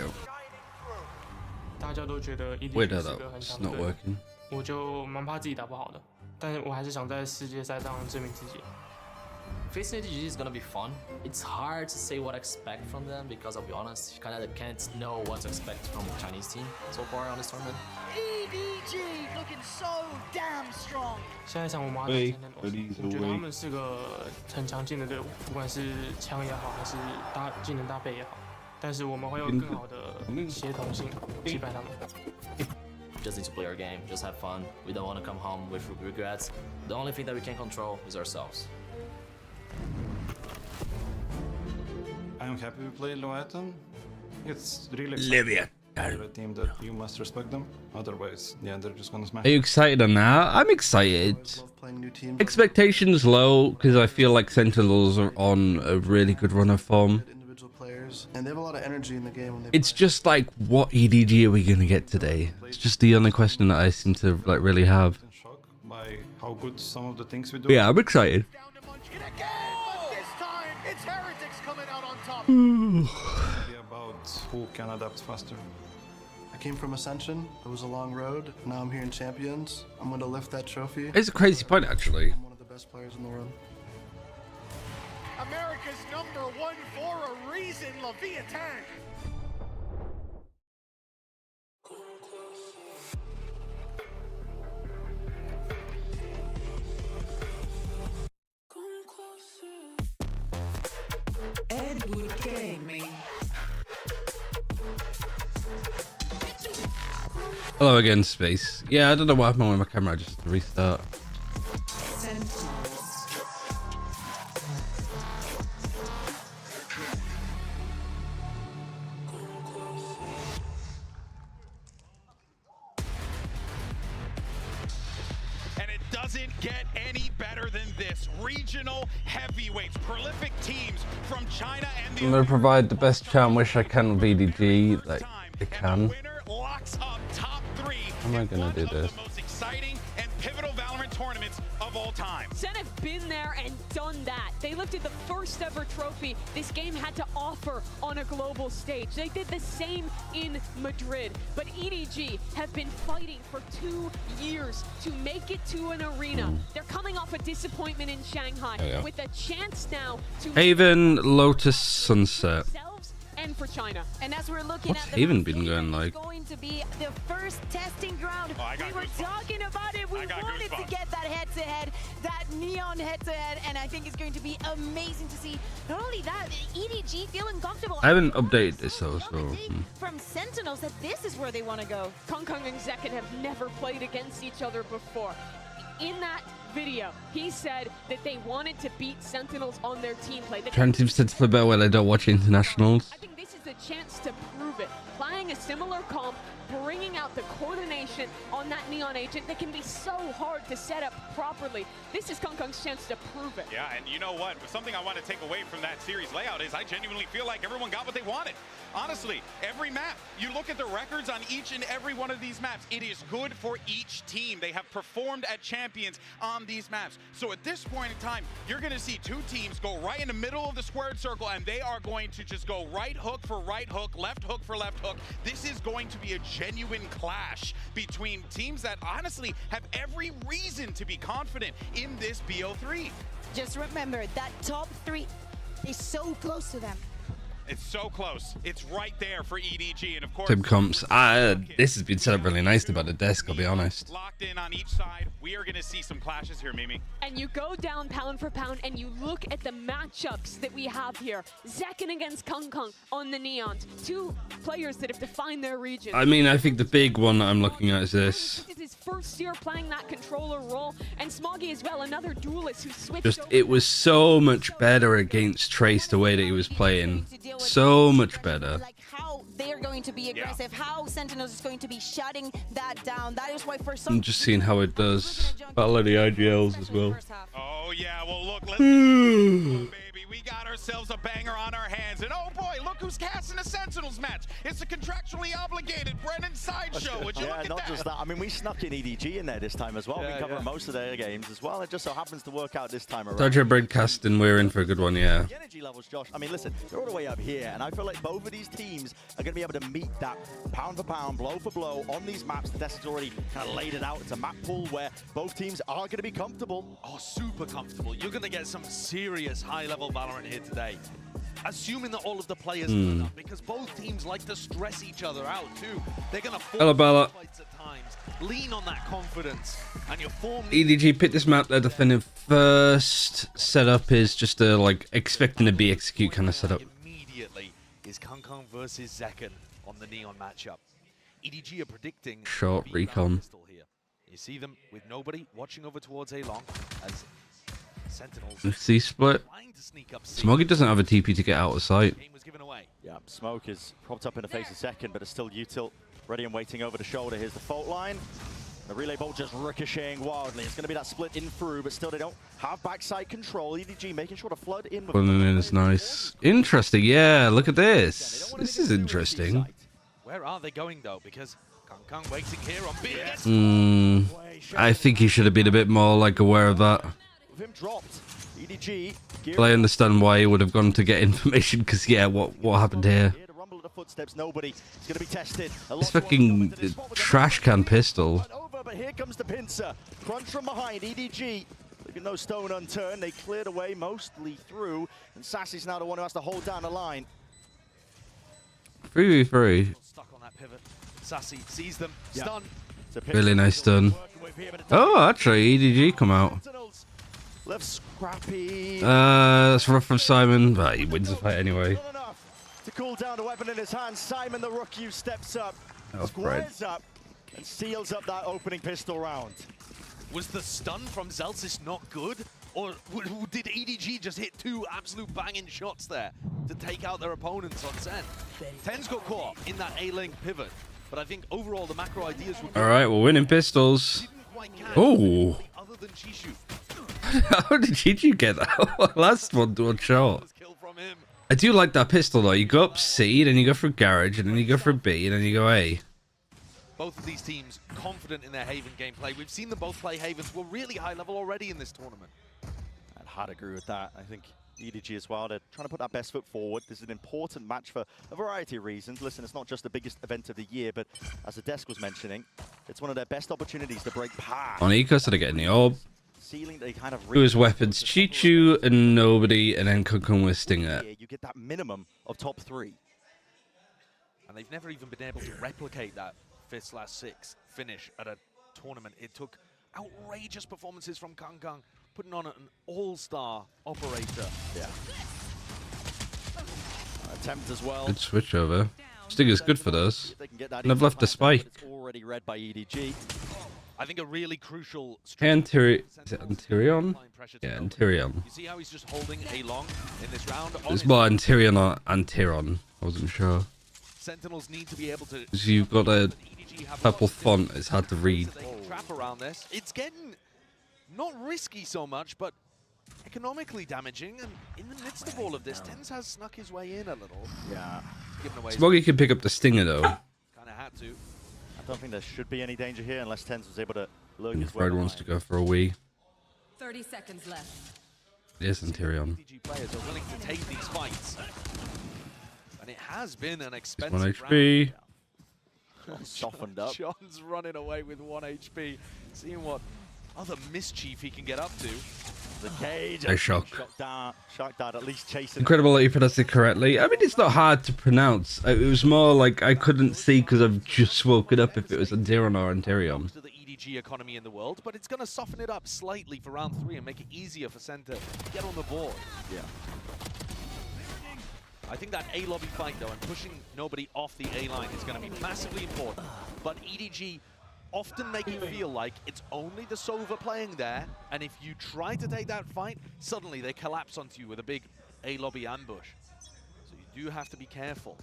go. 大家都觉得 Weird EDG 是 though, 个很 it's 强的 not 队， working. 我就蛮怕自己打不好的，但是我还是想在世界赛上证明自己。Facing EDG is gonna be fun. It's hard to say what to expect from them because I'll be honest, you kinda can't know what to expect from the Chinese team so far on this tournament. EDG looking so damn strong. 下一场我们要打 SEN， 我觉得他们是个很强劲的队伍，不管是枪也好，还是技能搭配也好，但是我们会有更好的协同性击败他们。 Just need to play our game, just have fun. We don't want to come home with regrets. The only thing that we can control is ourselves. I'm happy we played Lotus. It's really Libya. a team that you must respect them. Otherwise, yeah, they're just gonna smash. Are you excited on that? I'm excited. Expectations low because I feel like Sentinels are on a really good run of form. And they have a lot of energy in the game when they It's just like, what EDG are we gonna get today? It's just the only question that I seem to like really have. Shocked by how good some of the things we do. Yeah, I'm excited. About who can adapt faster. I came from Ascension. It was a long road. Now I'm here in Champions. I'm going to lift that trophy. It's a crazy point, actually. I'm one of the best players in the world. America's #1 for a reason, Leviathan. Hello again, Space. Yeah, I don't know what happened with my camera. I just had to restart. And it doesn't get any better than this. Regional heavyweights, prolific teams from China and the... I'm gonna provide the best charm wish I can with EDG, like I can. How am I gonna do this? Most exciting and pivotal Valorant tournaments of all time. SEN have been there and done that. They lifted the first ever trophy this game had to offer on a global stage. They did the same in Madrid, but EDG have been fighting for 2 years to make it to an arena. They're coming off a disappointment in Shanghai with a chance now to Haven, Lotus, Sunset. and for China. And as we're looking What's at Haven been going like? going to be the first testing ground. We were talking about it. We wanted to get that head-to-head, that neon head-to-head, and I think it's going to be amazing to see. Not only that, EDG feeling comfortable. I haven't updated this though, so. From Sentinels that this is where they want to go. Kong and Zekken have never played against each other before. In that video, he said that they wanted to beat Sentinels on their team play. Transitive said to play better when I don't watch internationals. I think this is a chance to prove it. Playing a similar comp, bringing out the coordination on that Neon agent that can be so hard to set up properly. This is Kong's chance to prove it. Yeah, and you know what? Something I want to take away from that series layout is I genuinely feel like everyone got what they wanted. Honestly, every map, you look at the records on each and every one of these maps, it is good for each team. They have performed at champions on these maps. So at this point in time, you're going to see two teams go right in the middle of the squared circle, and they are going to just go right hook for right hook, left hook for left hook. This is going to be a genuine clash between teams that honestly have every reason to be confident in this BO3. Just remember that top 3 is so close to them. It's so close. It's right there for EDG, and of course, Tim comps. This has been set up really nicely by the desk, I'll be honest. Locked in on each side. We are going to see some clashes here, Mimi. And you go down pound for pound and you look at the matchups that we have here. Zekken against Kong on the Neons. Two players that have defined their region. I mean, I think the big one that I'm looking at is this. This is his first year playing that controller role. And Smoggy as well, another duelist who switched Just, over. it was so much better against Trace the way that he was playing. So much better. Like how they're going to be aggressive, how Sentinels is going to be shutting that down. That is why for some I'm just seeing how it does. Battle of the IGLs as well. Oh yeah, well look, let's baby. baby. We got ourselves a banger on our hands. And oh boy, look who's casting a Sentinels match. It's a contractually obligated Brennan sideshow. Would you look at not just that. I mean, we snuck in EDG in there this time as well. We covered most of their games as well. It just so happens to work out this time around. Dodger broadcasting, we're in for a good one, yeah. The energy levels, Josh. I mean, listen, they're all the way up here, and I feel like both of these teams are going to be able to meet that pound for pound, blow for blow on these maps. The desk has already kind of laid it out. It's a map pool where both teams are going to be comfortable. Oh, super comfortable. You're going to get some serious high-level Valorant here today. Assuming that all of the players turn up, because both teams like to stress each other out too. They're going to force fights at times, lean on that confidence, and your form. EDG picked this map. They're defending first. Setup is just a like expecting to be execute kind of setup. Immediately is Kangkang versus Zekken on the Neon matchup. EDG are predicting short recon. Here. You see them with nobody watching over towards A long as Sentinels C split. Smoggy doesn't have a TP to get out of sight. Yeah, Smoke is propped up in the face a second, but it's still util ready and waiting over the shoulder. Here's the fault line. The relay bolt just ricocheting wildly. It's going to be that split in through, but still they don't have backside control. EDG making sure to flood in. Pulling in is nice. Interesting, yeah. Look at this. This is interesting. Where are they going though? Because Kangkang waiting here on B. I think he should have been a bit more like aware of that. With him dropped, EDG. I understand why he would have gone to get information, because yeah, what happened here? The rumble of the footsteps, nobody is going to be tested. This fucking trash can pistol. But here comes the pincer. Crunch from behind, EDG. Leaving no stone unturned. They cleared away mostly through, and Sassy's now the one who has to hold down the line. 3v3. Stuck on that pivot. Sassy sees them. Stun. Really nice stun. Oh, actually, EDG come out. Left scrappy. That's rough from Simon, but he wins the fight anyway. Not enough to cool down the weapon in his hand. Simon, the rookie, steps up, squares up, and seals up that opening pistol round. Was the stun from Zelsis not good? Or did EDG just hit two absolute banging shots there to take out their opponents on SEN? Ten's got caught in that A-link pivot, but I think overall the macro ideas were good. All right, we're winning pistols. Oh. Other than Chishu. How did Chishu get that last one shot? I do like that pistol though. You go up C, then you go for garage, and then you go for B, and then you go A. Both of these teams confident in their Haven gameplay. We've seen them both play Havens to a really high level already in this tournament. I'd hard agree with that. I think EDG as well, they're trying to put that best foot forward. This is an important match for a variety of reasons. Listen, it's not just the biggest event of the year, but as the desk was mentioning, it's one of their best opportunities to break past. On Eco, so they're getting the orb. Ceiling, they kind of Who is weapons? Chichu and nobody, and then Kukun with Stinger. You get that minimum of top 3. And they've never even been able to replicate that 5th/6 finish at a tournament. It took outrageous performances from Kangkang, putting on an all-star operator. Yeah. Attempt as well. Good switch over. Stinger's good for those. And they've left the spike. It's already read by EDG. I think a really crucial Antirion? Yeah, Antirion. You see how he's just holding A long in this round? It's more Antirion or Antiron. I wasn't sure. Sentinels need to be able to. Because you've got a purple font, it's hard to read. Trap around this. It's getting not risky so much, but economically damaging. And in the midst of all of this, Tens has snuck his way in a little. Yeah. Smoggy can pick up the Stinger though. Kind of had to. I don't think there should be any danger here unless Tens was able to lurk And his way. Fred wants to go for a wee. 30 seconds left. Yes, Antirion. EDG players are willing to take these fights. And it has been an expensive 1 HP. Softened up. John's running away with 1 HP, seeing what other mischief he can get up to. The cage. A shock. Shock dad at least chasing. Incredible that you pronounced it correctly. I mean, it's not hard to pronounce. It was more like I couldn't see because I've just woken up if it was Antiron or Antirion. To the EDG economy in the world, but it's going to soften it up slightly for round 3 and make it easier for Sen to get on the board. Yeah. I think that A lobby fight though, and pushing nobody off the A line is going to be massively important. But EDG often make it feel like it's only the Sova playing there, and if you try to take that fight, suddenly they collapse onto you with a big A lobby ambush. So you do have to be careful.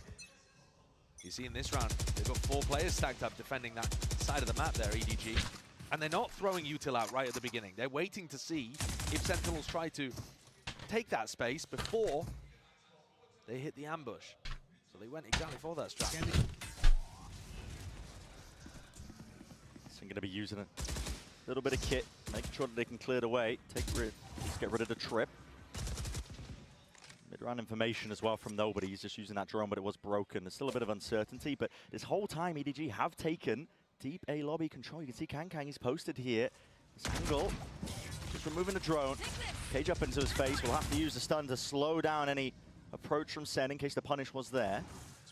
You see in this round, they've got 4 players stacked up defending that side of the map there, EDG. And they're not throwing util out right at the beginning. They're waiting to see if Sentinels try to take that space before they hit the ambush. So they went exactly for that strategy. So I'm going to be using a little bit of kit, making sure that they can clear the way, just get rid of the trip. Mid-round information as well from nobody. He's just using that drone, but it was broken. There's still a bit of uncertainty, but this whole time EDG have taken deep A lobby control. You can see Kang he's posted here. This angle, just removing the drone. Cage up into his face. We'll have to use the stun to slow down any approach from SEN in case the punish was there.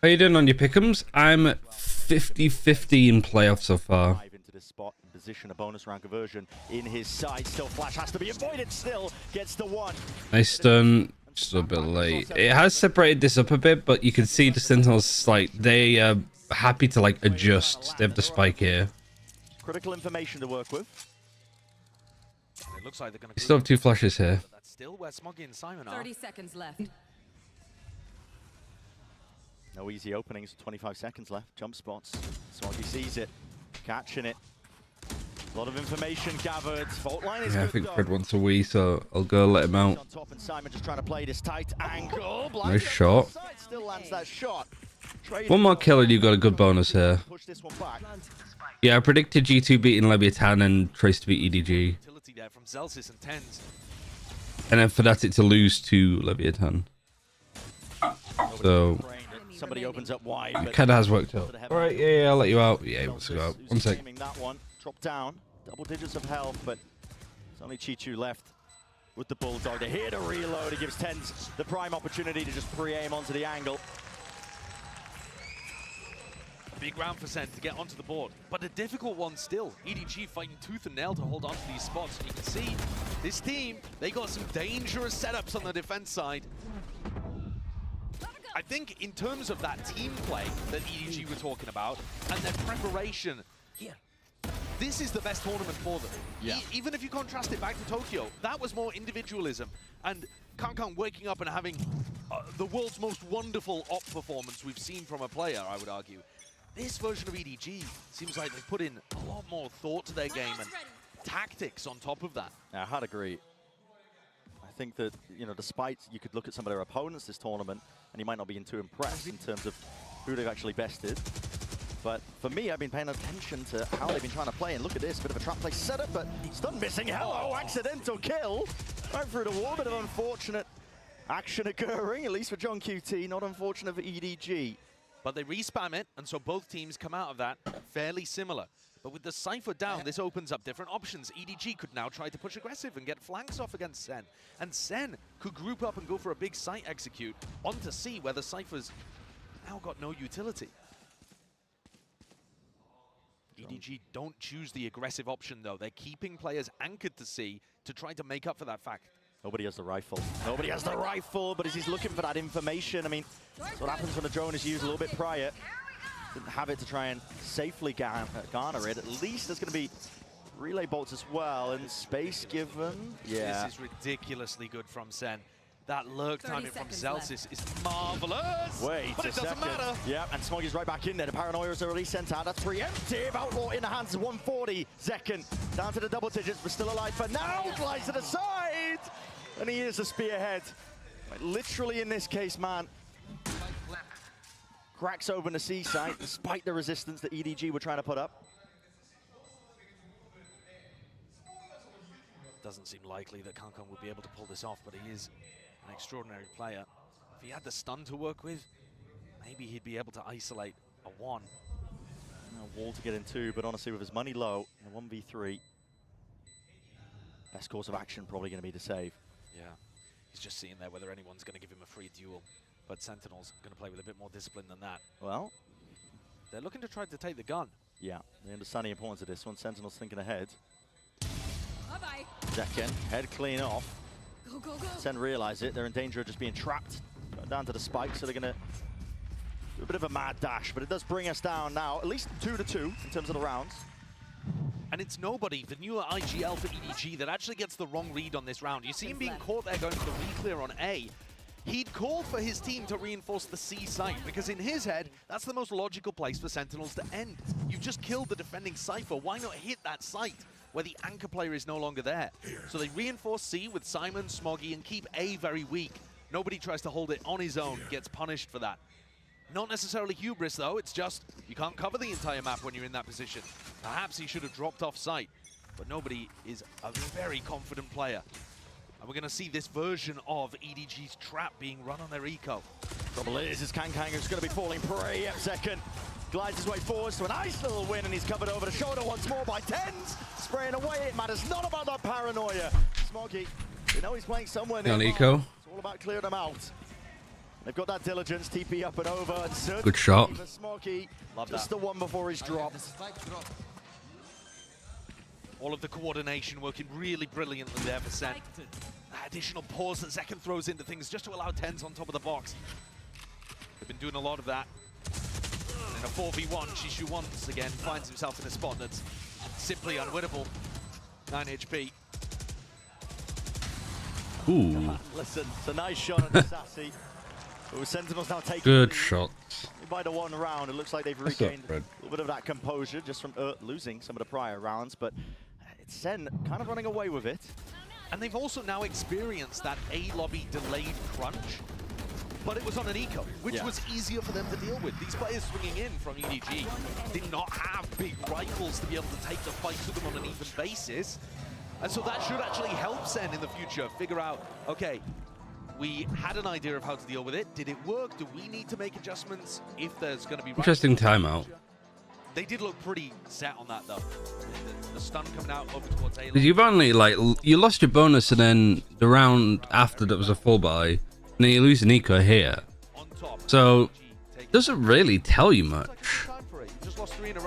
How you doing on your pick'ems? I'm 50-50 in playoffs so far. Into this spot and position a bonus round conversion in his side. Still flash has to be avoided. Still gets the one. Nice stun. Just a bit late. It has separated this up a bit, but you can see the Sentinels, like, they are happy to, like, adjust. They have the spike here. Critical information to work with. It looks like they're going You still have 2 flashes here. That's still where Smoggy and Simon are. 30 seconds left. No easy openings, 25 seconds left. Jump spots. Smoggy sees it, catching it. A lot of information gathered. Fault line is Yeah, I good, think though. Fred wants a wee, so I'll go let him out. On top, and Simon just trying to play this tight angle. Nice shot. Still lands that shot. One more kill and you got a good bonus here. Push this one back. Yeah, I predicted G2 beating Leviathan and Trace to beat EDG. Utility there from Celsius and Tens. And then Fnatic to lose to Leviathan. So Somebody opens up wide. it kind of has worked out. Alright, yeah, I'll let you out. Yeah, let's go out. 1 sec. That one. Drop down. Double digits of health, but it's only Chichu left with the Bulldog. They're here to reload. It gives Tens the prime opportunity to just pre-aim onto the angle. Big round for SEN to get onto the board, but a difficult one still. EDG fighting tooth and nail to hold on to these spots. And you can see this team, they got some dangerous setups on the defense side. I think in terms of that team play that EDG were talking about and their preparation, this is the best tournament for them. Yeah. Even if you contrast it back to Tokyo, that was more individualism. And Kang waking up and having the world's most wonderful op performance we've seen from a player, I would argue. This version of EDG seems like they've put in a lot more thought to their game and tactics on top of that. Yeah, I'd agree. I think that, you know, despite you could look at some of their opponents this tournament and you might not be too impressed in terms of who they've actually bested. But for me, I've been paying attention to how they've been trying to play. And look at this, bit of a trap play setup, but stun missing. Hello, accidental kill. Right through the wall, bit of unfortunate action occurring, at least for John QT, not unfortunate for EDG. But they respam it, and so both teams come out of that fairly similar. But with the Cypher down, this opens up different options. EDG could now try to push aggressive and get flanks off against SEN. And SEN could group up and go for a big site execute onto C, where the Cypher's now got no utility. EDG don't choose the aggressive option, though. They're keeping players anchored to C to try to make up for that fact. Nobody has the rifle. Nobody has the rifle, but as he's looking for that information, I mean, that's what happens when the drone is used a little bit prior. Didn't have it to try and safely garner it. At least there's going to be relay bolts as well, and space given. Yeah. This is ridiculously good from SEN. That lurk timing from Celsius is marvelous. Wait but a it doesn't second. matter. Yeah, and Smoggy's right back in there. The Paranoia is already sent out. That's preemptive. Outlaw in the hands of 140. Zekken down to the double digits, but still alive for now. Glides to the side. And he is the spearhead. Like, literally in this case, man. Cracks open the C site despite the resistance that EDG were trying to put up. Doesn't seem likely that Kang would be able to pull this off, but he is an extraordinary player. If he had the stun to work with, maybe he'd be able to isolate a 1. A wall to get in 2, but honestly with his money low, in a 1v3, best course of action probably going to be to save. Yeah, he's just seeing there whether anyone's going to give him a free duel. But Sentinel's going to play with a bit more discipline than that. Well, they're looking to try to take the gun. Yeah, they understand the importance of this one. Sentinel's thinking ahead. Bye-bye. Zekken, head clean off. Go, go, go. Sen realize it. They're in danger of just being trapped. Going down to the spike, so they're going to do a bit of a mad dash. But it does bring us down now, at least 2-2 in terms of the rounds. And it's nobody, the newer IGL for EDG, that actually gets the wrong read on this round. You see him being caught there going for the re-clear on A. He'd called for his team to reinforce the C site, because in his head, that's the most logical place for Sentinels to end. You've just killed the defending Cypher. Why not hit that site? where the anchor player is no longer there. So they reinforce C with Simon, Smoggy, and keep A very weak. Nobody tries to hold it on his own, gets punished for that. Not necessarily hubris, though. It's just you can't cover the entire map when you're in that position. Perhaps he should have dropped off site, but nobody is a very confident player. And we're going to see this version of EDG's trap being run on their eco. Trouble is Kankang is going to be falling prey at second. Glides his way forwards to a nice little win, and he's covered over the shoulder once more by Tens. Spraying away, it matters not about that paranoia. Smoggy, you know he's playing somewhere near. Eco. It's all about clearing them out. They've got that diligence, TP up and over. And good shot. Smoggy, just the one before he's dropped. All of the coordination working really brilliantly there for SEN. That additional pause that Zekken throws into things just to allow Tens on top of the box. They've been doing a lot of that. And in a 4v1, Shishu once again finds himself in a spot that's simply unwinnable. 9 HP. Ooh. Listen, it's a nice shot on the Sassy. Sentinels now taking good shots. By the one round, it looks like they've regained a little bit of that composure just from losing some of the prior rounds, but it's SEN kind of running away with it. And they've also now experienced that A-lobby delayed crunch, but it was on an eco, which was easier for them to deal with. These players swinging in from EDG did not have big rifles to be able to take the fight to them on an even basis. And so that should actually help SEN in the future figure out, okay, we had an idea of how to deal with it. Did it work? Do we need to make adjustments if there's going to be... Interesting timeout. They did look pretty set on that, though. The stun coming out over towards A. You've only, like, you lost your bonus, and then the round after that was a full buy, and then you lose an eco here. So, it doesn't really tell you much.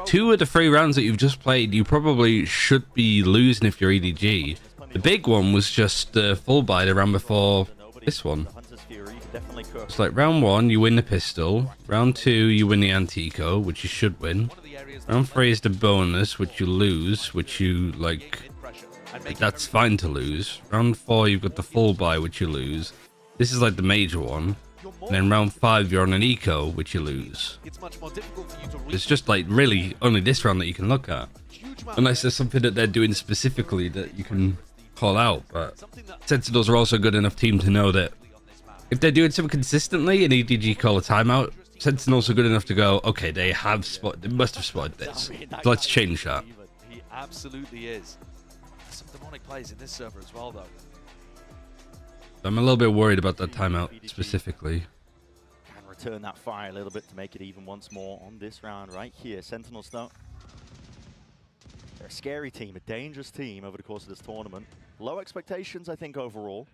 2 of the 3 rounds that you've just played, you probably should be losing if you're EDG. The big one was just the full buy the round before this one. It's like round 1, you win the pistol. Round 2, you win the anti-eco, which you should win. Round 3 is the bonus, which you lose, which you, like, that's fine to lose. Round 4, you've got the full buy, which you lose. This is like the major one. And then round 5, you're on an eco, which you lose. It's just like really only this round that you can look at. Unless there's something that they're doing specifically that you can call out. But Sentinels are also a good enough team to know that if they're doing something consistently and EDG call a timeout, Sentinels are good enough to go, okay, they must have spotted this. So let's change that. He absolutely is. There's some demonic plays in this server as well, though. I'm a little bit worried about that timeout specifically. Can return that fire a little bit to make it even once more on this round right here. Sentinels, though, they're a scary team, a dangerous team over the course of this tournament. Low expectations, I think, overall.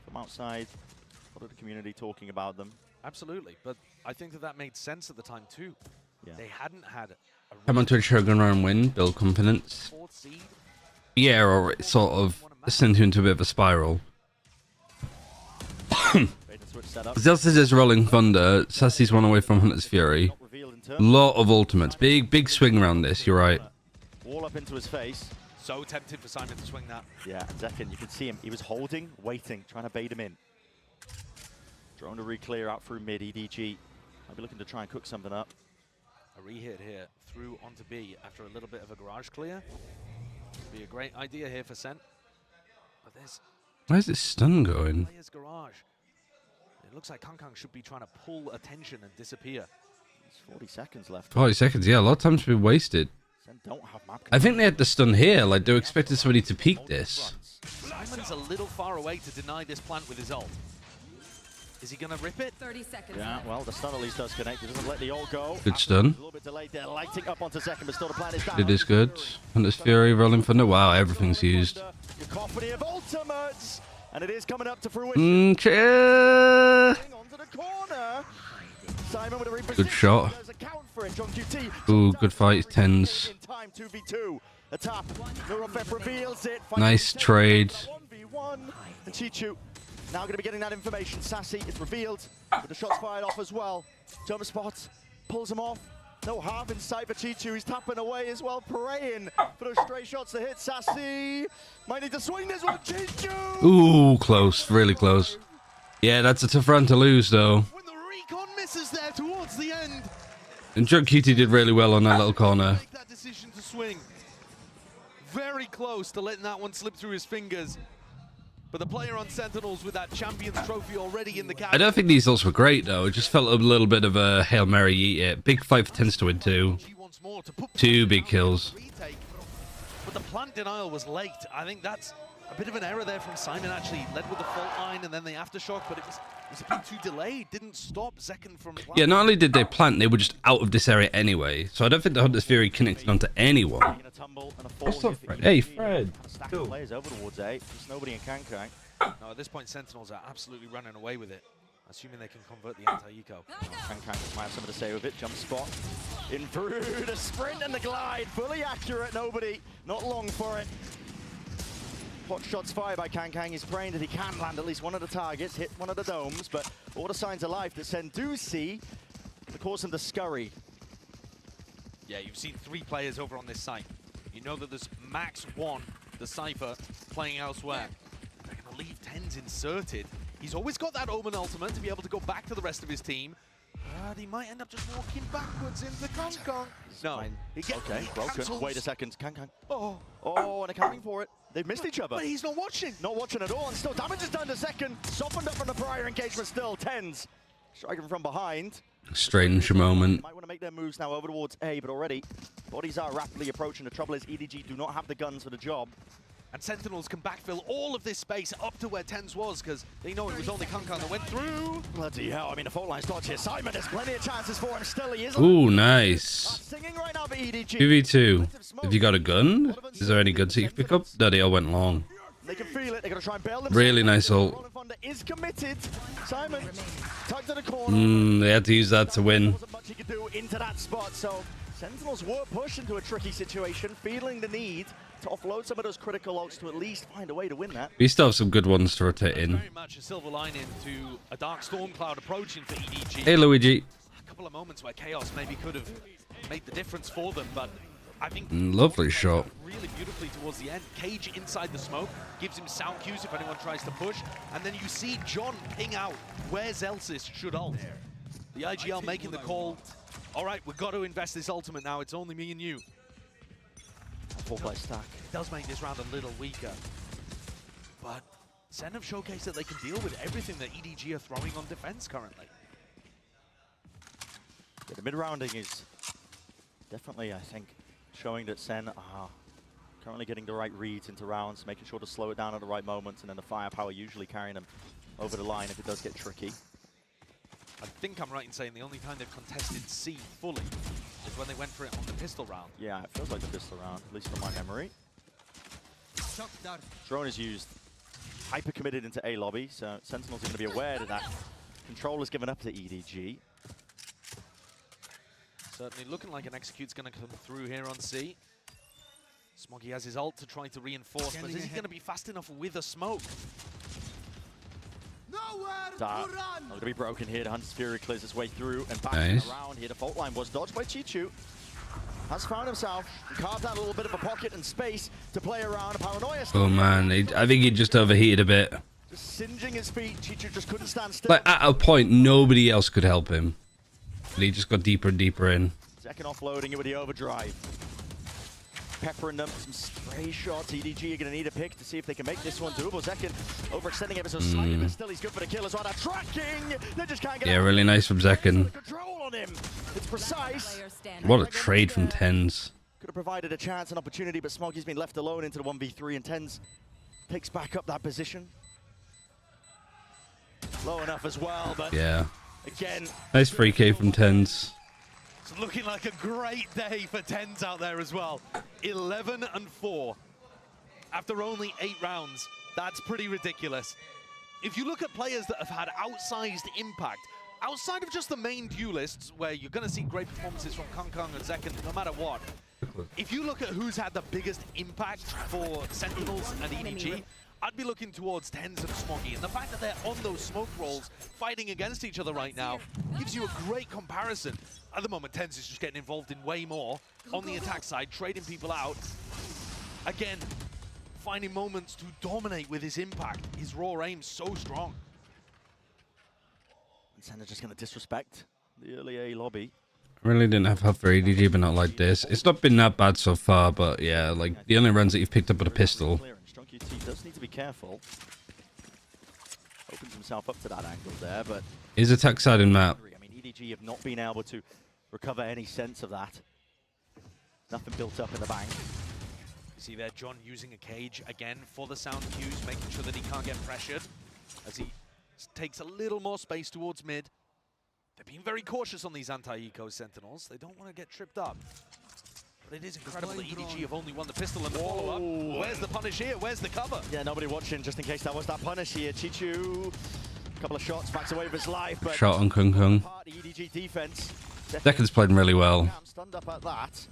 From outside, a lot of the community talking about them. Absolutely, but I think that made sense at the time, too. Yeah. They hadn't had a... Come on to a Shogun round win, build confidence. Yeah, or it sort of sent you into a bit of a spiral. Zelda is Rolling Thunder. Sassy's one away from Hunter's Fury. Lot of ultimates. Big swing around this, you're right. Wall up into his face. So tempted for Simon to swing that. Yeah, Zekken, you can see him. He was holding, waiting, trying to bait him in. Drone to re-clear out through mid. EDG might be looking to try and cook something up. A re-hit here through onto B after a little bit of a garage clear. Be a great idea here for SEN. But there's... Where's this stun going? Garage. It looks like Kankang should be trying to pull attention and disappear. There's 40 seconds left. 40 seconds, yeah, a lot of time's been wasted. Don't have map I think they had the stun here, like they were expecting somebody to peek this. Simon's a little far away to deny this plant with his ult. Is he going to rip it? 30 seconds. Yeah, well, the stun at least does connect. It doesn't let the ult go. Good stun. A little bit delayed there, lighting up onto second, but still the plan is down. It is good. Hunter's Fury, Rolling Thunder. Wow, everything's used. Cacophony of ultimates, and it is coming up to fruition. Onto the corner. Simon with a good shot. Ooh, good fight. Tens. Nice trade. And Chichu now going to be getting that information. Sassy is revealed with the shots fired off as well. Jump spot, pulls him off. No harm in sight for Chichu. He's tapping away as well, praying for those stray shots to hit. Sassy might need to swing this one. Chichu! Ooh, close, really close. Yeah, that's a tough round to lose, though. When the recon misses there towards the end. And Junk Cutie did really well on that little corner. Make that decision to swing. very close to letting that one slip through his fingers. But the player on Sentinels with that Champions Trophy already in the cap. I don't think these ults were great, though. It just felt a little bit of a Hail Mary eat it. Big fight for Tens to win 2. 2 big kills. But the plant denial was late. I think that's a bit of an error there from Simon. Actually led with the fault line and then the aftershock, but it was a bit too delayed. Didn't stop Zekken from planting. Yeah, not only did they plant, they were just out of this area anyway. So I don't think the Hunter's Fury connected onto anyone. What's up, Fred? Hey, Fred. Cool. Players over towards A. There's nobody in Kankang. No, at this point, Sentinels are absolutely running away with it, assuming they can convert the anti-eco. Kankang might have something to say with it. Jump spot. In through the sprint and the glide. Fully accurate. Nobody. Not long for it. Hot shots fired by Kankang. He's praying that he can land at least one of the targets, hit one of the domes, but all the signs of life that Sen do see to cause him to scurry. Yeah, you've seen 3 players over on this site. You know that there's max 1, the Cypher, playing elsewhere. They're going to leave Tens inserted. He's always got that Omen ultimate to be able to go back to the rest of his team. But he might end up just walking backwards into Kong. No. Okay, broken. Cancels. Wait a second. Kankang. Oh, and they're coming for it. They've missed each other. but he's not watching. Not watching at all, and still damage is done to Zekken. Softened up from the prior engagement still. Tens striking from behind. Strange moment. Might want to make their moves now over towards A, but already bodies are rapidly approaching. The trouble is EDG do not have the guns for the job. And Sentinels can backfill all of this space up to where Tens was, because they know it was only Kankan that went through. Bloody hell, I mean, the fault line's dodgy. Simon, there's plenty of chances for him still. He is. Ooh, nice. Singing right now for EDG. 2v2. Have you got a gun? Is there any guns that you can pick up? No, they all went long. They can feel it. They're going to try and bail them. Really nice ult. Is committed. Simon tugged to the corner. They had to use that to win. Wasn't much he could do into that spot, so Sentinels were pushed into a tricky situation, feeling the need to offload some of those critical ults to at least find a way to win that. We still have some good ones to rotate in. Very much a silver lining to a dark storm cloud approaching for EDG. Hey, Luigi. A couple of moments where Chaos maybe could have made the difference for them, but I think Lovely shot. really beautifully towards the end. Cage inside the smoke gives him sound cues if anyone tries to push, and then you see John ping out where Zelsis should ult. The IGL making the call. All right, we've got to invest this ultimate now. It's only me and you. Full play stack. It does make this round a little weaker, but Sen have showcased that they can deal with everything that EDG are throwing on defense currently. Yeah, the mid-rounding is definitely, I think, showing that Sen are currently getting the right reads into rounds, making sure to slow it down at the right moments, and then the firepower usually carrying them over the line if it does get tricky. I think I'm right in saying the only time they've contested C fully is when they went for it on the pistol round. Yeah, it feels like the pistol round, at least from my memory. Drone is used, hyper committed into A lobby, so Sentinels are going to be aware that control is given up to EDG. Certainly looking like an execute's going to come through here on C. Smoggy has his ult to try to reinforce, but is he going to be fast enough with a smoke? Not going to be broken here. The Hunter's Fury clears his way through and back around here. The fault line was dodged by Chichu. Has found himself and carved out a little bit of a pocket and space to play around. Paranoia. Oh man, I think he just overheated a bit. Just singeing his feet. Chichu just couldn't stand still. Like at a point, nobody else could help him. And he just got deeper and deeper in. Zekken offloading it with the overdrive. Peppering them, some stray shots. EDG are going to need a pick to see if they can make this one doable. Zekken overextending ever so slightly, but still he's good for the kill as well. They're tracking! They just can't get really nice from Zekken. Control on him. It's precise. What a trade from Tens. Could have provided a chance, an opportunity, but Smoggy's been left alone into the 1v3, and Tens picks back up that position. Low enough as well, but again. Nice free K from Tens. It's looking like a great day for Tens out there as well. 11-4 after only 8 rounds. That's pretty ridiculous. If you look at players that have had outsized impact, outside of just the main duelists, where you're going to see great performances from Kong and Zekken no matter what, if you look at who's had the biggest impact for Sentinels and EDG, I'd be looking towards Tens and Smoggy, and the fact that they're on those smoke rolls fighting against each other right now gives you a great comparison. At the moment, Tens is just getting involved in way more on the attack side, trading people out. Again, finding moments to dominate with his impact. His raw aim so strong. And Sen are just going to disrespect the early A lobby. I really didn't have help for EDG, but not like this. It's not been that bad so far, but yeah, like the only runs that you've picked up with a pistol. StrongQT does need to be careful. Opens himself up to that angle there, but Is attack side and map. I mean, EDG have not been able to recover any sense of that. Nothing built up in the bank. You see there, John using a cage again for the sound cues, making sure that he can't get pressured as he takes a little more space towards mid. They're being very cautious on these anti-eco sentinels. They don't want to get tripped up. But it is incredible that EDG have only won the pistol and the follow-up. Where's the punish here? Where's the cover? Yeah, nobody watching, just in case that was that punish here. Chichu, a couple of shots, backs away with his life. But Shot on Kung Kung. EDG defense. Second's played really well. Stunned up at that.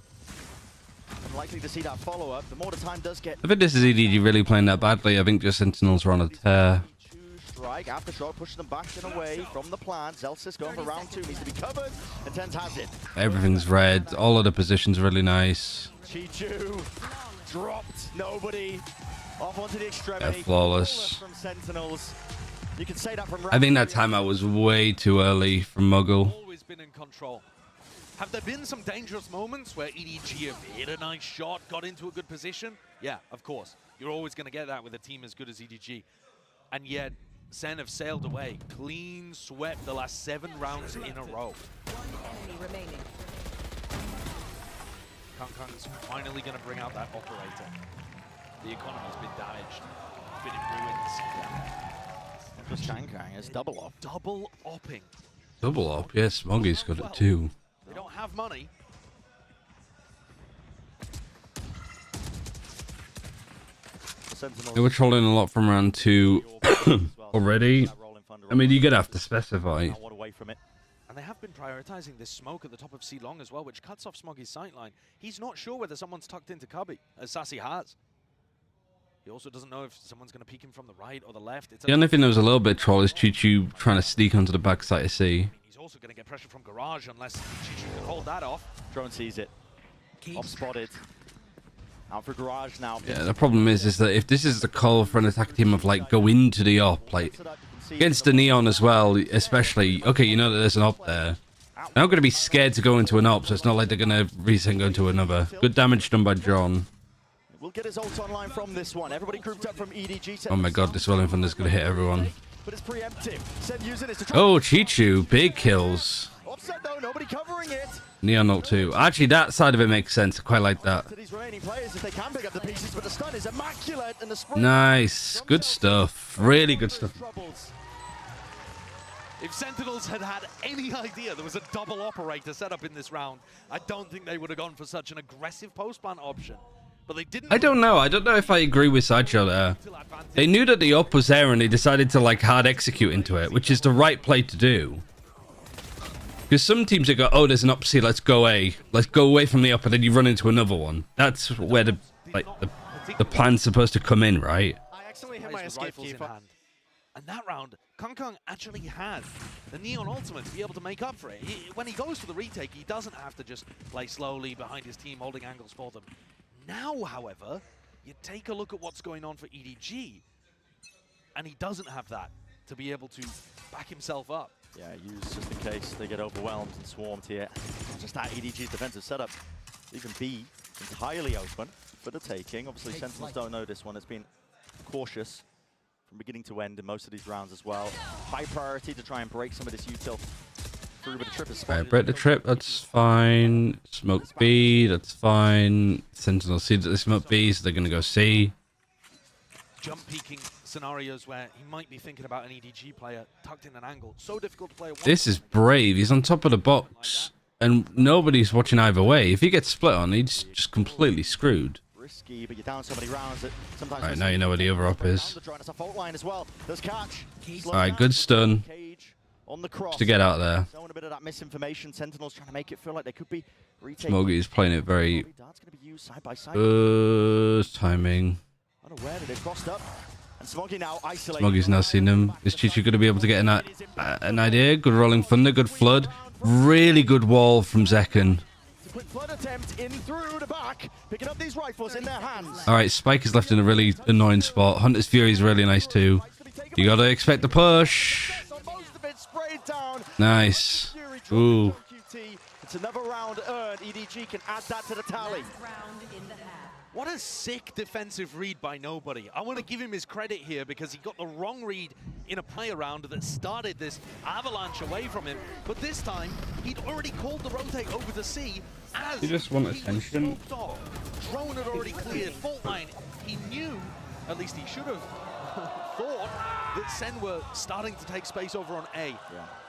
Unlikely to see that follow-up. The more the time does get... I think this is EDG really playing that badly. I think just Sentinels are on a tear. Strike after shot, pushing them back and away from the plant. Zelsis going for round 2, needs to be covered, and Tens has it. Everything's red. All of the positions are really nice. Chichu dropped. Nobody off onto the extremity. Yeah, flawless. From Sentinels. You can say that from I think that timeout was way too early from Muggle. Always been in control. Have there been some dangerous moments where EDG have hit a nice shot, got into a good position? Yeah, of course. You're always going to get that with a team as good as EDG. And yet, SEN have sailed away, clean swept the last 7 rounds in a row. Kung Kung's finally going to bring out that operator. The economy's been damaged, been in ruins. Just Kang Kang is double op. Double opping. Double op, yes, Smoggy's got it too. They don't have money. They were trolling a lot from round 2 already. I mean, you're gonna have to specify. And they have been prioritizing this smoke at the top of C long as well, which cuts off Smoggy's sightline. He's not sure whether someone's tucked into Cubby, as Sassy has. He also doesn't know if someone's going to peek him from the right or the left. The only thing that was a little bit troll is Chichu trying to sneak onto the backside of C. He's also going to get pressure from Garage unless Chichu can hold that off. Drone sees it. Off spotted. Out for Garage now. Yeah, the problem is that if this is the call for an attack team of like go into the op, like against the Neon as well, especially, okay, you know that there's an op there. They're not going to be scared to go into an op, so it's not like they're going to reset and go into another. Good damage done by John. We'll get his ult online from this one. Everybody grouped up from EDG. Oh my god, this Welling Thunder's going to hit everyone. But it's preemptive. Sen using it to try. Oh, Chichu, big kills. Offset though, nobody covering it. Neon ult too. Actually, that side of it makes sense. I quite like that. To these remaining players, if they can pick up the pieces, but the stun is immaculate and the spray. Nice. Good stuff. Really good stuff. If Sentinels had had any idea there was a double operator set up in this round, I don't think they would have gone for such an aggressive post-plant option. But they didn't. I don't know. I don't know if I agree with Sideshow there. They knew that the op was there and they decided to like hard execute into it, which is the right play to do. Because some teams that go, oh, there's an op C, let's go A. Let's go away from the op, and then you run into another one. That's where the plan's supposed to come in, right? I accidentally hit my escape key in hand. And that round, Kung Kung actually had the Neon ultimate to be able to make up for it. When he goes for the retake, he doesn't have to just play slowly behind his team, holding angles for them. Now, however, you take a look at what's going on for EDG, and he doesn't have that to be able to back himself up. Yeah, use just in case they get overwhelmed and swarmed here. Just that EDG's defensive setup. Even B entirely open for the taking. Obviously, Sentinels don't know this one. It's been cautious from beginning to end in most of these rounds as well. High priority to try and break some of this util through, but the trip is spotted. Alright, break the trip, that's fine. Smoke B, that's fine. Sentinel see that they smoke B, so they're going to go C. Jump peeking scenarios where he might be thinking about an EDG player tucked in an angle. So difficult to play. This is brave. He's on top of the box, and nobody's watching either way. If he gets split on, he's just completely screwed. Risky, but you're down so many rounds that sometimes. Alright, now you know where the other op is. It's a fault line as well. There's catch. Alright, good stun. On the cross. Just to get out there. Showing a bit of that misinformation. Sentinels trying to make it feel like they could be Smoggy is playing it very side by side. good timing. Unaware that they crossed up. And Smoggy now isolated. Smoggy's now seen him. Is Chichu going to be able to get an idea? Good rolling thunder, good flood. Really good wall from Zekken. Quick flood attempt in through the back, picking up these rifles in their hands. Alright, Spike is left in a really annoying spot. Hunter's Fury is really nice too. You gotta expect the push. Nice. Ooh. It's another round earned. EDG can add that to the tally. What a sick defensive read by Nobody. I want to give him his credit here because he got the wrong read in a play around that started this avalanche away from him. But this time, he'd already called the rotate over to C as You just want attention. Drone had already cleared fault line. He knew, at least he should have thought, that SEN were starting to take space over on A.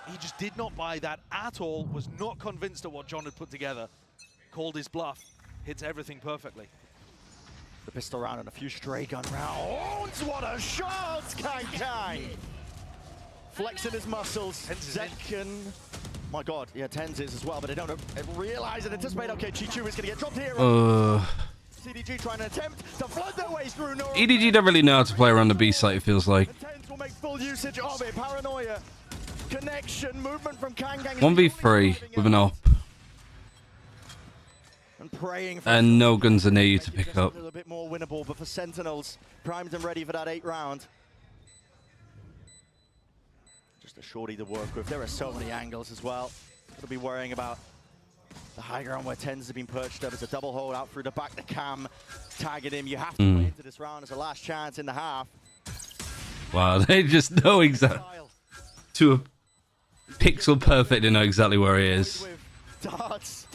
He just did not buy that at all, was not convinced of what John had put together. Called his bluff, hits everything perfectly. The pistol round and a few stray gun rounds. What a shot, Kang! Flexing his muscles. Second. My God, yeah, Tens is as well, but they don't realize and anticipate. Okay, Chichu is going to get dropped here. CDG trying to attempt to flood their way through. EDG don't really know how to play around the B site, it feels like. Tens will make full usage of it. Paranoia. Connection. Movement from Kang. 1v3 with an op. And praying for no guns are near you to pick up. A little bit more winnable, but for Sentinels, primed and ready for that 8th round. Just a shorty to work with. There are so many angles as well. Gotta be worrying about the high ground where Tens have been perched up. It's a double hold out through the back. The cam tagging him. You have to play into this round as a last chance in the half. Wow, they just know exactly. To a pixel perfect, they know exactly where he is. Darts.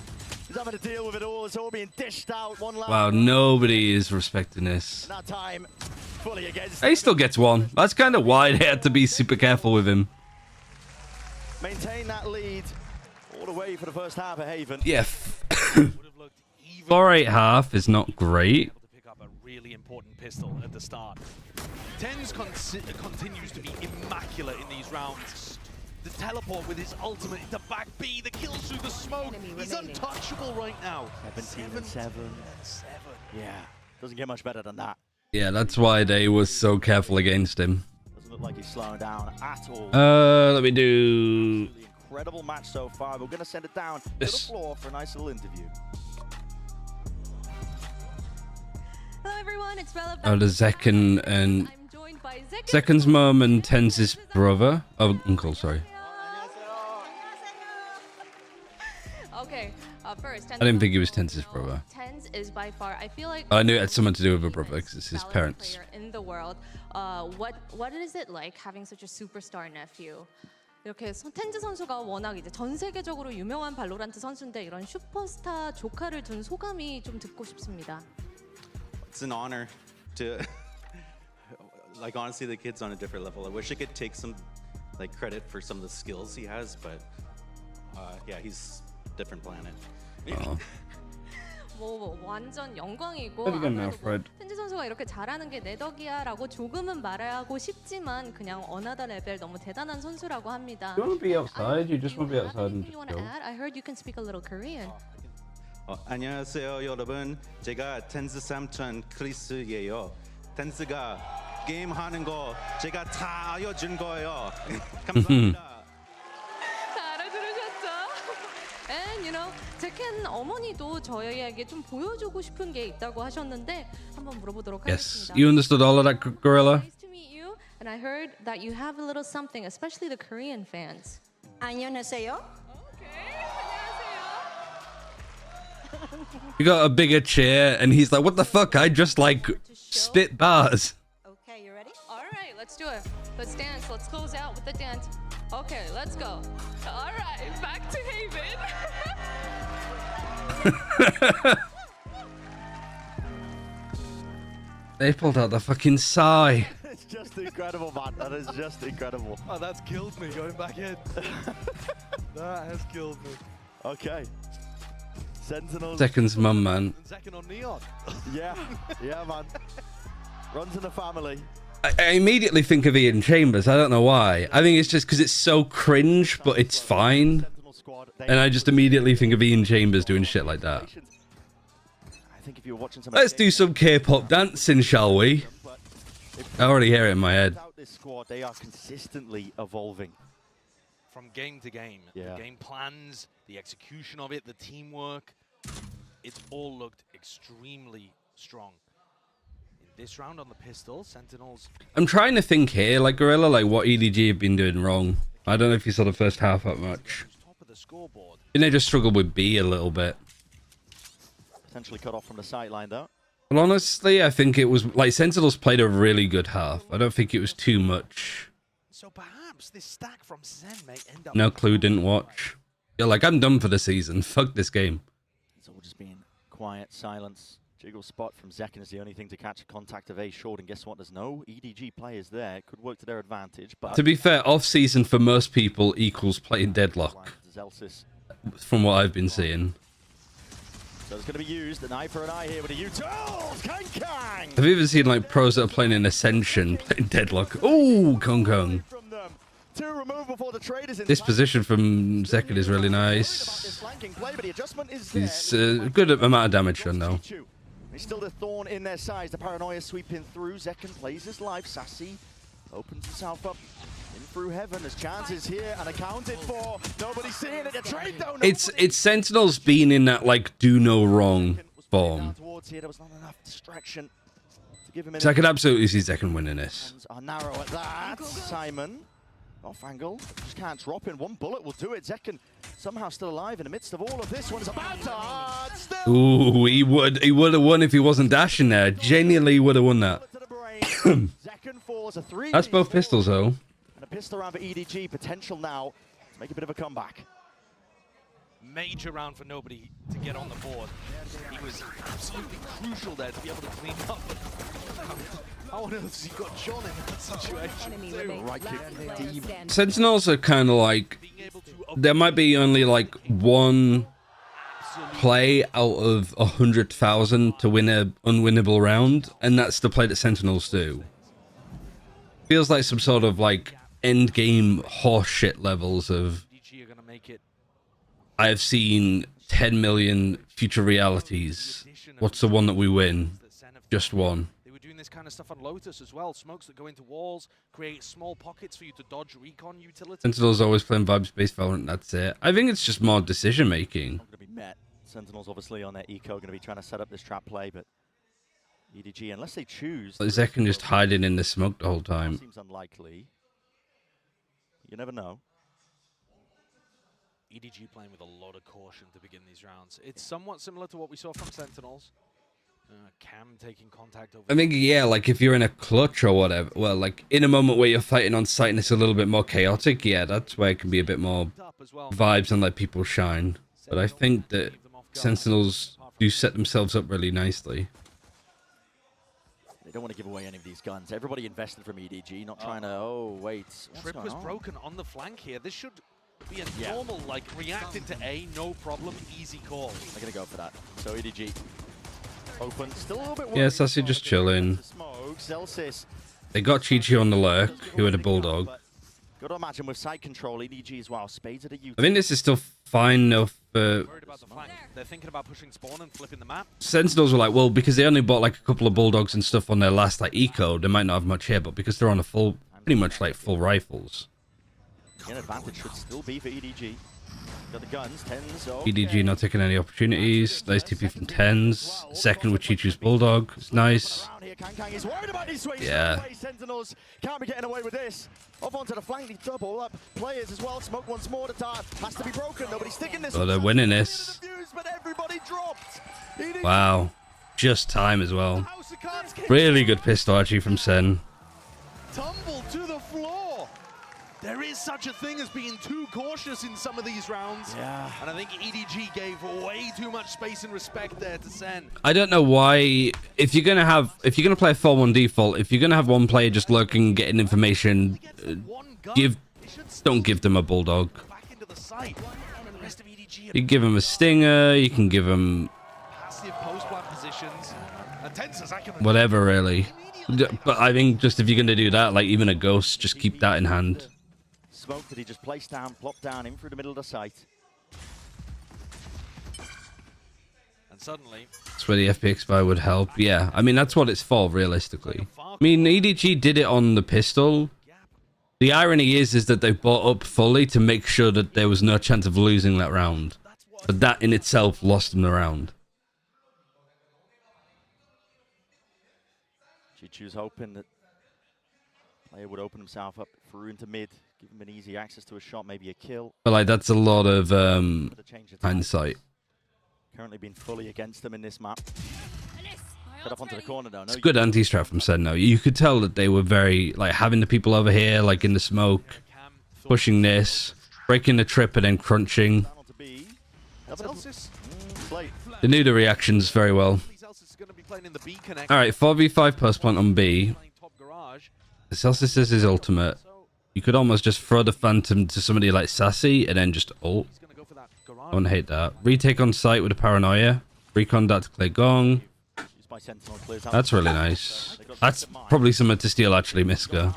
He's having to deal with it all. It's all being dished out. Wow, nobody is respecting this. That time, fully against. He still gets one. That's kind of why they had to be super careful with him. Maintain that lead all the way for the first half of Haven. Yeah. 4-8 half is not great. Pick up a really important pistol at the start. Tens continues to be immaculate in these rounds. The teleport with his ultimate into back B, the kills through the smoke. He's untouchable right now. 17-7. Yeah, doesn't get much better than that. Yeah, that's why they were so careful against him. Doesn't look like he's slowing down at all. Let me do... Incredible match so far. We're going to send it down to the floor for a nice little interview. Hello everyone, it's Bella. The Zekken and... Zekken's mom and Tens' brother. Oh, uncle, sorry. Okay, first, I didn't think he was Tens' brother. Tens is by far, I feel like I knew it had something to do with a brother because it's his parents. In the world, what is it like having such a superstar nephew? 이렇게 텐즈 선수가 워낙 이제 전 세계적으로 유명한 발로란트 선수인데 이런 슈퍼스타 조카를 둔 소감이 좀 듣고 싶습니다. It's an honor to like honestly the kid's on a different level. I wish I could take some like credit for some of the skills he has, but yeah, he's different planet. 뭐 완전 영광이고 Have you gone now, Fred? 텐즈 선수가 이렇게 잘하는 게 내 덕이야라고 조금은 말하고 싶지만 그냥 어나더 레벨 너무 대단한 선수라고 합니다. You want to be outside? You just want to be outside and just You want to go. add? I heard you can speak a little Korean. 안녕하세요 여러분. 제가 텐스 삼촌 크리스예요. 텐스가 게임 하는 거 제가 다 알려준 거예요. 감사합니다. And you know, 제켄 어머니도 저희에게 좀 보여주고 싶은 게 있다고 하셨는데 한번 물어보도록 Yes, 하겠습니다. you understood all of that, Gorilla? Nice to meet you. And I heard that you have a little something, especially the Korean fans. 안녕하세요. You got a bigger chair, and he's like, "What the fuck? I just like spit bars." Okay, you ready? All right, let's do it. Let's dance. Let's close out with the dance. Okay, let's go. All right, back to Haven. They pulled out the fucking sigh. It's just incredible, man. That is just incredible. Oh, that's killed me going back in. That has killed me. Okay. Sentinels. Zekken's mum, man. Zekken on Neon. Yeah, yeah, man. Runs in the family. I immediately think of Ian Chambers. I don't know why. I think it's just because it's so cringe, but it's fine. And I just immediately think of Ian Chambers doing shit like that. I think if you're watching Let's do some K-pop dancing, shall we? I already hear it in my head. This squad, they are consistently evolving. From game to game, Yeah. the game plans, the execution of it, the teamwork, it's all looked extremely strong. In this round on the pistol, Sentinels... I'm trying to think here, like Gorilla, like what EDG have been doing wrong. I don't know if you saw the first half that much. Top of the scoreboard. Didn't they just struggle with B a little bit? Potentially cut off from the sideline though. Well, honestly, I think it was like Sentinels played a really good half. I don't think it was too much. So perhaps this stack from SEN may end up. No clue, didn't watch. You're like, I'm done for the season. Fuck this game. It's all just being quiet, silence. Jiggle spot from Zekken is the only thing to catch a contact of A short, and guess what? There's no EDG players there. It could work to their advantage, but To be fair, off-season for most people equals playing Deadlock, Zelsis. from what I've been seeing. So it's going to be used, an eye for an eye here with a U-turn. Kang! I've even seen like pros that are playing in Ascension playing Deadlock. Oh, Kong Kong. Two removed before the trade is in. This position from Zekken is really nice. He's a good amount of damage done though. He's still the thorn in their sides. The paranoia sweeping through. Zekken plays his life. Sassy opens himself up in through heaven. There's chances here and accounted for. Nobody's seeing it. The trade though. It's Sentinels being in that like do no wrong form. There was not enough distraction to give him. So I could absolutely see Zekken winning this. Are narrow at that. Simon off angle. Just can't drop in. One bullet will do it. Zekken somehow still alive in the midst of all of this. One is about to Ooh, he would have won if he wasn't dashing there. Genuinely would have won that. That's both pistols though. And a pistol round for EDG. Potential now to make a bit of a comeback. Major round for nobody to get on the board. He was absolutely crucial there to be able to clean up. How on earth has he got John in that situation? Right kick. Sentinels are kind of like, there might be only like one play out of 100,000 to win an unwinnable round, and that's the play that Sentinels do. Feels like some sort of like end game horseshit levels of I have seen 10 million future realities. What's the one that we win? Just one. They were doing this kind of stuff on Lotus as well. Smokes that go into walls, create small pockets for you to dodge recon utility. Sentinels always playing vibes-based Valorant, that's it. I think it's just more decision-making. Sentinels obviously on their eco going to be trying to set up this trap play, but EDG, unless they choose... Zekken just hiding in the smoke the whole time. Seems unlikely. You never know. EDG playing with a lot of caution to begin these rounds. It's somewhat similar to what we saw from Sentinels. Cam taking contact over... I think, yeah, like if you're in a clutch or whatever, well, like in a moment where you're fighting on site and it's a little bit more chaotic, yeah, that's where it can be a bit more vibes and let people shine. But I think that Sentinels do set themselves up really nicely. They don't want to give away any of these guns. Everybody invested from EDG, not trying to... Oh, wait. Trip was broken on the flank here. This should be a normal, like, reacting to A, no problem, easy call. They're going to go for that. So EDG open, still a little bit... Yeah, Sassy just chilling. Zelsis. They got Chi-Chi on the lurk, who had a bulldog. Got to imagine with side control, EDG as well. Spades at a U. I think this is still fine enough for... Worried about the flank. They're thinking about pushing spawn and flipping the map. Sentinels were like, well, because they only bought like a couple of bulldogs and stuff on their last like eco, they might not have much here, but because they're on a full, pretty much like full rifles. An advantage should still be for EDG. Got the guns, tens. EDG not taking any opportunities. Nice TP from tens. Second with Chi-Chi's bulldog. It's nice. Yeah. Sentinels can't be getting away with this. Up onto the flank, they double up players as well. Smoke once more. The dart has to be broken. Nobody's sticking this. Oh, they're winning this. But everybody dropped. Wow. Just time as well. Really good pistol actually from Sen. Tumble to the floor. There is such a thing as being too cautious in some of these rounds. Yeah. And I think EDG gave way too much space and respect there to Sen. I don't know why, if you're gonna play a 4-1 default, if you're gonna have one player just lurking, getting information, don't give them a bulldog. You can give him a stinger, you can give him whatever really. But I think just if you're gonna do that, like even a ghost, just keep that in hand. Smoke that he just placed down, plopped down in through the middle of the site. And suddenly... That's where the FPX buy would help. Yeah, I mean, that's what it's for, realistically. I mean, EDG did it on the pistol. The irony is that they bought up fully to make sure that there was no chance of losing that round. But that in itself lost them the round. Chi-Chu's hoping that Player would open himself up through into mid, give him an easy access to a shot, maybe a kill. But like that's a lot of hindsight. Currently been fully against them in this map. Cut up onto the corner though. It's good anti-strat from SEN though. You could tell that they were very like having the people over here like in the smoke, pushing this, breaking the trip and then crunching. They knew the reactions very well. Alright, 4v5 post plant on B. Celsius is his ultimate. You could almost just throw the Phantom to somebody like Sassy and then just ult. I wouldn't hate that. Retake on site with a Paranoia. Recon that to clear Gong. That's really nice. That's probably something to steal actually, Miska.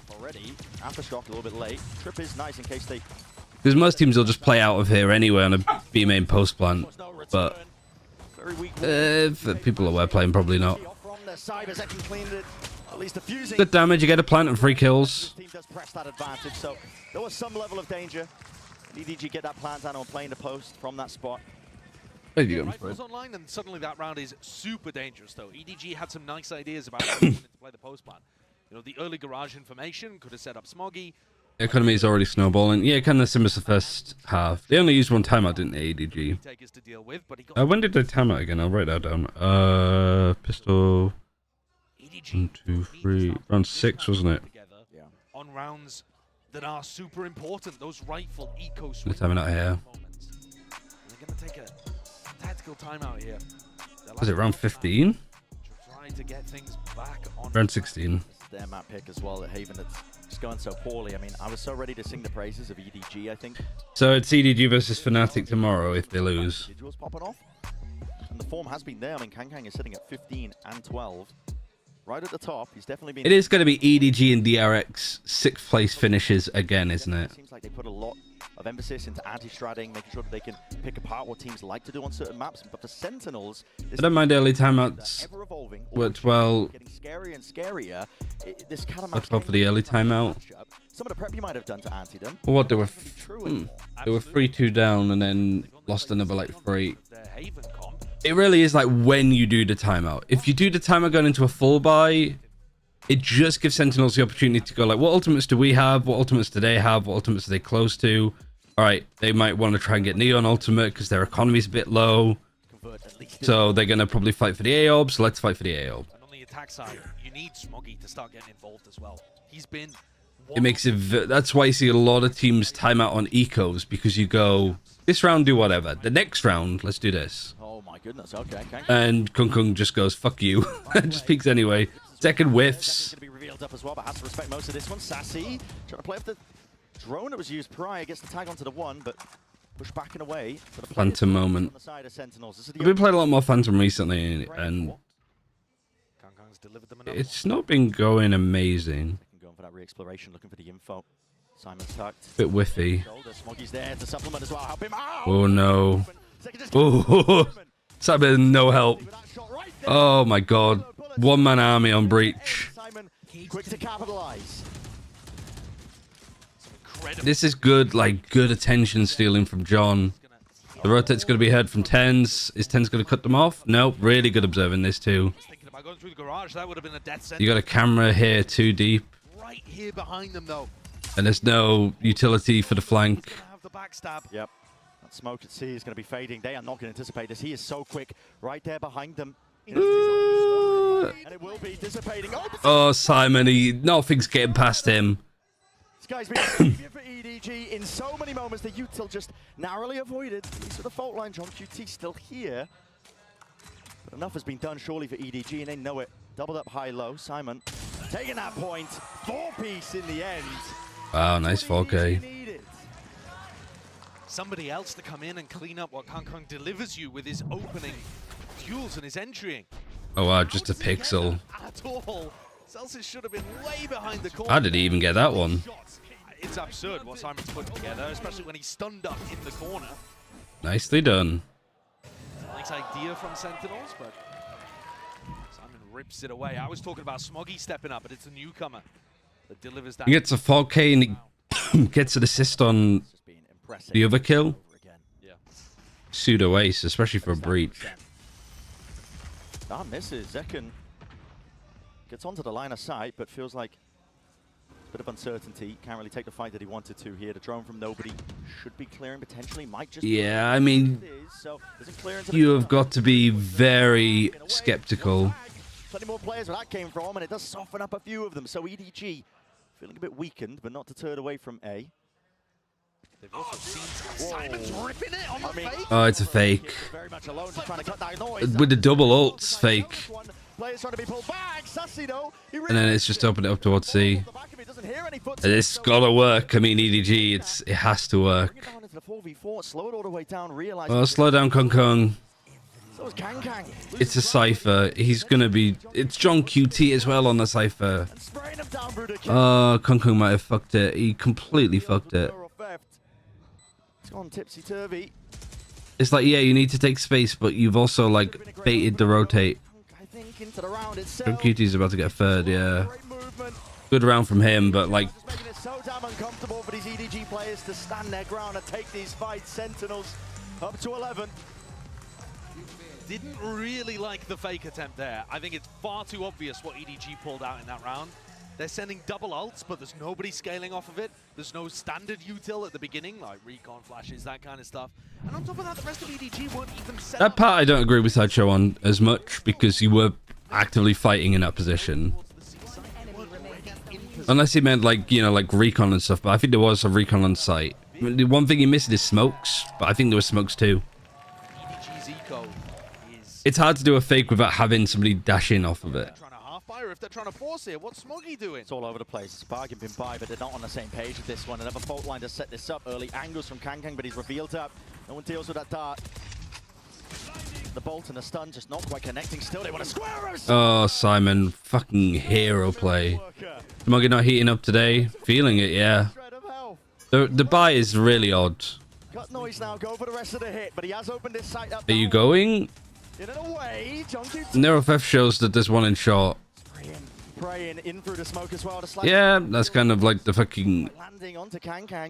Because most teams will just play out of here anyway on a B main post plant. But if people aware playing, probably not. Good damage, you get a plant and 3 kills. Team does press that advantage, so there was some level of danger. EDG get that plant down and playing the post from that spot. There you go. Rifles online, and suddenly that round is super dangerous, though. EDG had some nice ideas about how they wanted to play the post plan. You know, the early garage information could have set up Smoggy. The economy is already snowballing. Yeah, kind of similar to the first half. They only used one timeout, didn't they, EDG? When did they timeout again? I'll write that down. Pistol. 1, 2, 3. Round 6, wasn't it? Yeah. On rounds that are super important, those rifle eco The timing out here. They're going to take a tactical timeout here. Was it round 15? Trying to get things back on round 16. Their map pick as well at Haven that's just going so poorly. I mean, I was so ready to sing the praises of EDG, I think. So it's EDG versus Fnatic tomorrow if they lose. Visuals popping off. And the form has been there. I mean, Kang is sitting at 15 and 12. Right at the top, he's definitely been... It is going to be EDG and DRX 6th place finishes again, isn't it? Seems like they put a lot of emphasis into anti-stratting, making sure that they can pick apart what teams like to do on certain maps. But for Sentinels, I don't mind early timeouts. Worked well. Getting scarier and scarier. This kind of Worked well for the early timeout. Some of the prep you might have done to anti them. Well, what, they were 3-2 down and then lost another like 3. It really is like when you do the timeout. If you do the timeout going into a full buy, it just gives Sentinels the opportunity to go like, what ultimates do we have? What ultimates do they have? What ultimates are they close to? All right, they might want to try and get Neon ultimate because their economy's a bit low. So they're going to probably fight for the AOB, so let's fight for the AOB. And on the attack side, you need Smoggy to start getting involved as well. He's been... It makes it... That's why you see a lot of teams time out on ecos, because you go, this round do whatever. The next round, let's do this. Oh my goodness, okay. And Kung Kung just goes, fuck you. Just peeks anyway. Second whiffs. Going to be revealed up as well, but has to respect most of this one. Sassy trying to play with the drone that was used prior, gets the tag onto the one, but push back and away. Phantom moment. I've been playing a lot more Phantom recently, and it's not been going amazing. Going for that re-exploration, looking for the info. Simon's tucked. Bit whiffy. Smoggy's there to supplement as well. Help him out. Oh no. Oh, Simon, no help. Oh my god. One-man army on breach. Simon, quick to capitalize. This is good, like good attention stealing from John. The rotate's going to be heard from Tens. Is Tens going to cut them off? Nope. Really good observing this too. You got a camera here too deep. Right here behind them though. And there's no utility for the flank. Yep. That smoke at C is going to be fading. They are not going to anticipate this. He is so quick right there behind them. And it will be dissipating. Oh, Simon, nothing's getting past him. This guy's been a savior for EDG in so many moments. The util just narrowly avoided. These are the fault line. John QT still here. But enough has been done surely for EDG, and they know it. Doubled up high-low. Simon taking that point. 4-piece in the end. Wow, nice 4K. Somebody else to come in and clean up what Kung Kung delivers you with his opening duels and his entrying. Oh wow, just a pixel. At all. Celsius should have been way behind the corner. How did he even get that one? It's absurd what Simon's put together, especially when he's stunned up in the corner. Nicely done. Nice idea from Sentinels, but Simon rips it away. I was talking about Smoggy stepping up, but it's a newcomer that delivers that. He gets a 4K and he gets an assist on the other kill. Pseudo ace, especially for a breach. That misses. Zekken gets onto the line of sight, but feels like Bit of uncertainty. Can't really take the fight that he wanted to here. The drone from nobody should be clearing potentially. Might just. Yeah, I mean, so the you have got to be very skeptical. Plenty more players where that came from, and it does soften up a few of them. So EDG feeling a bit weakened, but not deterred away from A. They've also seen Simon's ripping it on the fake. Oh, it's a fake. Very much alone, just trying to cut that noise. With the double ults, fake. Players trying to be pulled back. Sassy, though, And then it's just opened it up towards C. And it's gotta work. I mean, EDG, it has to work. Oh, slow down, Kung Kung. It's a Cypher. He's gonna be... It's John QT as well on the Cypher. Oh, Kung Kung might have fucked it. He completely fucked it. It's gone tipsy-turvy. It's like, yeah, you need to take space, but you've also, like, baited the rotate. John QT's about to get third, yeah. Good round from him, but, like... It's so damn uncomfortable for these EDG players to stand their ground and take these fights. Sentinels up to 11. Didn't really like the fake attempt there. I think it's far too obvious what EDG pulled out in that round. They're sending double ults, but there's nobody scaling off of it. There's no standard util at the beginning, like recon flashes, that kind of stuff. And on top of that, the rest of EDG weren't even set That up. part I don't agree with Sideshow on as much, because you were actively fighting in that position. Unless he meant, like, you know, like recon and stuff, but I think there was a recon on site. The one thing he missed is smokes, but I think there were smokes too. EDG's eco is... It's hard to do a fake without having somebody dash in off of it. Fire if they're trying to force here. What's Smoggy doing? It's all over the place. Sparking been by, but they're not on the same page with this one. Another fault line to set this up. Early angles from Kang, but he's revealed up. No one deals with that dart. The bolt and the stun just not quite connecting. Still, they want to square us. Oh, Simon, fucking hero play. Smoggy not heating up today. Feeling it, yeah. The buy is really odd. Cut noise now. Go for the rest of the hit, but he has opened his sight up. Are you going? In and away. NeuroFF shows that there's one in short. Praying in through the smoke as well. Yeah, that's kind of like the fucking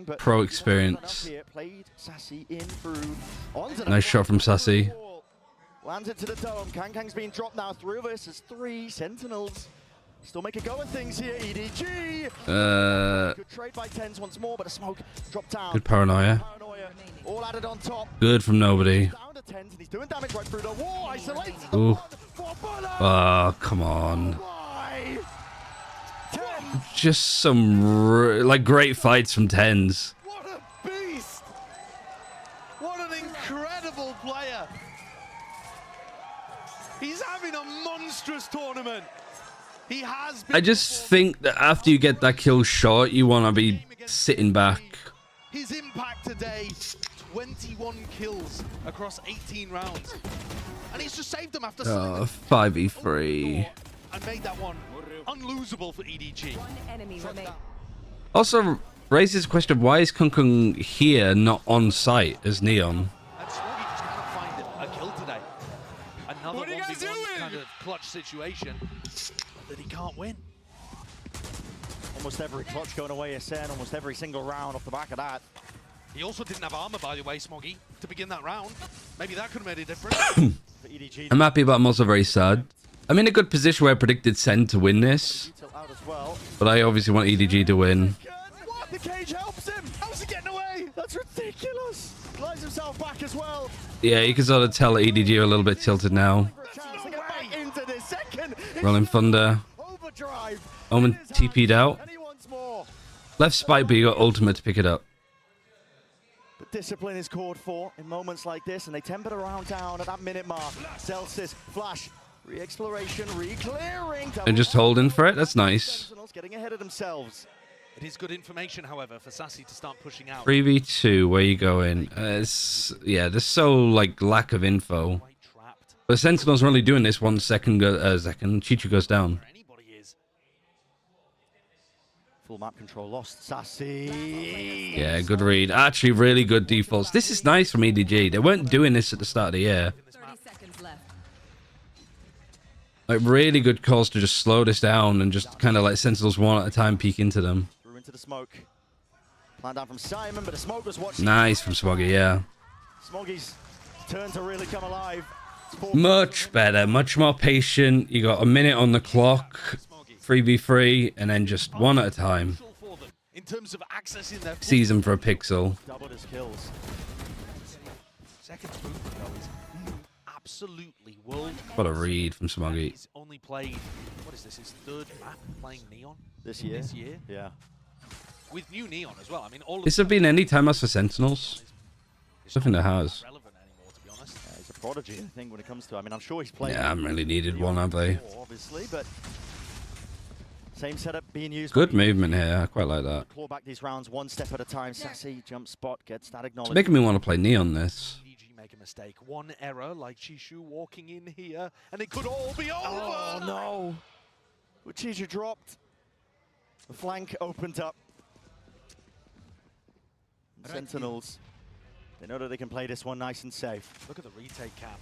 but pro experience. Played Sassy in through. Nice shot from Sassy. Lands it to the dome. Kang's being dropped now. 3 versus 3 Sentinels. Still make a go of things here. EDG. Good trade by Tens once more, but a smoke dropped down. Good paranoia. All added on top. Good from nobody. Down to Tens, and he's doing damage right through the wall. Isolates. Ooh. Oh, come on. Just some like great fights from Tens. What a beast! What an incredible player! He's having a monstrous tournament. He has been. I just think that after you get that kill shot, you want to be sitting back. His impact today, 21 kills across 18 rounds. And he's just saved them after 5v3. and made that one unlosable for EDG. Also raises the question of why is Kung Kung here, not on site as Neon? And Smoggy just can't find a kill today. Another 1v1 kind of clutch situation that he can't win. Almost every clutch going away SN, almost every single round off the back of that. He also didn't have armor, by the way, Smoggy, to begin that round. Maybe that could have made a difference. I'm happy, but I'm also very sad. I'm in a good position where I predicted SEN to win this, but I obviously want EDG to win. What? The cage helps him. How's he getting away? That's ridiculous. Glides himself back as well. Yeah, you can sort of tell that EDG are a little bit tilted now. Rolling Thunder. Omen TP'd out. Left spike, but you got ultimate to pick it up. But discipline is called for in moments like this, and they tempered around down at that minute mark. Celsius, flash, re-exploration, re-clearing. And just holding for it, that's nice. Getting ahead of themselves. It is good information, however, for Sassy to start pushing out. 3v2, where you going? Yeah, there's so like lack of info. But Sentinel's only doing this 1 second. Chichu goes down. Full map control lost. Sassy. Yeah, good read. Actually, really good defaults. This is nice from EDG. They weren't doing this at the start of the year. Like, really good calls to just slow this down and just kind of like Sentinels one at a time peek into them. Threw into the smoke. Plan down from Simon, but the smoke was watching. Nice from Smoggy, yeah. Smoggy's turn to really come alive. Much better, much more patient. You got a minute on the clock, 3v3, and then just one at a time. terms of accessing their Sees him for a pixel. Doubled his kills. Second movement though is absolutely world. What a read from Smoggy. He's only played, what is this, his third map playing Neon? This year? This year? Yeah. With new Neon as well. I mean, all of This have been any time as for Sentinels? Something that has. relevant anymore, to be honest. He's a prodigy, I think, when it comes to. I mean, I'm sure he's played. Yeah, I haven't really needed one, have they? Obviously, but same setup being used. Good movement here. I quite like that. Claw back these rounds one step at a time. Sassy jump spot gets that It's acknowledged. making me want to play Neon this. EDG make a mistake. One error, like Chishu walking in here, and it could all be over. Oh no! Uchiju dropped. The flank opened up. Sentinels. They know that they can play this one nice and safe. Look at the retake cap.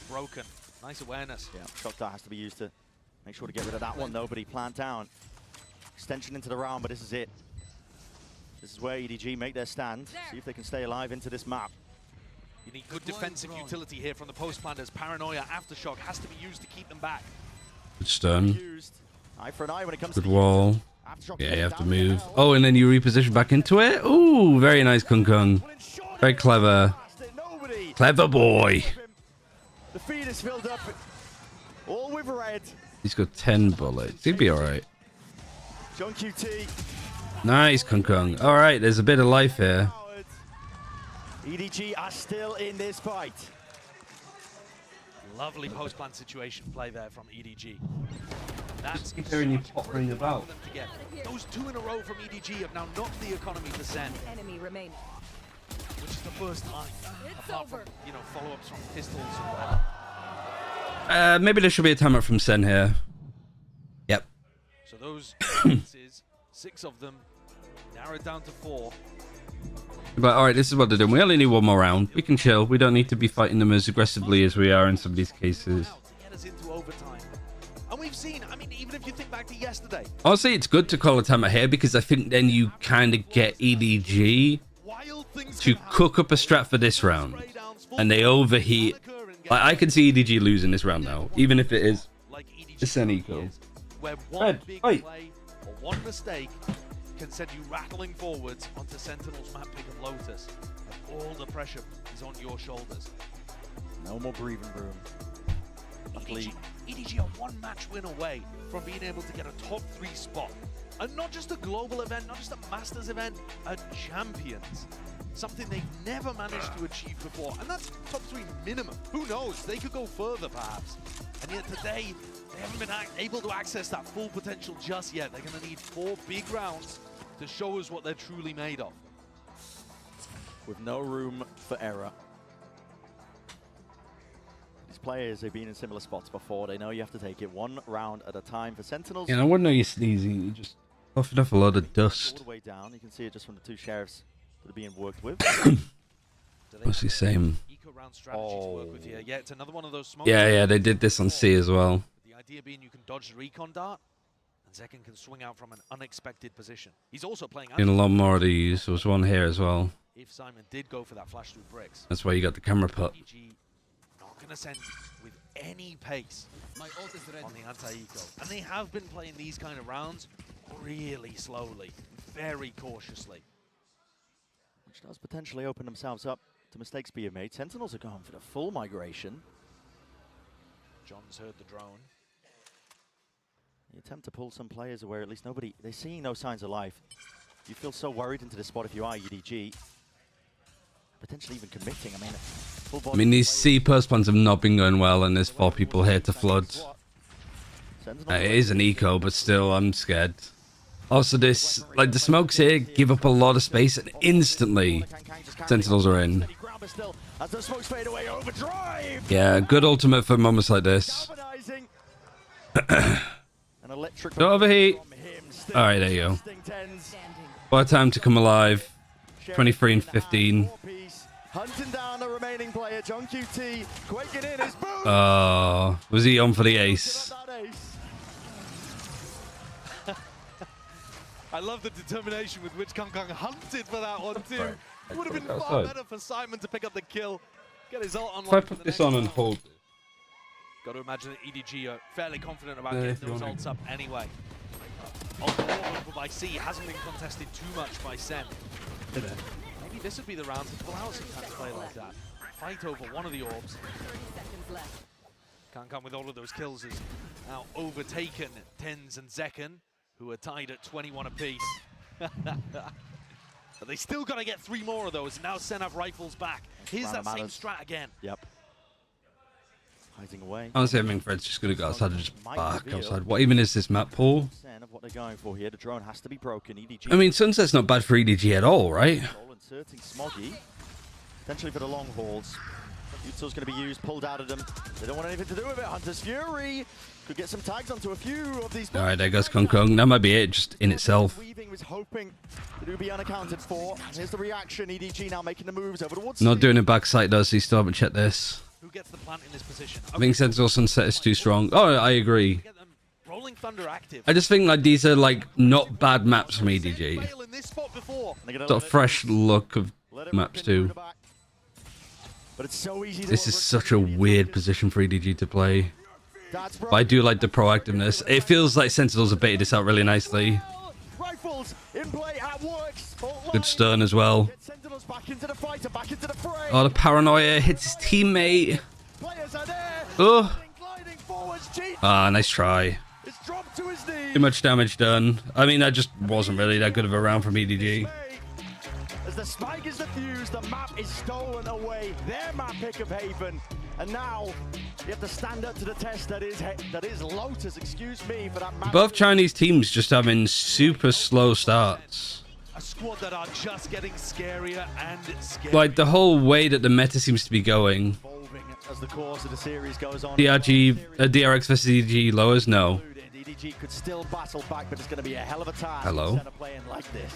Broken. Nice awareness. Yeah, shock dart has to be used to make sure to get rid of that one though, but he planned down. Extension into the round, but this is it. This is where EDG make their stand. See if they can stay alive into this map. You need good defensive utility here from the post planners. Paranoia, Aftershock has to be used to keep them back. Good stun. Eye for an eye when it comes Good to wall. Yeah, you have to move. Oh, and then you reposition back into it. Ooh, very nice, Kung Kung. Very clever. Clever boy. The feed is filled up. All with red. He's got 10 bullets. He'd be alright. John QT. Nice, Kung Kung. Alright, there's a bit of life here. EDG are still in this fight. Lovely post plan situation play there from EDG. That's hearing you pottering about. Those two in a row from EDG have now knocked the economy to SEN. Enemy remaining. Which is the first time. Apart from, you know, follow-ups from pistols or whatever. Maybe there should be a timeout from Sen here. Yep. So those chances, 6 of them, narrowed down to 4. But alright, this is what they're doing. We only need one more round. We can chill. We don't need to be fighting them as aggressively as we are in some of these cases. Get us into overtime. And we've seen, I mean, even if you think back to yesterday. Honestly, it's good to call a timeout here because I think then you kind of get EDG to cook up a strat for this round. And they overheat. Like, I can see EDG losing this round now, even if it is a SEN eco. Where one big play or one mistake can send you rattling forwards onto Sentinel's map pick of Lotus. And all the pressure is on your shoulders. No more breathing room. EDG are one match win away from being able to get a top 3 spot. And not just a global event, not just a Masters event, a Champions. Something they've never managed to achieve before. And that's top 3 minimum. Who knows? They could go further perhaps. And yet today, they haven't been able to access that full potential just yet. They're going to need 4 big rounds to show us what they're truly made of. With no room for error. These players have been in similar spots before. They know you have to take it one round at a time. For Sentinels, Yeah, I wouldn't know you're sneezing. You just puffing off a lot of all dust. the way down. You can see it just from the 2 sheriffs that are being worked with. Mostly same. Oh. Yeah, it's another one of those smoke. Yeah, they did this on C as well. The idea being you can dodge the recon dart, and Zekken can swing out from an unexpected position. He's also playing Doing a lot more of these. There was one here as well. if Simon did go for that flash through bricks. That's why you got the camera put. EDG not going to send with any pace on the anti-eco. And they have been playing these kind of rounds really slowly, very cautiously. Which does potentially open themselves up to mistakes being made. Sentinels are going for the full migration. John's heard the drone. The attempt to pull some players away, at least nobody, they're seeing no signs of life. You feel so worried into this spot if you are EDG. Potentially even committing, I mean, these C post plans have not been going well, and there's 4 people here to flood. It is an eco, but still, I'm scared. Also, this, like, the smokes here give up a lot of space, and instantly, Sentinels are in. Yeah, good ultimate for moments like this. Don't overheat. Alright, there you go. What time to come alive. 23 and 15. Hunting down the remaining player, John QT, quaking in his boot. Oh, was he on for the ace? I love the determination with which Kong Kong hunted for that one too. It would have been far better for Simon to pick up the kill, get his ult on. If I put this on and hold it. Got to imagine that EDG are fairly confident about getting those ults up anyway. on the orb over by C hasn't been contested too much by SEN. Maybe this would be the round to pull out some kind of play like that. Fight over one of the orbs. Can't come with all of those kills has now overtaken Tens and Zekken, who are tied at 21 apiece. But they still got to get 3 more of those. Now SEN have rifles back. Here's that same strat again. Yep. Hiding away. Honestly, I think Fred's just gonna go outside and just bark outside. What even is this map pool? Of what they're going for here. The drone has to be broken. EDG. I mean, Sunset's not bad for EDG at all, right? Inserting Smoggy. Potentially for the long hauls. Util's going to be used, pulled out of them. They don't want anything to do with it. Hunter's Fury could get some tags onto a few of these. All right, there goes Kong Kong. That might be it, just in itself. Weaving was hoping to be unaccounted for. Here's the reaction. EDG now making the moves over towards. Not doing a backside, does he? Still haven't checked this. Who gets the plant in this position? I think Sentinel Sunset is too strong. Oh, I agree. Rolling Thunder active. I just think like these are like not bad maps from EDG. Sort of fresh look of maps too. But it's so easy. This is such a weird position for EDG to play. But I do like the proactiveness. It feels like Sentinels have baited this out really nicely. Good stun as well. Oh, the paranoia hits his teammate. Oh. Ah, nice try. Too much damage done. I mean, that just wasn't really that good of a round from EDG. As the spike is defused, the map is stolen away. Their map pick of Haven. And now you have to stand up to the test that is Lotus, excuse me, for that map. Both Chinese teams just having super slow starts. A squad that are just getting scarier and scarier. Like the whole way that the meta seems to be going. As the course of the series goes on. DRX versus EDG lowers? No. EDG could still battle back, but it's going to be a hell of a task. Hello. Playing like this.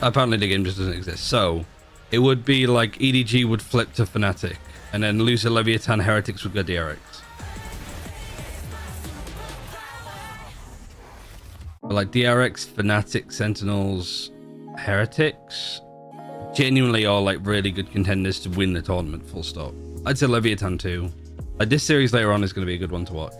Apparently the game just doesn't exist. So it would be like EDG would flip to Fnatic and then lose to Leviathan, Heretics would go DRX. But like DRX, Fnatic, Sentinels, Heretics genuinely are like really good contenders to win the tournament, full stop. I'd say Leviathan too. Like this series later on is going to be a good one to watch.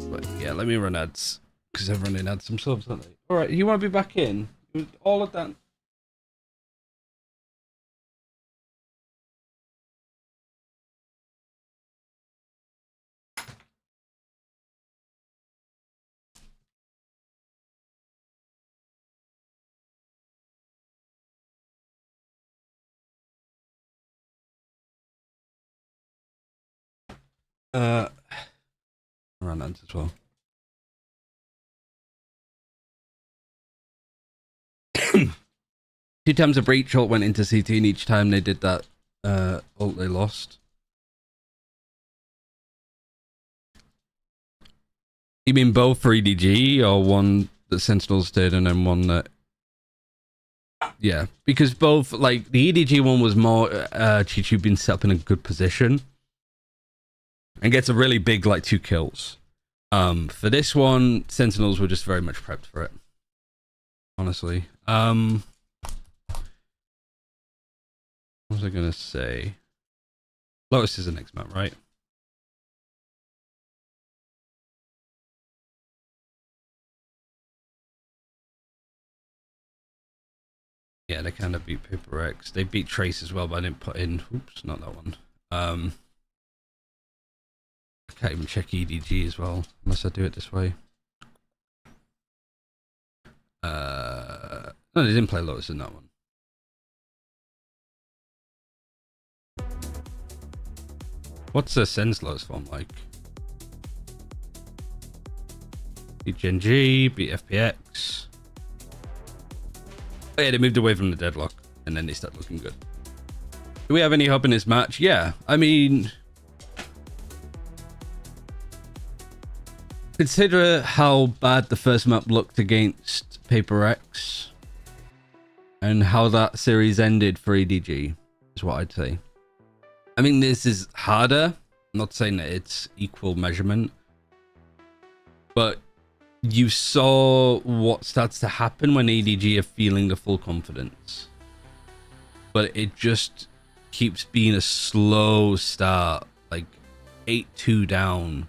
But yeah, let me run ads because they're running ads themselves, aren't they? All right, you want to be back in? All of that. Run ads as well. Two times a breach ult went into CT, and each time they did that ult they lost. You mean both for EDG or one that Sentinels did and then one that... Yeah, because both, like, the EDG one was more Chichu being set up in a good position and gets a really big, like, 2 kills. For this one, Sentinels were just very much prepped for it. Honestly. What was I gonna say? Lotus is the next map, right? Yeah, they kind of beat Paper X. They beat Trace as well, but I didn't put in... Oops, not that one. I can't even check EDG as well, unless I do it this way. No, they didn't play Lotus in that one. What's the SEN's Lotus form like? Beat Gen G, beat FPX. Oh yeah, they moved away from the deadlock, and then they start looking good. Do we have any hope in this match? Yeah, I mean... Consider how bad the first map looked against Paper X, and how that series ended for EDG, is what I'd say. I mean, this is harder. I'm not saying that it's equal measurement, but you saw what starts to happen when EDG are feeling the full confidence. but it just keeps being a slow start, like 8-2 down,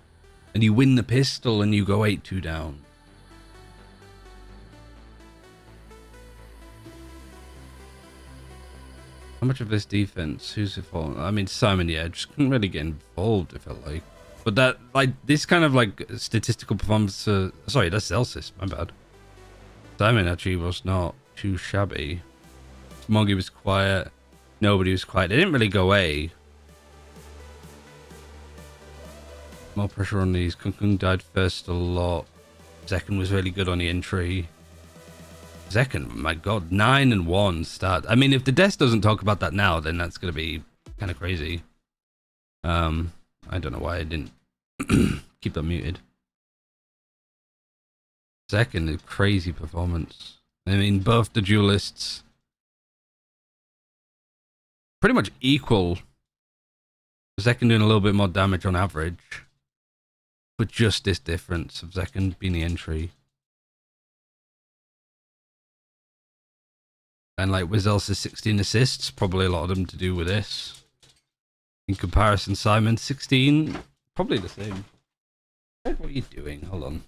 and you win the pistol and you go 8-2 down. How much of this defense? Who's it for? I mean, Simon, yeah, just couldn't really get involved, it felt like. But that, like, this kind of, like, statistical performance... sorry, that's Celsius, my bad. Simon actually was not too shabby. Smoggy was quiet. Nobody was quiet. They didn't really go A. More pressure on these. Kung Kung died first a lot. Second was really good on the entry. Second, my god, 9-1 start. I mean, if the desk doesn't talk about that now, then that's going to be kind of crazy. I don't know why I didn't keep that muted. Second, a crazy performance. I mean, both the duelists pretty much equal. The second doing a little bit more damage on average, but just this difference of second being the entry. And like Wizel's 16 assists, probably a lot of them to do with this. In comparison, Simon 16, probably the same. What are you doing? Hold on.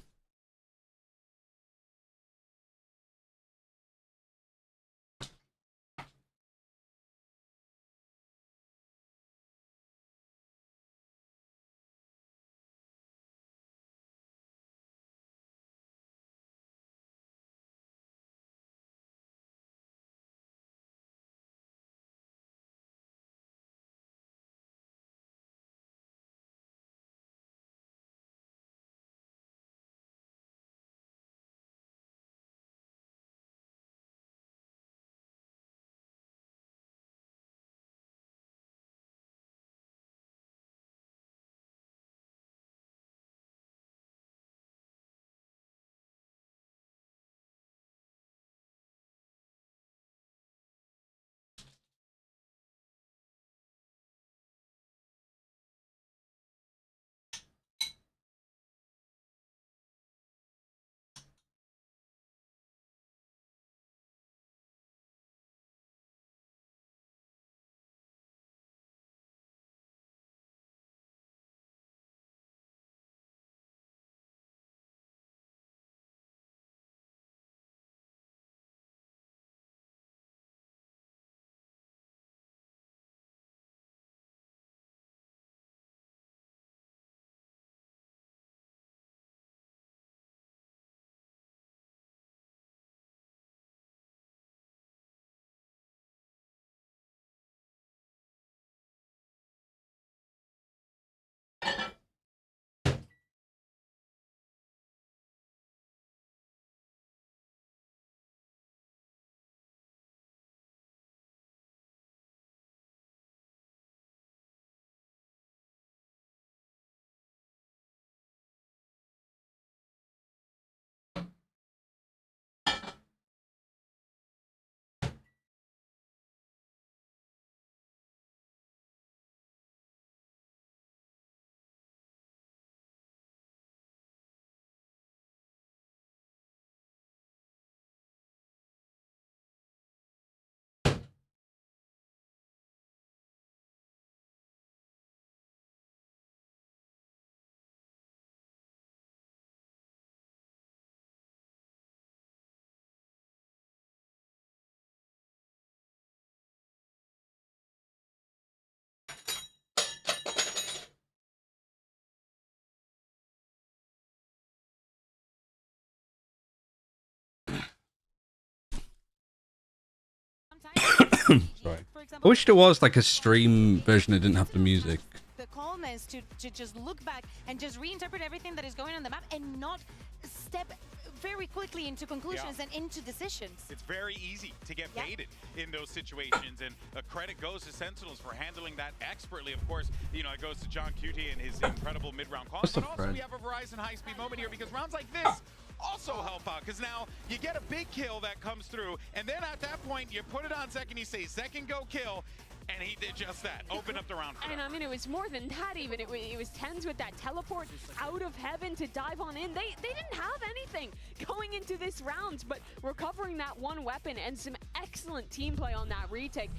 Sorry. I wish there was like a stream version that didn't have the music. The calmness to just look back and just reinterpret everything that is going on the map and not step very quickly into conclusions and into decisions. It's very easy to get baited in those situations, and a credit goes to Sentinels for handling that expertly. Of course, you know, it goes to John QT and his incredible mid-round calls, but also we have a Verizon high-speed moment here because rounds like this also help out, because now you get a big kill that comes through, and then at that point you put it on second, you say second go kill, and he did just that. Open up the round for And them. I mean, it was more than that even. It was TenZ with that teleport out of heaven to dive on in. They didn't have anything going into this round, but recovering that one weapon and some excellent team play on that retake.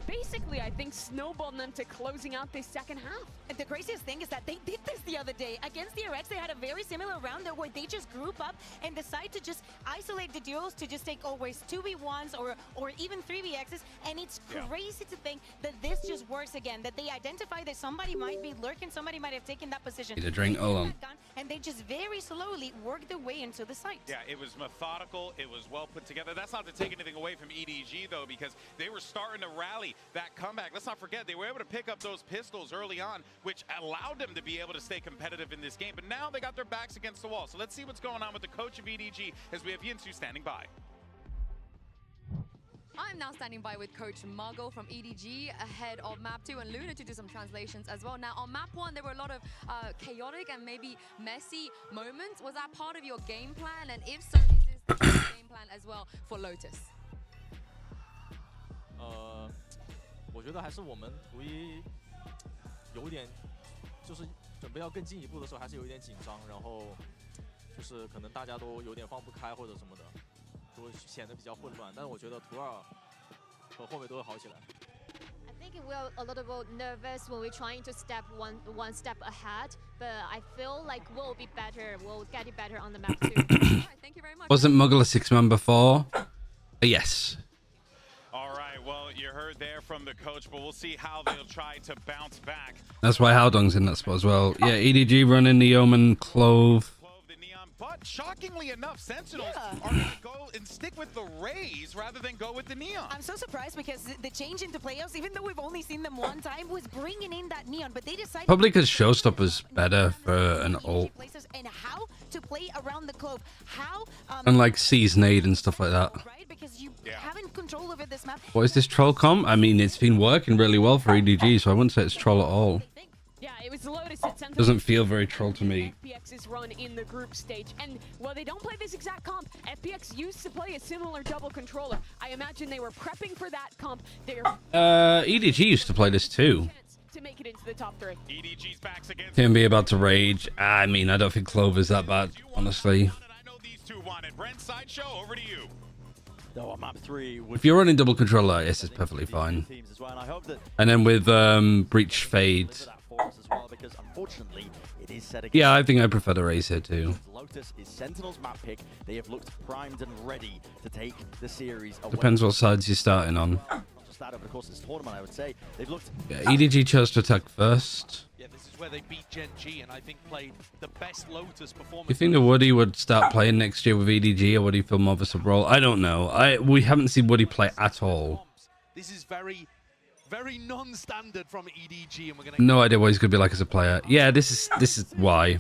basically, I think, snowballed them to closing out this second half. The craziest thing is that they did this the other day. Against the RX, they had a very similar round there where they just group up and decide to just isolate the duels to just take always 2v1s or even 3v-Xs. And it's crazy to think that this just works again, that they identify that somebody might be lurking, somebody might have taken that position. Need a drink, hold on. And they just very slowly work their way into the site. Yeah, it was methodical, it was well put together. That's not to take anything away from EDG though, because they were starting to rally that comeback. Let's not forget, they were able to pick up those pistols early on, which allowed them to be able to stay competitive in this game. But now they got their backs against the wall. So let's see what's going on with the coach of EDG as we have Yinsu standing by. I'm now standing by with Coach Margot from EDG ahead of Map 2 and Luna to do some translations as well. Now on Map 1 there were a lot of chaotic and maybe messy moments. Was that part of your game plan? And if so, is this the game plan as well for Lotus? 我觉得还是我们图一有点就是准备要更进一步的时候还是有一点紧张，然后就是可能大家都有点放不开或者什么的，就会显得比较混乱。但是我觉得图二和后面都会好起来。 I think we're a little bit nervous when we're trying to step one step ahead, but I feel like we'll be better. We'll get it better on the map too. Thank you very much. Wasn't Muggle a 6-man before? Yes. All right, well, you heard there from the coach, but we'll see how they'll try to bounce back. That's why Haldong's in that spot as well. Yeah, EDG running the Omen Clove. But shockingly enough, Sentinels are going to go and stick with the Rays rather than go with the Neon. I'm so surprised because the change into playoffs, even though we've only seen them one time, was bringing in that Neon. But they decided Probably because Showstopper's better for an ult. And how to play around the Clove, how Unlike Seasonade and stuff like that. right? Because you haven't control over this map. What is this troll comp? I mean, it's been working really well for EDG, so I wouldn't say it's troll at all. Yeah, it was Lotus at Sentinel. Doesn't feel very troll to me. FPX's run in the group stage. And while they don't play this exact comp, FPX used to play a similar double controller. I imagine they were prepping for that comp. They're EDG used to play this too. to make it into the top 3. EDG's backs against Can be about to rage. I mean, I don't think Clove is that bad, honestly. these two wanted. Brent Sideshow, over to you. No, on map 3 If you're running double controller, yes, it's perfectly fine. And then with Breach Fade. because unfortunately it is set against. Yeah, I think I prefer the Raze here too. Lotus is Sentinel's map pick. They have looked primed and ready to take the series away. Depends what sides you're starting on. Not just that, over the course of this tournament, I would say they've looked. Yeah, EDG chose to attack first. Yeah, this is where they beat Gen G and I think played the best Lotus performance. You think the Woody would start playing next year with EDG, or would he feel more of a sub role? I don't know. We haven't seen Woody play at all. This is very non-standard from EDG, and we're gonna. No idea what he's gonna be like as a player. Yeah, this is why.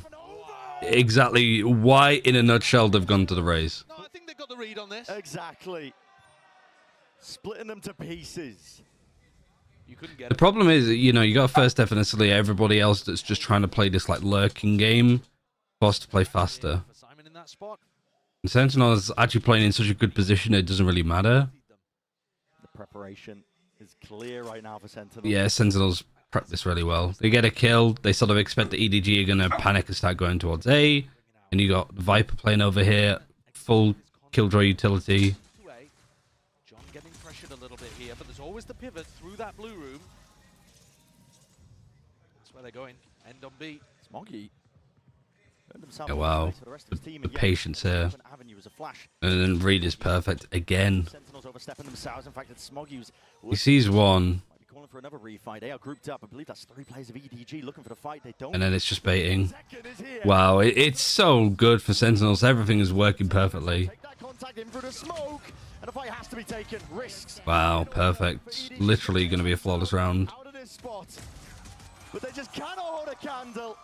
Exactly why, in a nutshell, they've gone to the Raze. No, I think they got the read on this. Exactly. Splitting them to pieces. You couldn't get The problem is, you know, you got first definitely everybody else that's just trying to play this like lurking game, forced to play faster. Simon in that spot. And Sentinel is actually playing in such a good position, it doesn't really matter. The preparation is clear right now for Sentinel. Yeah, Sentinels prep this really well. They get a kill, they sort of expect the EDG are going to panic and start going towards A. And you got Viper playing over here, full killjoy utility. John getting pressured a little bit here, but there's always the pivot through that blue room. That's where they're going. End on B. Smoggy. Yeah, wow, the patience here. And then Reed is perfect again. Sentinels overstepping themselves. In fact, it's Smoggy who's He sees one. might be calling for another refight. They are grouped up. I believe that's 3 players of EDG looking for the fight. They don't. And then it's just baiting. Wow, it's so good for Sentinels. Everything is working perfectly. Contact in through the smoke, and the fight has to be taken. Risks Wow, perfect. Literally going to be a flawless round. out of this spot, but they just cannot hold a candle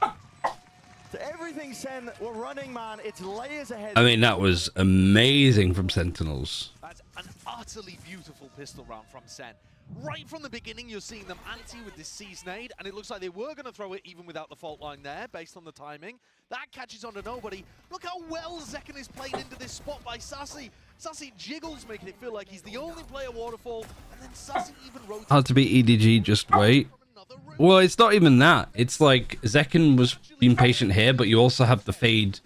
to everything. Sen were running, man. It's layers ahead. I mean, that was amazing from Sentinels. That's an utterly beautiful pistol round from Sen. Right from the beginning, you're seeing them anti with this Seasonade, and it looks like they were going to throw it even without the fault line there, based on the timing. That catches on to nobody. Look how well Zekken is played into this spot by Sassy. Sassy jiggles, making it feel like he's the only player Waterfall, and then Sassy even rotates. Hard to beat EDG, just wait. Well, it's not even that. It's like Zekken was being patient here, but you also have the Fade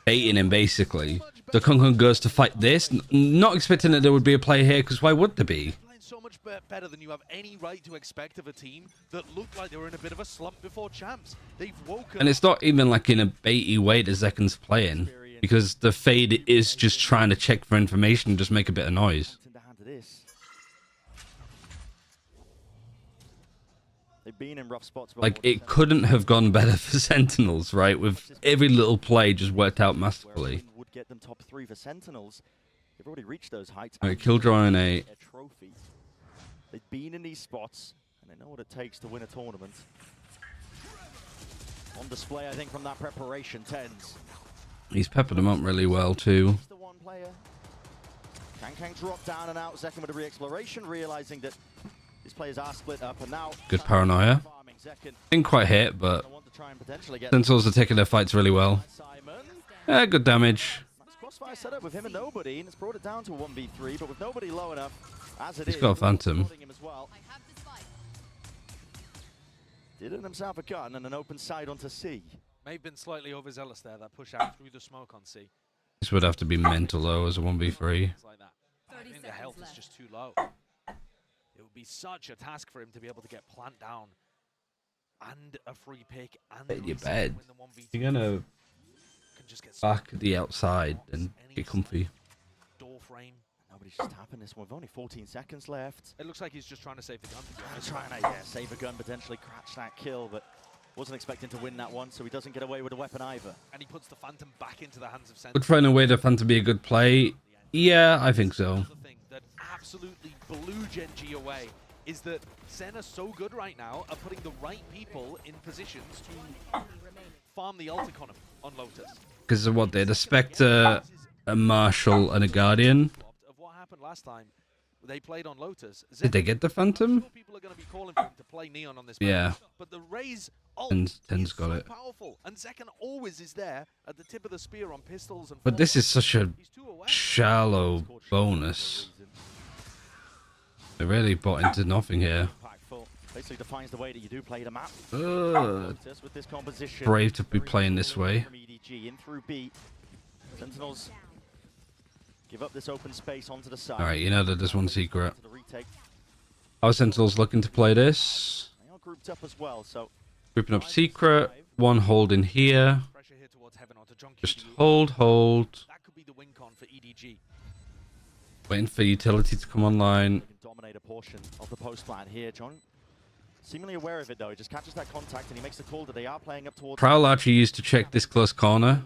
baiting him, basically. The Kung Kung goes to fight this, not expecting that there would be a player here, because why would there be? So much much better than you have any right to expect of a team that looked like they were in a bit of a slump before champs. They've woken. And it's not even like in a baity way that Zekken's playing, because the Fade is just trying to check for information and just make a bit of noise. They've been in rough spots. Like, it couldn't have gone better for Sentinels, right? With every little play just worked out masterfully. Would get them top 3 for Sentinels. They've already reached those heights. Alright, Killjoy on 8. They've been in these spots, and they know what it takes to win a tournament. On display, I think, from that preparation, Tens. He's peppered them up really well, too. The one player. Kang drop down and out. Zekken with a re-exploration, realizing that these players are split up, and now Good paranoia. Didn't quite hit, but Sentinels are taking their fights really well. Good damage. Crossfire setup with him and nobody, and it's brought it down to a 1v3, but with nobody low enough, as it He's is, got a Phantom. Did earn himself a gun and an open side onto C. May have been slightly overzealous there, that push out through the smoke on C. This would have to be mental, though, as a 1v3. Like that. I think the health is just too low. It would be such a task for him to be able to get plant down and a free pick and In your bed. You're gonna back the outside and get comfy. Door frame. Nobody's just tapping this one with only 14 seconds left. It looks like he's just trying to save the gun. Trying to save a gun, potentially catch that kill, but wasn't expecting to win that one, so he doesn't get away with a weapon either. And he puts the Phantom back into the hands of Sentinel. Would find a way to Phantom be a good play? Yeah, I think so. The thing that absolutely blew Gen G away is that Sen are so good right now at putting the right people in positions to farm the ult economy on Lotus. Because of what they had a Spectre, a Marshal, and a Guardian. Of what happened last time, they played on Lotus. Did they get the Phantom? People are going to be calling for him to play Neon on this Yeah. map. But the Raze ult Ten's got it. powerful, and Zekken always is there at the tip of the spear on pistols and. But this is such a shallow bonus. They really bought into nothing here. Basically defines the way that you do play the map. With this composition. Brave to be playing this way. From EDG in through B. Sentinels give up this open space onto the side. Alright, you know that there's one secret. Our Sentinels looking to play this. They are grouped up as well, so Grouping up secret. One hold in here. Just hold. That could be the win con for EDG. Waiting for utility to come online. Dominate a portion of the post plant here, John. Seemingly aware of it though, he just catches that contact and he makes the call that they are playing up towards. Prowl Archer used to check this close corner.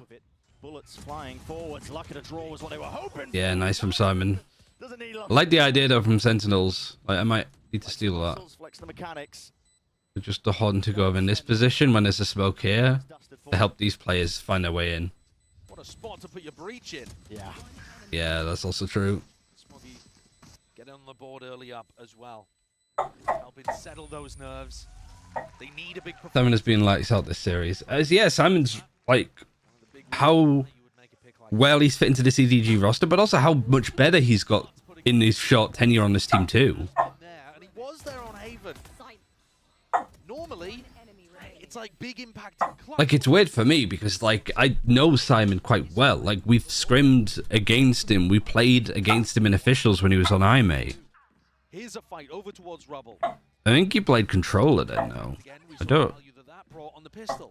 Bullets flying forwards, luck at a draw was what they were hoping. Yeah, nice from Simon. I like the idea though from Sentinels. Like, I might need to steal that. Flex the mechanics. Just the Hod to go in this position when there's a smoke here to help these players find their way in. What a spot to put your breach in. Yeah. Yeah, that's also true. Smoggy get on the board early up as well. Helping settle those nerves. They need a big performance. Simon has been lights out this series. Yeah, Simon's like how well he's fit into this EDG roster, but also how much better he's got in his short tenure on this team too. And he was there on Haven. Normally, it's like big impact and clutch. Like, it's weird for me because like I know Simon quite well. Like, we've scrimmed against him. We played against him in officials when he was on IMA. Here's a fight over towards Rubble. I think he played controller then, though. I don't.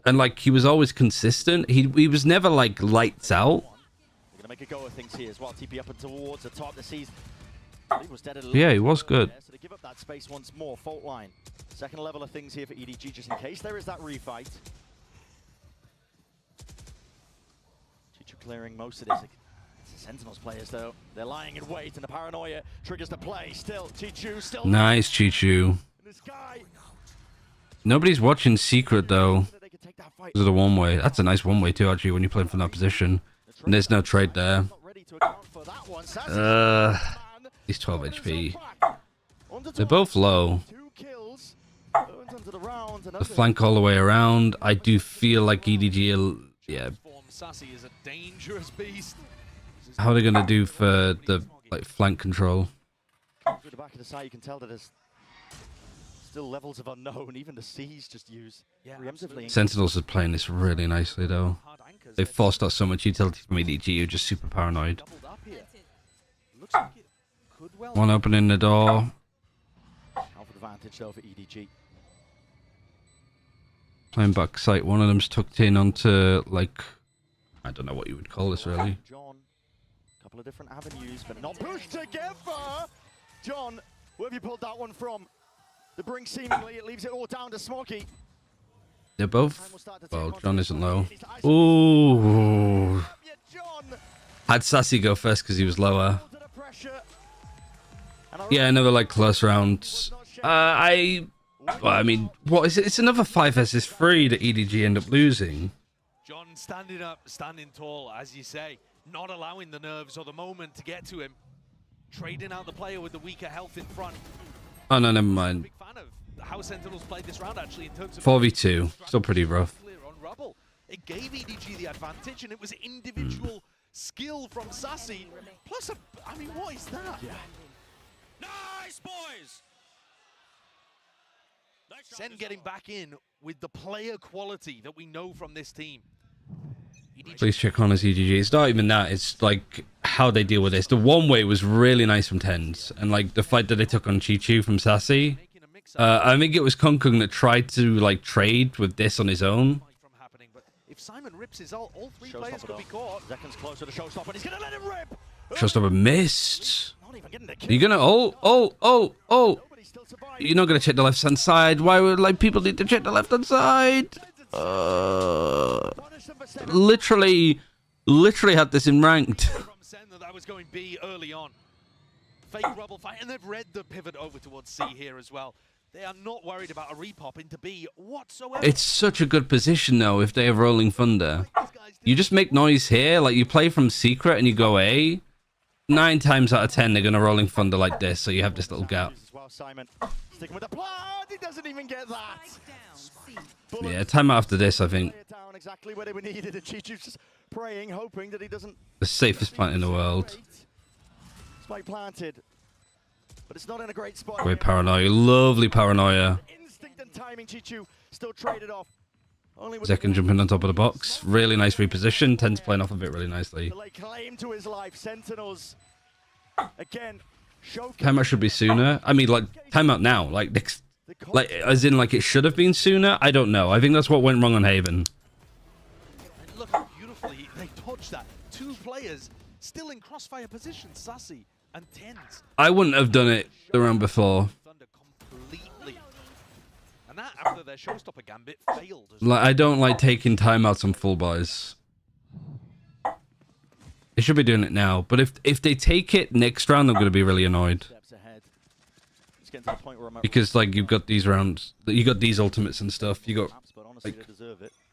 And like, he was always consistent. He was never like lights out. They're gonna make a go of things here as well. TP up and towards the top. The seas. Yeah, he was good. So they give up that space once more. Fault line. Second level of things here for EDG, just in case there is that refight. Chichu clearing most of this. Sentinels players though, they're lying in wait, and the paranoia triggers the play. Still, Chichu still. Nice, Chichu. Nobody's watching Secret though. This is a one-way. That's a nice one-way too, actually, when you're playing from that position. And there's no trade there. He's 12 HP. They're both low. The flank all the way around. I do feel like EDG, yeah. Sassy is a dangerous beast. How are they gonna do for the like flank control? Through the back of the side, you can tell that there's still levels of unknown. Even the C's just use preemptively. Sentinels are playing this really nicely though. They've forced out so much utility from EDG, you're just super paranoid. One opening the door. advantage though for EDG. Playing back site, one of them's tucked in onto, like, I don't know what you would call this really. John, couple of different avenues, but not pushed together. John, where have you pulled that one from? The bring seemingly, it leaves it all down to Smoggy. They're both. Well, John isn't low. Ooh. Had Sassy go first because he was lower. Yeah, another like close round. Well, I mean, what is it? It's another 5 versus 3 that EDG end up losing. John standing up, standing tall, as you say, not allowing the nerves or the moment to get to him. Trading out the player with the weaker health in front. Oh no, never mind. Big fan of how Sentinels played this round actually in terms of 4v2, still pretty rough. on Rubble. It gave EDG the advantage, and it was individual skill from Sassy. Plus, I mean, what is that? Yeah. Nice, boys! Sen getting back in with the player quality that we know from this team. Please check on his EDG. It's not even that. It's like how they deal with this. The one way was really nice from Tens, and like the fight that they took on Chi-Chu from Sassy. I think it was Kung Kung that tried to like trade with this on his own. If Simon rips his ult, all 3 players could be caught. Seconds closer to Showstopper, and he's gonna let him rip. Showstopper missed. You're gonna You're not gonna check the left hand side. Why would like people need to check the left hand side? Literally had this in ranked. From Sen that was going B early on. Fake Rubble fight, and they've read the pivot over towards C here as well. They are not worried about a repop into B whatsoever. It's such a good position though if they have Rolling Thunder. You just make noise here, like you play from secret and you go A. 9 times out of 10 they're gonna Rolling Thunder like this, so you have this little gap. Simon sticking with the blood, he doesn't even get that. Yeah, time after this, I think. Down exactly where they were needed, and Chi-Chu's just praying, hoping that he doesn't. The safest plant in the world. Spike planted, but it's not in a great spot. Great paranoia, lovely paranoia. Instinct and timing, Chi-Chu still traded off. Second jumping on top of the box, really nice reposition. Tens playing off of it really nicely. Claim to his life, Sentinels again. Timeout should be sooner. I mean, like timeout now, like next, like as in like it should have been sooner. I don't know. I think that's what went wrong on Haven. And look how beautifully they dodged that. 2 players still in crossfire position, Sassy and Tens. I wouldn't have done it the round before. Completely. And that after their showstopper gambit failed. Like I don't like taking timeouts on full buys. They should be doing it now, but if they take it next round, I'm going to be really annoyed. Because like you've got these rounds, you got these ultimates and stuff. You got like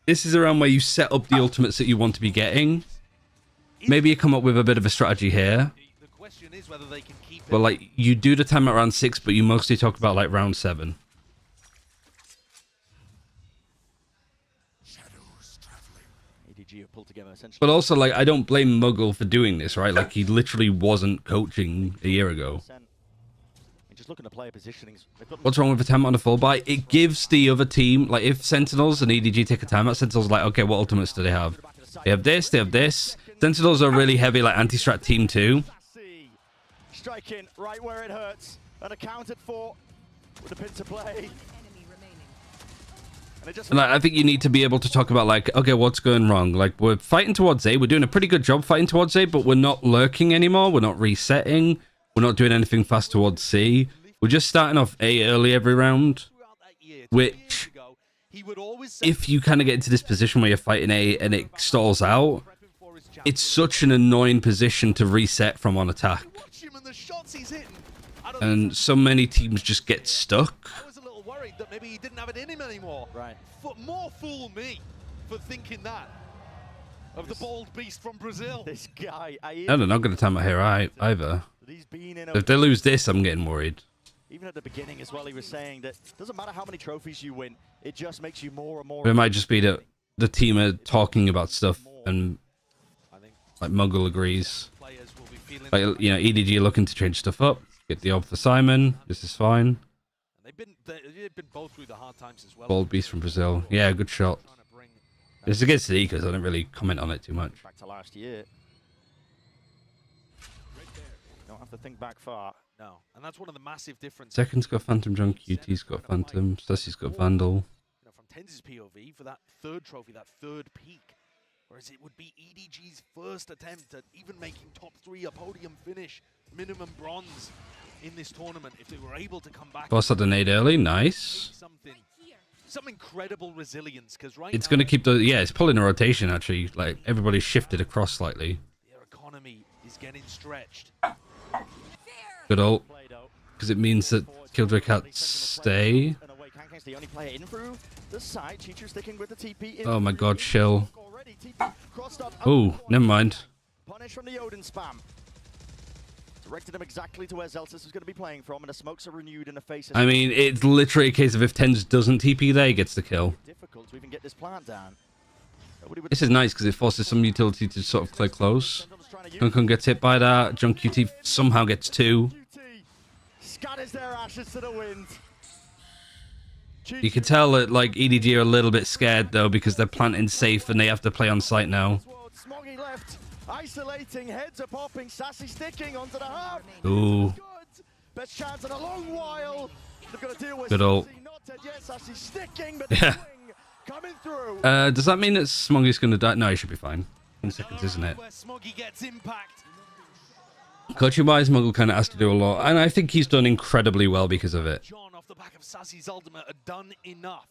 this is a round where you set up the ultimates that you want to be getting. Maybe you come up with a bit of a strategy here. But like you do the time at round 6, but you mostly talk about like round 7. But also, like, I don't blame Muggle for doing this, right? Like, he literally wasn't coaching a year ago. What's wrong with a timeout on a full buy? It gives the other team, like, if Sentinels and EDG take a timeout, Sentinels are like, okay, what ultimates do they have? They have this, they have this. Sentinels are really heavy, like, anti-strat team too. Striking right where it hurts, and accounted for with a pin to play. And I think you need to be able to talk about like, okay, what's going wrong? Like we're fighting towards A, we're doing a pretty good job fighting towards A, but we're not lurking anymore. We're not resetting. We're not doing anything fast towards C. We're just starting off A early every round, which if you kind of get into this position where you're fighting A and it stalls out, it's such an annoying position to reset from on attack. And so many teams just get stuck. That maybe he didn't have it in him anymore. Right. More fool me for thinking that of the bald beast from Brazil. This guy. I'm not going to time out here either. If they lose this, I'm getting worried. Even at the beginning as well, he was saying that it doesn't matter how many trophies you win, it just makes you more and more. It might just be that the team are talking about stuff and like Muggle agrees. Like, you know, EDG looking to change stuff up. Get the ob for Simon. This is fine. They've been both through the hard times as well. Bald beast from Brazil. Yeah, good shot. It's against the Ecos. I don't really comment on it too much. Back to last year. to think back far. No, and that's one of the massive differences. Second's got Phantom John, QT's got Phantom, Sessy's got Vandal. You know, from TenZ's POV for that third trophy, that third peak, whereas it would be EDG's first attempt at even making top 3, a podium finish, minimum bronze in this tournament. If they were able to come back, Boss had a nade early, nice. some incredible resilience, because It's going to keep the, yeah, it's pulling a rotation actually. Like everybody's shifted across slightly. their economy is getting stretched. Good ult, because it means that Killjoy can't stay. The only player in through the side. Chichu sticking with the TP. Oh my god, Shill. Oh, never mind. Punish from the Odin spam. Directed him exactly to where Zelsis was going to be playing from, and the smokes are renewed in the face. I mean, it's literally a case of if TenZ doesn't TP there, he gets the kill. Difficult to even get this plant down. This is nice because it forces some utility to sort of play close. Kunkun gets hit by that. Junk QT somehow gets 2. Scatters their ashes to the wind. You can tell that like EDG are a little bit scared though because they're planting safe and they have to play on site now. Smoggy left, isolating, heads are popping, Sassy sticking onto the half. Ooh. Best chance in a long while. They've got to deal with Good ult. not dead yet. Sassy sticking, but Yeah. coming through. Does that mean that Smoggy's gonna die? No, he should be fine. 10 seconds, isn't it? Where Smoggy gets impact. Coaching wise, Muggle kind of has to do a lot, and I think he's done incredibly well because of it. John off the back of Sassy's ultimate had done enough.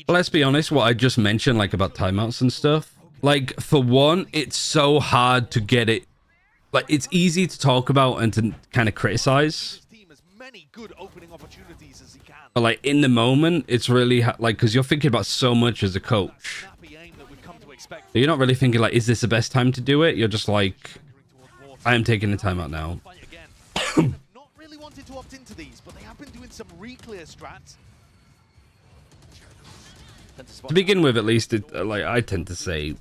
But let's be honest, what I just mentioned, like about timeouts and stuff, like for one, it's so hard to get it. Like it's easy to talk about and to kind of criticize. Many good opening opportunities as he can. But like in the moment, it's really like because you're thinking about so much as a coach. So you're not really thinking like, is this the best time to do it? You're just like, I am taking the timeout now. Not really wanted to opt into these, but they have been doing some re-clear strats. To begin with, at least, like I tend to say,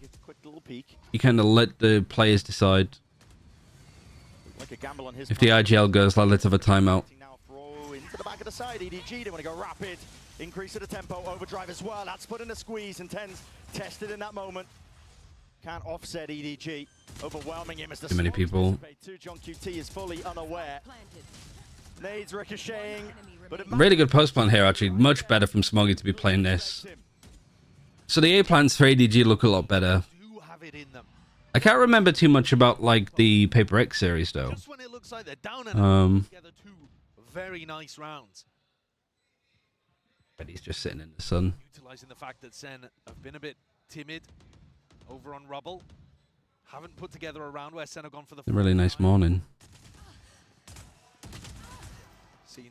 you kind of let the players decide. If the IGL goes, like, let's have a timeout. Into the back of the side, EDG, they want to go rapid. Increase of the tempo, overdrive as well. That's put in a squeeze, and TenZ tested in that moment. Can't offset EDG, overwhelming him as the Too many people. John QT is fully unaware. Nades ricocheting, but it Really good post plant here, actually. Much better from Smoggy to be playing this. So the A plants for ADG look a lot better. I can't remember too much about like the Paper X series though. Just when it looks like they're down and together 2 very nice rounds. But he's just sitting in the sun. Utilizing the fact that SEN have been a bit timid over on Rubble. Haven't put together a round where SEN have gone for the A really nice morning.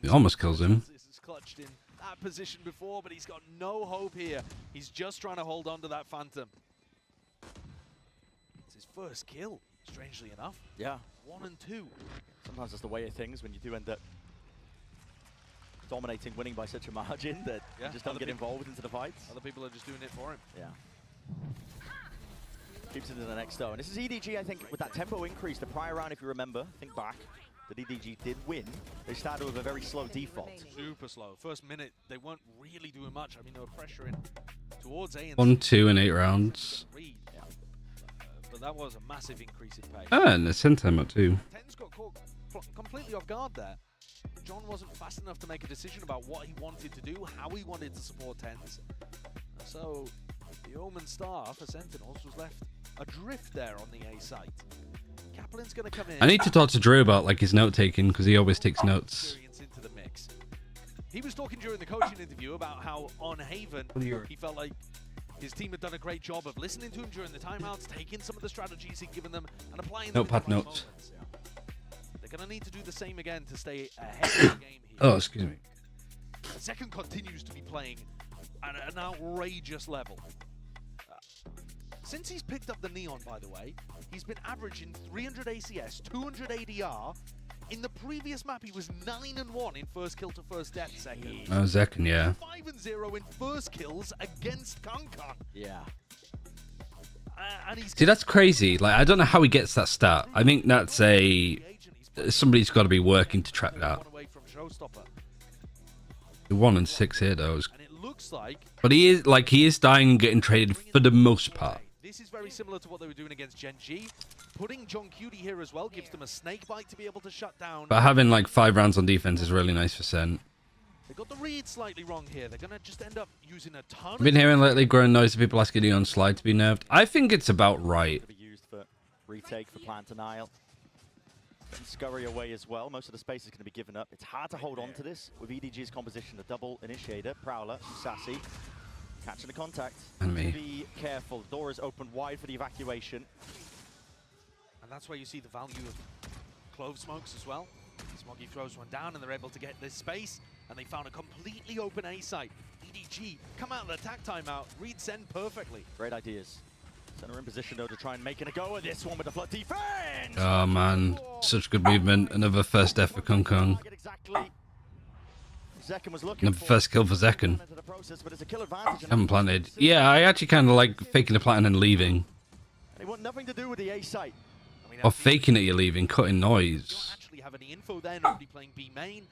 He almost kills him. This is clutched in that position before, but he's got no hope here. He's just trying to hold on to that Phantom. It's his first kill, strangely enough. Yeah. 1 and 2. Sometimes that's the way of things when you do end up dominating, winning by such a margin that you just don't get involved into the fights. Other people are just doing it for him. Yeah. Keeps it in the next though. And this is EDG, I think, with that tempo increase. The prior round, if you remember, think back, that EDG did win. They started with a very slow default. Super slow. First minute, they weren't really doing much. I mean, they were pressuring towards A and 1, 2, and 8 rounds. But that was a massive increase in pace. Ah, and the SEN timeout too. TenZ got caught completely off guard there. John wasn't fast enough to make a decision about what he wanted to do, how he wanted to support TenZ. So the Omen star for Sentinels was left adrift there on the A site. Kaplan's going to come in. I need to talk to Drew about like his note taking because he always takes notes. Into the mix. He was talking during the coaching interview about how on Haven he felt like his team had done a great job of listening to him during the timeouts, taking some of the strategies he'd given them and applying them. Notepad notes. They're going to need to do the same again to stay ahead of the game here. Oh, excuse me. Second continues to be playing at an outrageous level. Since he's picked up the Neon, by the way, he's been averaging 300 ACS, 200 ADR. In the previous map, he was 9-1 in first kill to first death second. Oh, Zekken, yeah. 5-0 in first kills against Kunkun. Yeah. And he's See, that's crazy. Like, I don't know how he gets that stat. I think that's somebody's got to be working to track that. 1 and 6 here, though. But he is dying and getting traded for the most part. this is very similar to what they were doing against Gen G. Putting John Cutie here as well gives them a snake bite to be able to shut down. But having like 5 rounds on defense is really nice for SEN. They got the read slightly wrong here. They're going to just end up using a ton. I've been hearing lately growing noise of people asking Neon Slide to be nerfed. I think it's about right. Used for retake for plant denial. And scurry away as well. Most of the space is going to be given up. It's hard to hold on to this with EDG's composition. The double initiator, Prowler, Sassy, catching the contact. Enemy. Be careful. The door is open wide for the evacuation. And that's where you see the value of Clove Smokes as well. Smoggy throws one down and they're able to get this space. And they found a completely open A site. EDG come out of the attack timeout, read SEN perfectly. Great ideas. Center in position though to try and make it a go of this one with the flood defense. Oh man, such good movement. Another first death for Kung Kung. Another first kill for Zekken. Haven't planted. Yeah, I actually kind of like faking the plant and then leaving. They want nothing to do with the A site. Or faking it you're leaving, cutting noise. Actually have any info there, nobody playing B main.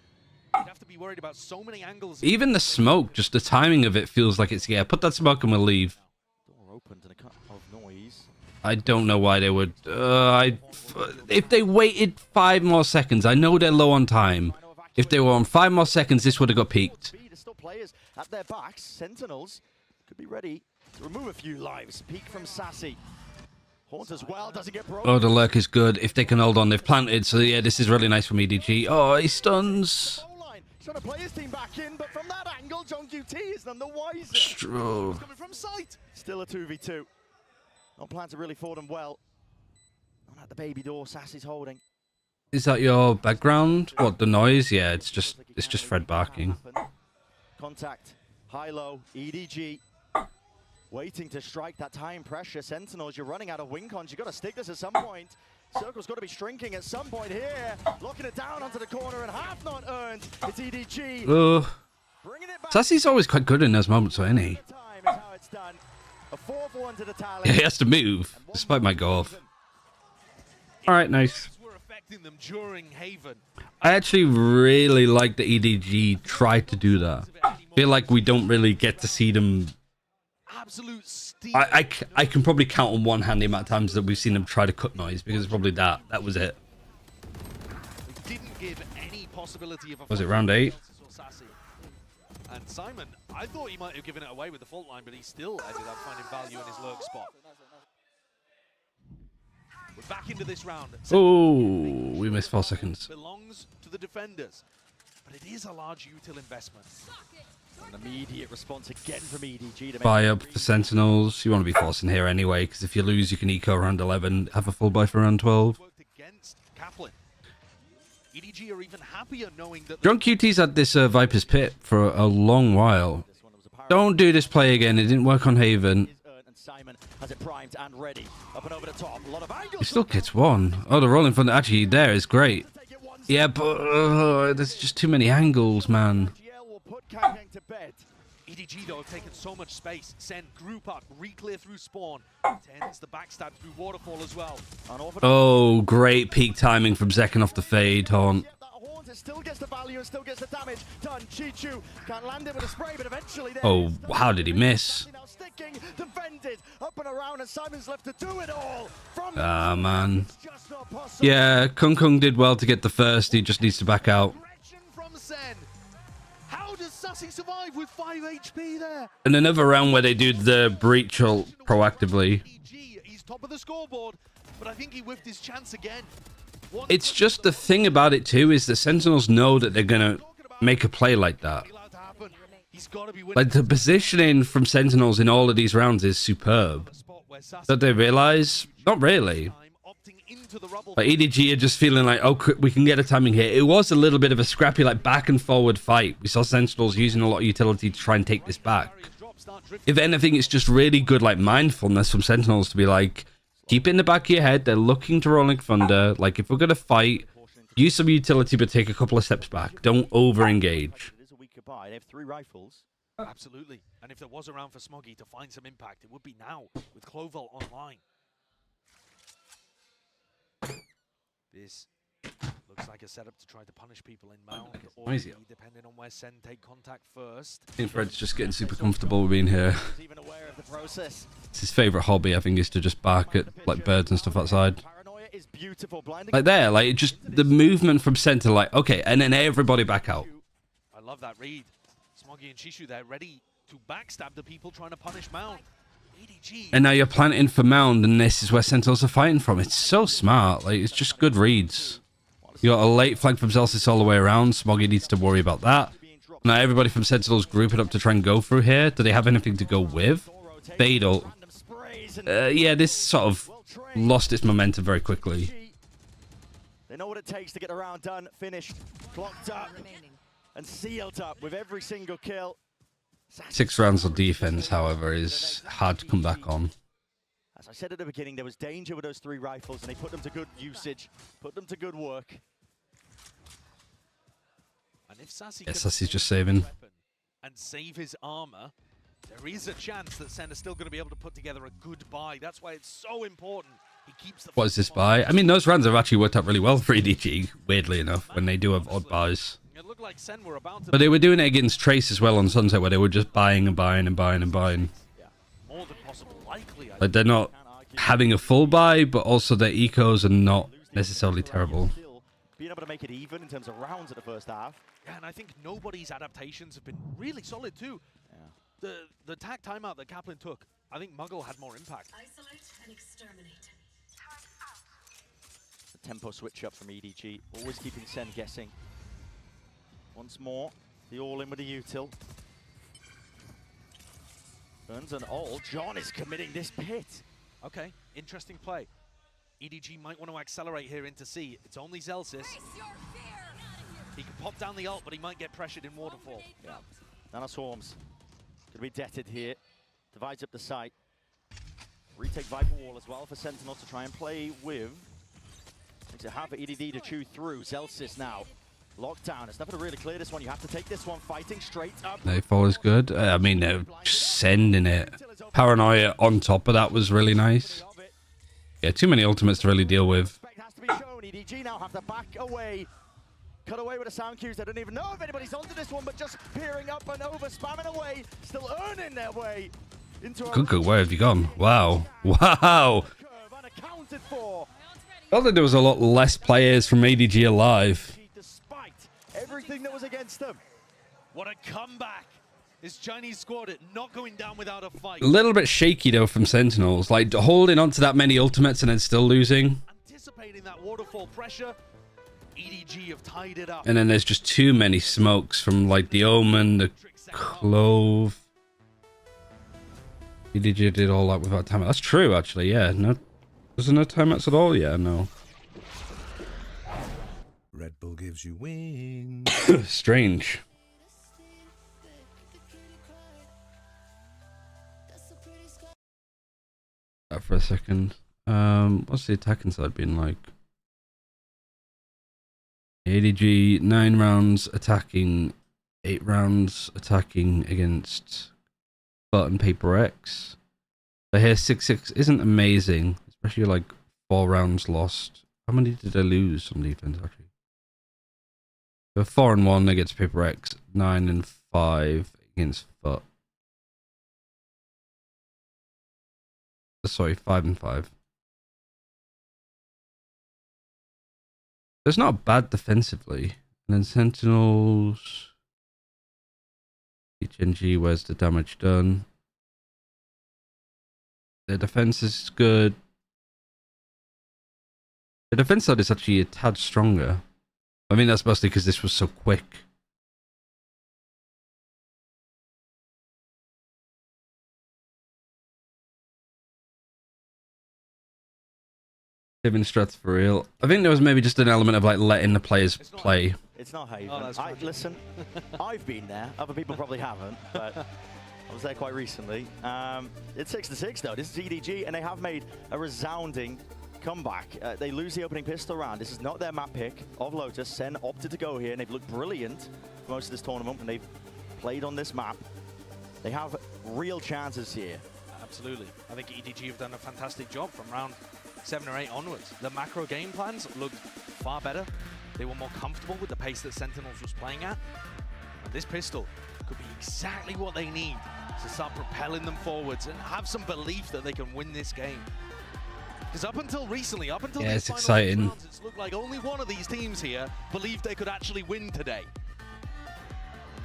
You'd have to be worried about so many angles. Even the smoke, just the timing of it feels like it's, yeah, put that smoke and we'll leave. Door opened and a cut of noise. I don't know why they would. If they waited 5 more seconds, I know they're low on time. If they were on 5 more seconds, this would have got peaked. There's still players at their backs. Sentinels could be ready to remove a few lives. Peek from Sassy. Haunt as well, doesn't get broken. Oh, the lurk is good. If they can hold on, they've planted. So yeah, this is really nice from EDG. Oh, he stuns. Trying to play his team back in, but from that angle, John QT is none the wiser. Stroh. Coming from sight. Still a 2v2. Not plan to really for them well. Not at the baby door, Sassy's holding. Is that your background? What, the noise? Yeah, it's just Fred barking. Contact. High-low. EDG. Waiting to strike that time pressure. Sentinels, you're running out of wing cons. You've got to stick this at some point. Circle's got to be shrinking at some point here. Locking it down onto the corner and half not earned. It's EDG. Sassy's always quite good in those moments, isn't he? A 4-for-1 to the tally. Yeah, he has to move, despite my go off. Alright, nice. Them during Haven. I actually really like the EDG tried to do that. I feel like we don't really get to see them. Absolute steam. I can probably count on one hand the amount of times that we've seen them try to cut noise, because it's probably that was it. Didn't give any possibility of a Was it round 8? And Simon, I thought he might have given it away with the fault line, but he still ended up finding value in his lurk spot. We're back into this round. Oh, we missed 4 seconds. Belongs to the defenders, but it is a large util investment. An immediate response again from EDG to Buy up for Sentinels. You want to be forcing here anyway, because if you lose, you can eco around 11, have a full buy for around 12. Against Kaplan. EDG are even happier knowing that John QT's had this Viper's Pit for a long while. Don't do this play again. It didn't work on Haven. Simon has it primed and ready. Up and over the top. A lot of angles. He still gets one. Oh, the rolling front actually there is great. Yeah, but there's just too many angles, man. EDG though have taken so much space. Send group up, re-clear through spawn. Tends the backstab through waterfall as well. Oh, great peak timing from Zekken off the fade haunt. It still gets the value and still gets the damage done. Chichu can't land it with a spray, but eventually there. Oh, how did he miss? Now sticking, defended, up and around, and Simon's left to do it all. Ah, man. Yeah, Kung Kung did well to get the first. He just needs to back out. From Sen. How does Sassy survive with 5 HP there? And another round where they do the breach ult proactively. He's top of the scoreboard, but I think he whiffed his chance again. It's just the thing about it too is the Sentinels know that they're gonna make a play like that. Like the positioning from Sentinels in all of these rounds is superb. Don't they realize? Not really. Like EDG are just feeling like, oh, we can get a timing here. It was a little bit of a scrappy, like back and forward fight. We saw Sentinels using a lot of utility to try and take this back. If anything, it's just really good, like mindfulness from Sentinels to be like, keep it in the back of your head. They're looking to Rolling Thunder. Like, if we're going to fight, use some utility, but take a couple of steps back. Don't over-engage. It is a weak goodbye. They have 3 rifles. Absolutely. And if there was a round for Smoggy to find some impact, it would be now with Clovel online. This looks like a setup to try to punish people in mound, or Noisy. depending on where SEN take contact first. I think Fred's just getting super comfortable with being here. Even aware of the process. It's his favourite hobby, I think, is to just bark at like birds and stuff outside. Paranoia is beautiful. Blinding. Like there, like just the movement from center, like okay, and then everybody back out. I love that read. Smoggy and Shishu there, ready to backstab the people trying to punish mound. EDG. And now you're planting for mound, and this is where Sentinels are fighting from. It's so smart. Like it's just good reads. You got a late flank from Zelsis all the way around. Smoggy needs to worry about that. Now everybody from Sentinels group it up to try and go through here. Do they have anything to go with? They don't. Yeah, this sort of lost its momentum very quickly. They know what it takes to get the round done, finished, clocked up, and sealed up with every single kill. 6 rounds of defense, however, is hard to come back on. As I said at the beginning, there was danger with those 3 rifles, and they put them to good usage, put them to good work. And if Sassy Sassy's just saving. And save his armor, there is a chance that SEN is still going to be able to put together a good buy. That's why it's so important. He keeps the What is this buy? I mean, those rounds have actually worked out really well for EDG, weirdly enough, when they do have odd buys. It looked like SEN were about to... But they were doing it against Trace as well on Sunset, where they were just buying and buying and buying and buying. More than possible, likely. Like they're not having a full buy, but also their ecos are not necessarily terrible. Being able to make it even in terms of rounds at the first half. Yeah, and I think nobody's adaptations have been really solid too. Yeah. The tag timeout that Kaplan took, I think Muggle had more impact. Isolate and exterminate. The tempo switch up from EDG, always keeping SEN guessing. Once more, the all-in with the util. Burns and all. John is committing this pit. Okay, interesting play. EDG might want to accelerate here into C. It's only Zelsis. He can pop down the ult, but he might get pressured in waterfall. Yeah. Nano Swarms. Gonna be deaded here. Divides up the site. Retake Viper Wall as well for Sentinel to try and play with. Makes it hard for EDD to chew through. Zelsis now. Lockdown. It's never to really clear this one. You have to take this one. Fighting straight up. Nightfall is good. I mean, they're just sending it. Paranoia on top of that was really nice. Yeah, too many ultimates to really deal with. Has to be shown. EDG now have to back away. Cut away with the sound cues. They don't even know if anybody's onto this one, but just peering up and over, spamming away, still earning their way into a... Good, where have you gone? Wow. Wow. Felt like there was a lot less players from EDG alive. Despite everything that was against them. What a comeback. This Chinese squad not going down without a fight. A little bit shaky though from Sentinels, like holding on to that many ultimates and then still losing. Anticipating that waterfall pressure, EDG have tied it up. And then there's just too many smokes from like the Omen, the Clove. EDG did all that without timeout. That's true, actually. Yeah, no, was there no timeouts at all? Yeah, no. Red Bull gives you wings. Strange. For a second. What's the attacking side been like? ADG 9 rounds attacking, 8 rounds attacking against Butt and Paper X. So here 6-6 isn't amazing, especially like 4 rounds lost. How many did I lose on defense actually? So 4-1 against Paper X, 9-5 against Butt. Sorry, 5-5. It's not bad defensively. And then Sentinels. HNG, where's the damage done? Their defense is good. The defense side is actually a tad stronger. I mean, that's mostly because this was so quick. Saving strats for real. I think there was maybe just an element of like letting the players play. It's not Haven. Listen, I've been there. Other people probably haven't, but I was there quite recently. It's 6-6 though. This is EDG, and they have made a resounding comeback. They lose the opening pistol round. This is not their map pick of Lotus. SEN opted to go here, and they've looked brilliant for most of this tournament when they've played on this map. They have real chances here. Absolutely. I think EDG have done a fantastic job from round 7 or 8 onwards. The macro game plans look far better. They were more comfortable with the pace that Sentinels was playing at. And this pistol could be exactly what they need to start propelling them forwards and have some belief that they can win this game. Because up until recently, up until yeah, these it's final exciting. rounds, it's looked like only one of these teams here believed they could actually win today.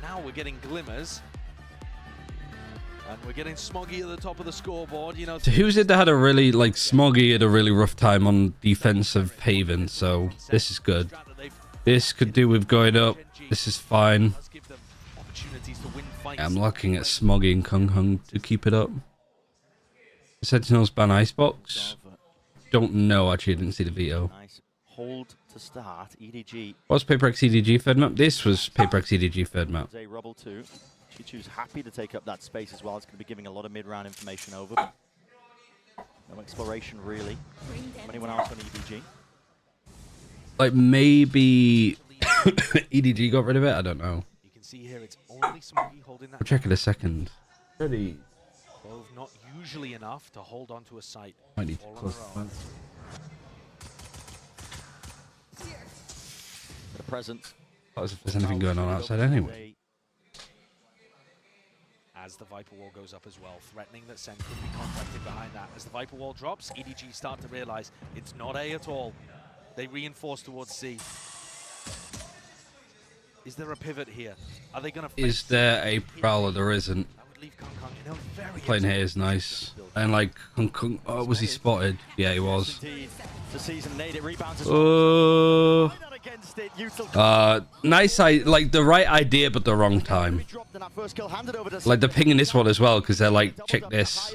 Now we're getting glimmers. And we're getting Smoggy at the top of the scoreboard, you know. So who's it that had a really, like, Smoggy had a really rough time on defensive Haven, so this is good. This could do with going up. This is fine. Yeah, I'm looking at Smoggy and Kung Hung to keep it up. Sentinels ban Icebox. Don't know, actually, I didn't see the veto. Nice hold to start. EDG. What's PaperX EDG third map? This was PaperX EDG third map. Rubble 2. Chichu's happy to take up that space as well. It's going to be giving a lot of mid-round information over. No exploration, really. Anyone else on EDG? Like, maybe EDG got rid of it? I don't know. You can see here it's only Smoggy holding that. We'll check in a second. Ready. Both not usually enough to hold on to a site. Might need to close the fence. The present. As if there's anything going on outside anyway. As the Viper Wall goes up as well, threatening that Sen could be contacted behind that. As the Viper Wall drops, EDG start to realize it's not A at all. They reinforce towards C. Is there a pivot here? Are they going to? Is there a prowler? There isn't. Playing here is nice. And like, oh, was he spotted? Yeah, he was. Nice, like the right idea, but the wrong time. Like the ping in this one as well, because they're like, check this.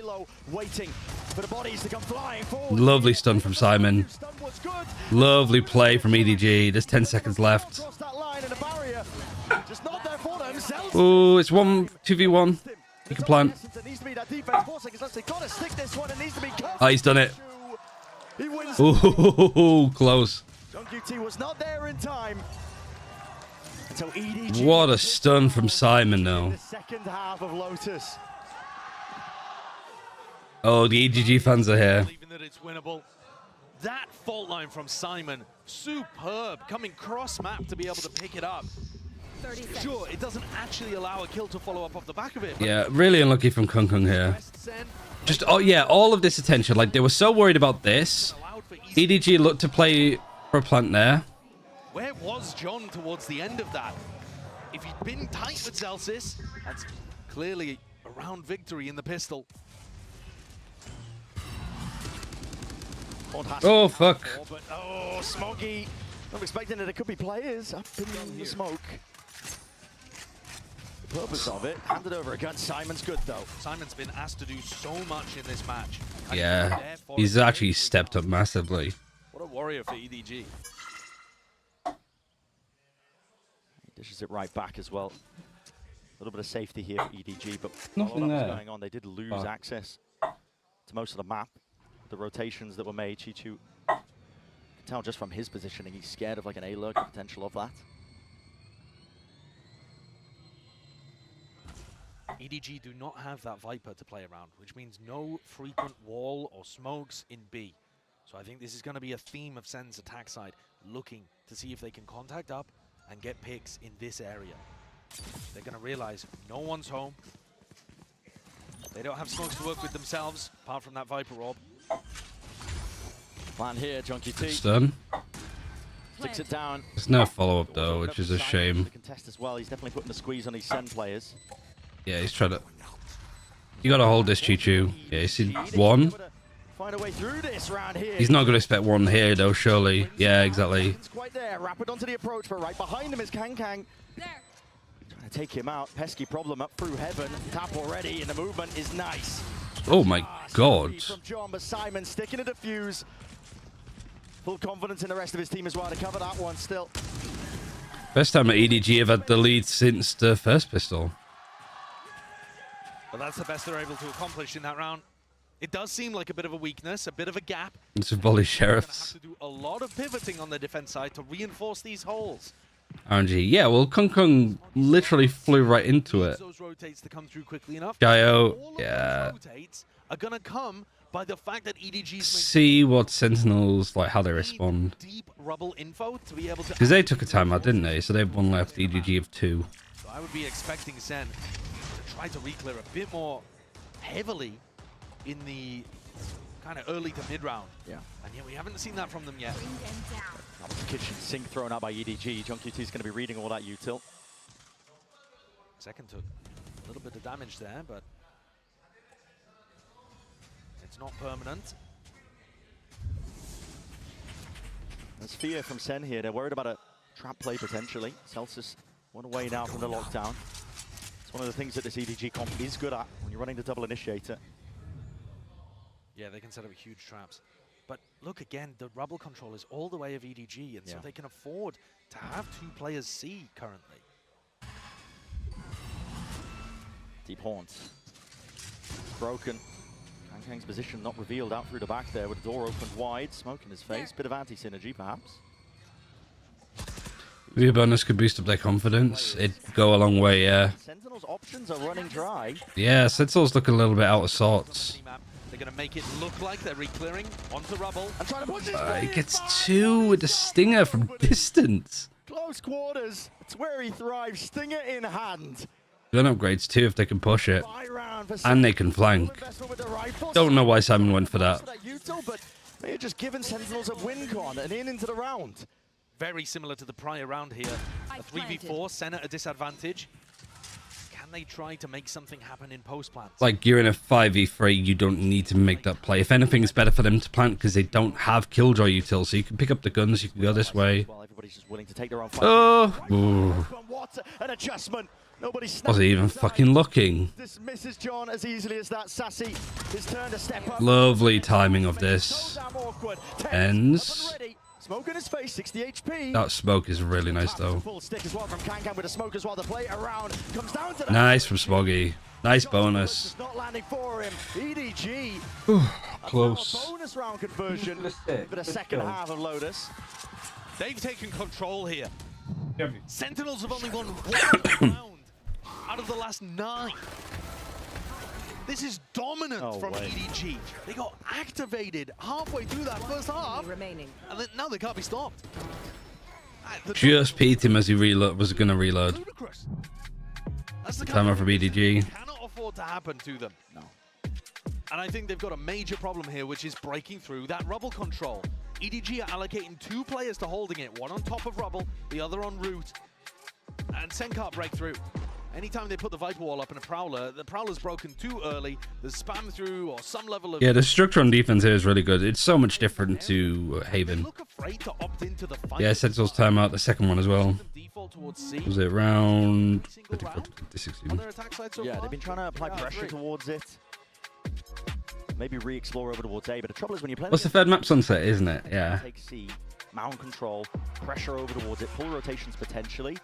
Lovely stun from Simon. Lovely play from EDG. There's 10 seconds left. Oh, it's 2v1. He can plant. Oh, he's done it. Oh, close. was not there in time. What a stun from Simon, though. Second half of Lotus. Oh, the EDG fans are here. That it's winnable. That fault line from Simon, superb, coming cross map to be able to pick it up. Sure, it doesn't actually allow a kill to follow up off the back of it. Yeah, really unlucky from Kung Kung here. Just, oh yeah, all of this attention. Like, they were so worried about this. EDG looked to play for a plant there. Where was John towards the end of that? If he'd been tight with Celsius, that's clearly a round victory in the pistol. Oh, fuck. Oh, Smoggy. I'm expecting that it could be players up in the smoke. The purpose of it, handed over again. Simon's good, though. Simon's been asked to do so much in this match. Yeah, he's actually stepped up massively. What a warrior for EDG. He dishes it right back as well. A little bit of safety here for EDG, but while all that was going on, they did lose access to most of the map. The rotations that were made, Chichu, you can tell just from his positioning, he's scared of like an A-lurk potential of that. EDG do not have that Viper to play around, which means no frequent wall or smokes in B. So I think this is going to be a theme of Sen's attack side, looking to see if they can contact up and get picks in this area. They're going to realize no one's home. They don't have smokes to work with themselves, apart from that Viper orb. Plan here, Junkie T. Stun. Sticks it down. There's no follow-up, though, which is a shame. Contest as well. He's definitely putting the squeeze on these SEN players. Yeah, he's trying to... You gotta hold this, Chichu. Yeah, you see one? Find a way through this round here. He's not gonna expect one here, though, surely. Yeah, exactly. It's quite there. Rapid onto the approach, but right behind him is Kang Kang. Trying to take him out. Pesky problem up through heaven. Tap already, and the movement is nice. Oh my god. From John, but Simon sticking to defuse. Full confidence in the rest of his team as well to cover that one still. First time at EDG have had the lead since the first pistol. But that's the best they're able to accomplish in that round. It does seem like a bit of a weakness, a bit of a gap. It's a volley sheriffs. Have to do a lot of pivoting on the defense side to reinforce these holes. RNG. Yeah, well, Kung Kung literally flew right into it. Those rotates to come through quickly enough. Gaio, All of yeah. those rotates are going to come by the fact that EDG's see what Sentinels, like, how they respond. deep rubble info to be able to... Because they took a timeout, didn't they? So they have one left, EDG of 2. So I would be expecting SEN to try to re-clear a bit more heavily in the kind of early to mid-round. Yeah. And yet we haven't seen that from them yet. That was the kitchen sink thrown out by EDG. JunQT is going to be reading all that util. Second took a little bit of damage there, but it's not permanent. There's fear from SEN here. They're worried about a trap play potentially. Celsius one away now from the lockdown. It's one of the things that this EDG comp is good at when you're running the double initiator. Yeah, they can set up huge traps. But look again, the rubble control is all the way of EDG, and so they can afford to have 2 players C currently. Deep haunts. Broken. Kang's position not revealed out through the back there with the door opened wide. Smoke in his face. Bit of anti-synergy perhaps. Maybe a bonus could boost up their confidence. It'd go a long way, yeah. Sentinel's options are running dry. Yeah, Sentinels look a little bit out of sorts. They're going to make it look like they're re-clearing onto rubble. I'm trying to push it. He gets 2 with the stinger from distance. Close quarters. It's where he thrives. Stinger in hand. Gun upgrades too if they can push it. And they can flank. Don't know why Simon went for that. But they're just giving Sentinels a win con and into the round. Very similar to the prior round here. A 3v4, Sen at a disadvantage. Can they try to make something happen in post-plant? Like, you're in a 5v3, you don't need to make that play. If anything, it's better for them to plant because they don't have Killjoy util, so you can pick up the guns, you can go this way. Everybody's just willing to take their own fight. Oh! Ooh. What an adjustment. Was he even fucking looking? This misses John as easily as that. Sassy, his turn to step up. Lovely timing of this. Ends. Smoke in his face, 60 HP. That smoke is really nice though. Full stick as well from Kang with a smoke as well. The play around comes down to Nice from Smoggy. Nice bonus. Not landing for him. EDG. Close. Bonus round conversion for the second half of Lotus. They've taken control here. Sentinels have only won 1 round out of the last 9. This is dominant from EDG. They got activated halfway through that first half, and then now they can't be stopped. Just peeked him as he was going to reload. That's the Timer from EDG. Cannot afford to happen to them. No. And I think they've got a major problem here, which is breaking through that rubble control. EDG are allocating 2 players to holding it, one on top of rubble, the other on route, and Sen can't break through. Anytime they put the Viper Wall up in a Prowler, the Prowler's broken too early, there's spam through or some level of... Yeah, the structure on defense here is really good. It's so much different to Haven. Yeah, Sentinel's timeout, the second one as well. Was it round 16? Yeah, they've been trying to apply pressure towards it. Maybe re-explore over towards A, but the trouble is when you play... What's the third map? Sunset, isn't it? Yeah. Take C, mound control, pressure over towards it, pull rotations potentially.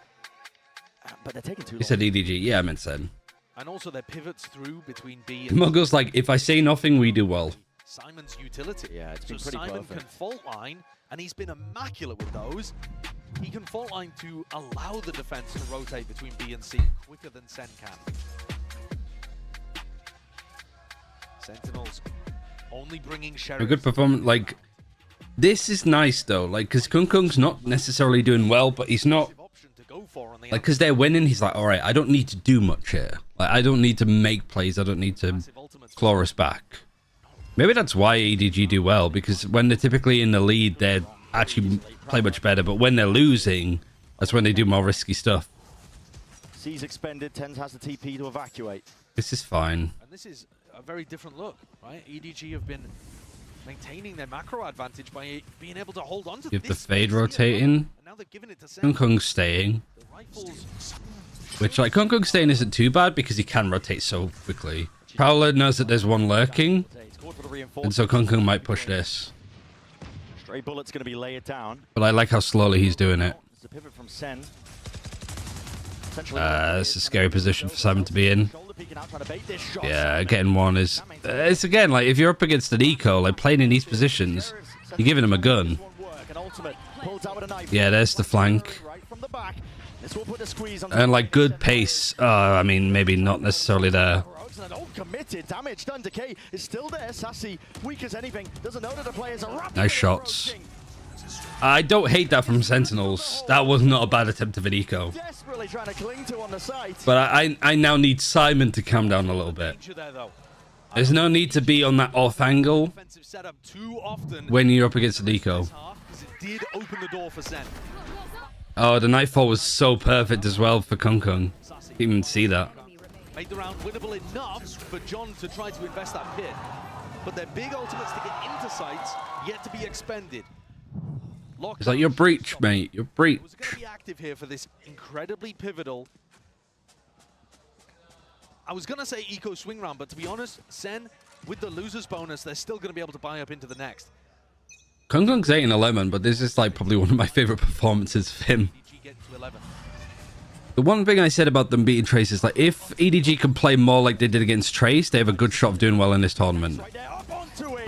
But they're taking too long. You said EDG. Yeah, I meant Sen. And also their pivots through between B The and... Muggle's like, if I say nothing, we do well. Simon's utility. Yeah, it's been pretty Simon perfect. can fault line, and he's been immaculate with those. He can fault line to allow the defense to rotate between B and C quicker than Sen can. Sentinels only bringing Sheriff. A good performance. Like, this is nice though. Like, because Kung's not necessarily doing well, but he's not. Like, because they're winning, he's like, all right, I don't need to do much here. Like, I don't need to make plays. I don't need to claw us back. Maybe that's why EDG do well, because when they're typically in the lead, they actually play much better. But when they're losing, that's when they do more risky stuff. C's expended, Tens has the TP to evacuate. This is fine. And this is a very different look, right? EDG have been maintaining their macro advantage by being able to hold on to You have the fade rotating. Kung's staying. Which, like, Kung's staying isn't too bad because he can rotate so quickly. Prowler knows that there's one lurking, and so Kung might push this. Stray bullet's going to be laid down. But I like how slowly he's doing it. There's a pivot from Sen. It's a scary position for Simon to be in. Yeah, getting one is... it's again, like, if you're up against an eco, like, playing in these positions, you're giving him a gun. Yeah, there's the flank. And like good pace. I mean, maybe not necessarily there. Damage done. Decay is still there. Sassy, weak as anything. Doesn't know that the players are nice shots. I don't hate that from Sentinels. That was not a bad attempt of an eco. But I now need Simon to calm down a little bit. There's no need to be on that off angle when you're up against an eco. Oh, the Nightfall was so perfect as well for Kung Kung. Didn't even see that. Made the round winnable enough for John to try to invest that pit. But their big ultimates to get into sites yet to be expended. It's like, you're breach, mate. You're breach. Was going to be active here for this incredibly pivotal. I was going to say eco swing round, but to be honest, SEN, with the losers bonus, they're still going to be able to buy up into the next. Kung Kung's 8-11, but this is like probably one of my favorite performances of him. The one thing I said about them beating Trace is like, if EDG can play more like they did against Trace, they have a good shot of doing well in this tournament.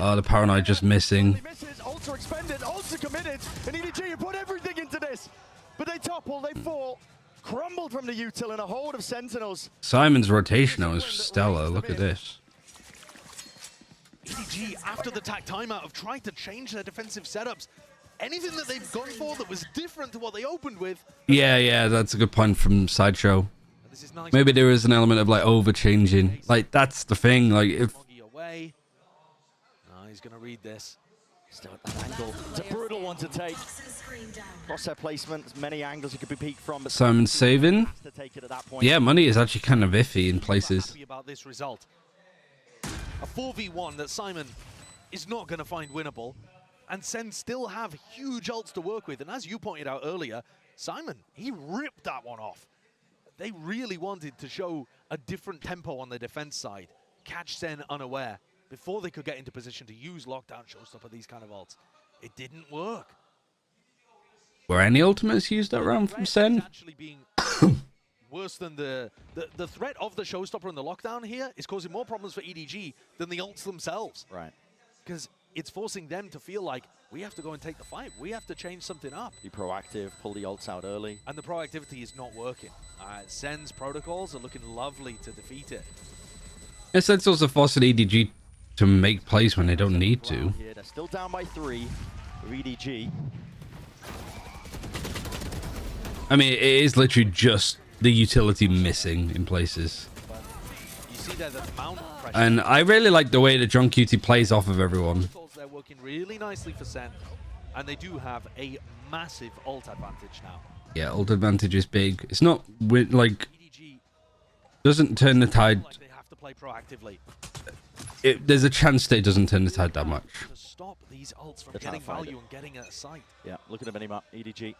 Oh, the Paranoid just missing. Ultra expended, ultra committed, and EDG put everything into this. But they topple, they fall, crumbled from the util in a hold of Sentinels. Simon's rotation is stellar. Look at this. EDG, after the TAC timeout, have tried to change their defensive setups. Anything that they've gone for that was different to what they opened with. Yeah, that's a good point from Sideshow. Maybe there is an element of like over-changing. Like, that's the thing. Like, if... Away. No, he's going to read this. Still at that angle. It's a brutal one to take. Crosshair placement, many angles you could be peeked from. But Simon's saving. To take it at that point. Yeah, money is actually kind of iffy in places. Happy about this result. A 4v1 that Simon is not going to find winnable. And SEN still have huge ults to work with. And as you pointed out earlier, Simon, he ripped that one off. They really wanted to show a different tempo on the defense side. Catch SEN unaware before they could get into position to use lockdown showstopper, these kind of ults. It didn't work. Were any ultimates used that round from SEN? Actually being worse than the threat of the showstopper and the lockdown here is causing more problems for EDG than the ults themselves. Right. Because it's forcing them to feel like we have to go and take the fight. We have to change something up. Be proactive, pull the ults out early. And the proactivity is not working. SEN's protocols are looking lovely to defeat it. Yes, that's also forcing EDG to make plays when they don't need to. Yeah, they're still down by 3 with EDG. I mean, it is literally just the utility missing in places. You see there that the mount pressure. And I really like the way that John QT plays off of everyone. They're working really nicely for SEN, and they do have a massive ult advantage now. Yeah, ult advantage is big. It's not like doesn't turn the tide. Like they have to play proactively. There's a chance that it doesn't turn the tide that much. To stop these ults from getting value and getting at sight. Yeah, look at the minimap. EDG.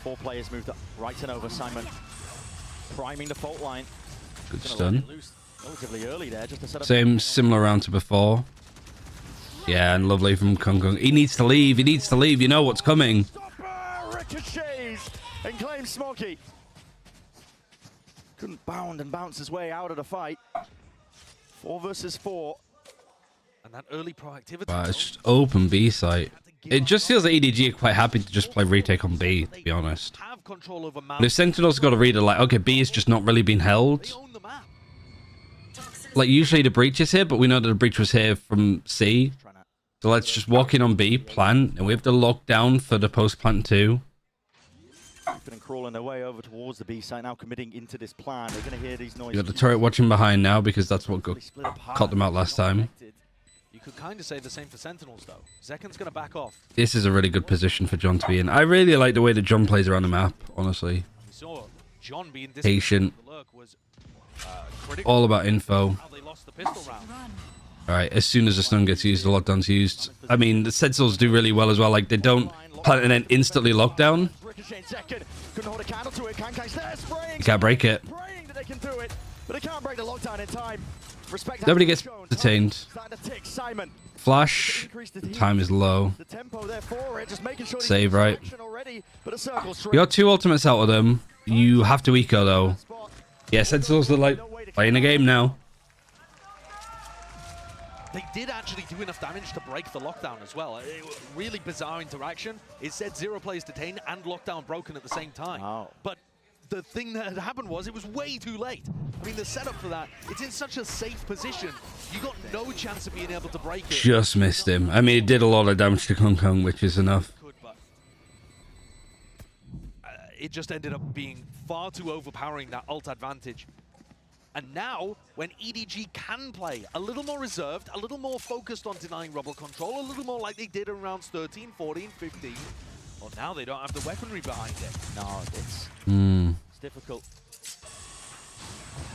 4 players moved up right and over. Simon priming the fault line. Good stun. Relatively early there, just to set up. Similar round to before. Yeah, and lovely from Kung Kung. He needs to leave. He needs to leave. You know what's coming. Ricochets and claims Smoky. Couldn't bound and bounce his way out of the fight. 4 versus 4. And that early proactivity. Wow, it's just open B site. It just feels like EDG are quite happy to just play retake on B, to be honest. Have control over But if Sentinel's got to read it like, okay, B is just not really being held. Like, usually the breach is here, but we know that the breach was here from C. So let's just walk in on B, plant, and we have the lockdown for the post-plant too. And crawling their way over towards the B site now, committing into this plan. They're going to hear these noises. You got the turret watching behind now because that's what caught them out last time. You could kind of say the same for Sentinels, though. Zekken's going to back off. This is a really good position for John to be in. I really like the way that John plays around the map, honestly. We saw John being Patient. All about info. Alright, as soon as the stun gets used, the lockdown's used. I mean, the Sentinels do really well as well. Like, they don't plant and then instantly lockdown. You can't break it. Nobody gets detained. Flash. Time is low. Save, right? You got 2 ultimates out of them. You have to eco, though. Yeah, Sentinels are like playing a game now. they did actually do enough damage to break the lockdown as well. Really bizarre interaction. It said 0 players detained and lockdown broken at the same time. Wow. But the thing that had happened was it was way too late. I mean, the setup for that, it's in such a safe position. You got no chance of being able to break it. Just missed him. I mean, it did a lot of damage to Kong Kong, which is enough. It just ended up being far too overpowering, that ult advantage. And now, when EDG can play a little more reserved, a little more focused on denying rubble control, a little more like they did in rounds 13, 14, 15, well, now they don't have the weaponry behind it. No, it's difficult.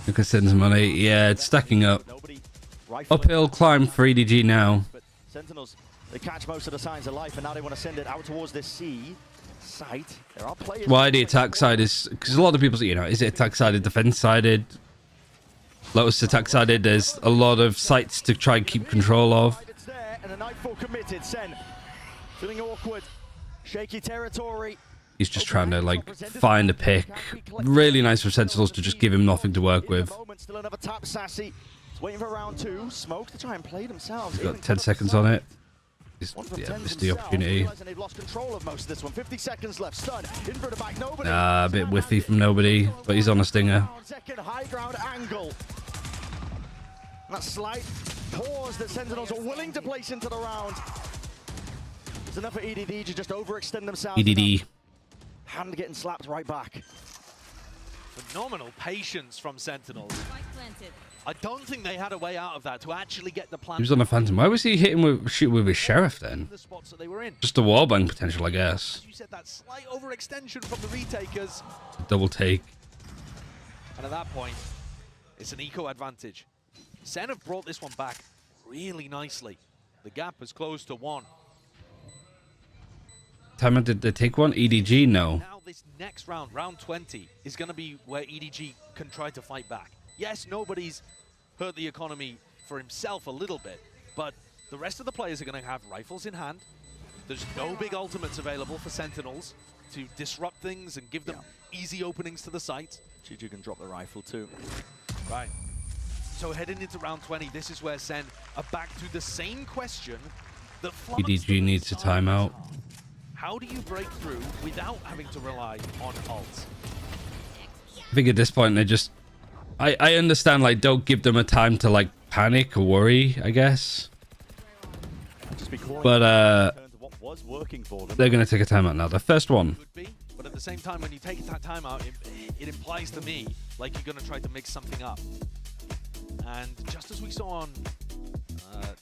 Look at Sen's money. Yeah, it's stacking up. Uphill climb for EDG now. But Sentinels, they catch most of the signs of life, and now they want to send it out towards this C site. There are players. Why the attack side is... Because a lot of people say, you know, is it attack-sided, defense-sided? Lotus attack-sided, there's a lot of sites to try and keep control of. It's there, and a Nightfall committed. Sen feeling awkward. Shaky territory. He's just trying to, like, find a pick. Really nice for Sentinels to just give him nothing to work with. Still another tap, Sassy. It's waiting for round 2. Smoke to try and play themselves. He's got 10 seconds on it. Yeah, missed the opportunity. They've lost control of most of this one. 50 seconds left. Stun in for the back. Nobody. A bit whiffy from nobody, but he's on a stinger. Second high ground angle. That slight pause that Sentinels are willing to place into the round. It's enough for EDG to just overextend themselves. EDD. Hand getting slapped right back. Phenomenal patience from Sentinels. I don't think they had a way out of that to actually get the plan. He was on a Phantom. Why was he hitting with shooting with his Sheriff then? The spots that they were in. Just a wallbang potential, I guess. You said that slight overextension from the retakers. Double take. And at that point, it's an eco advantage. Sen have brought this one back really nicely. The gap has closed to 1. Time did they take one? EDG? No. Now this next round, round 20, is going to be where EDG can try to fight back. Yes, nobody's hurt the economy for himself a little bit, but the rest of the players are going to have rifles in hand. There's no big ultimates available for Sentinels to disrupt things and give them easy openings to the site. Juju can drop the rifle too. Right. So heading into round 20, this is where Sen are back to the same question that EDG needs a timeout. How do you break through without having to rely on ults? I think at this point they just... I understand, like, don't give them a time to, like, panic or worry, I guess. But, they're going to take a timeout now. The first one. But at the same time, when you take that timeout, it implies to me like you're going to try to mix something up. And just as we saw on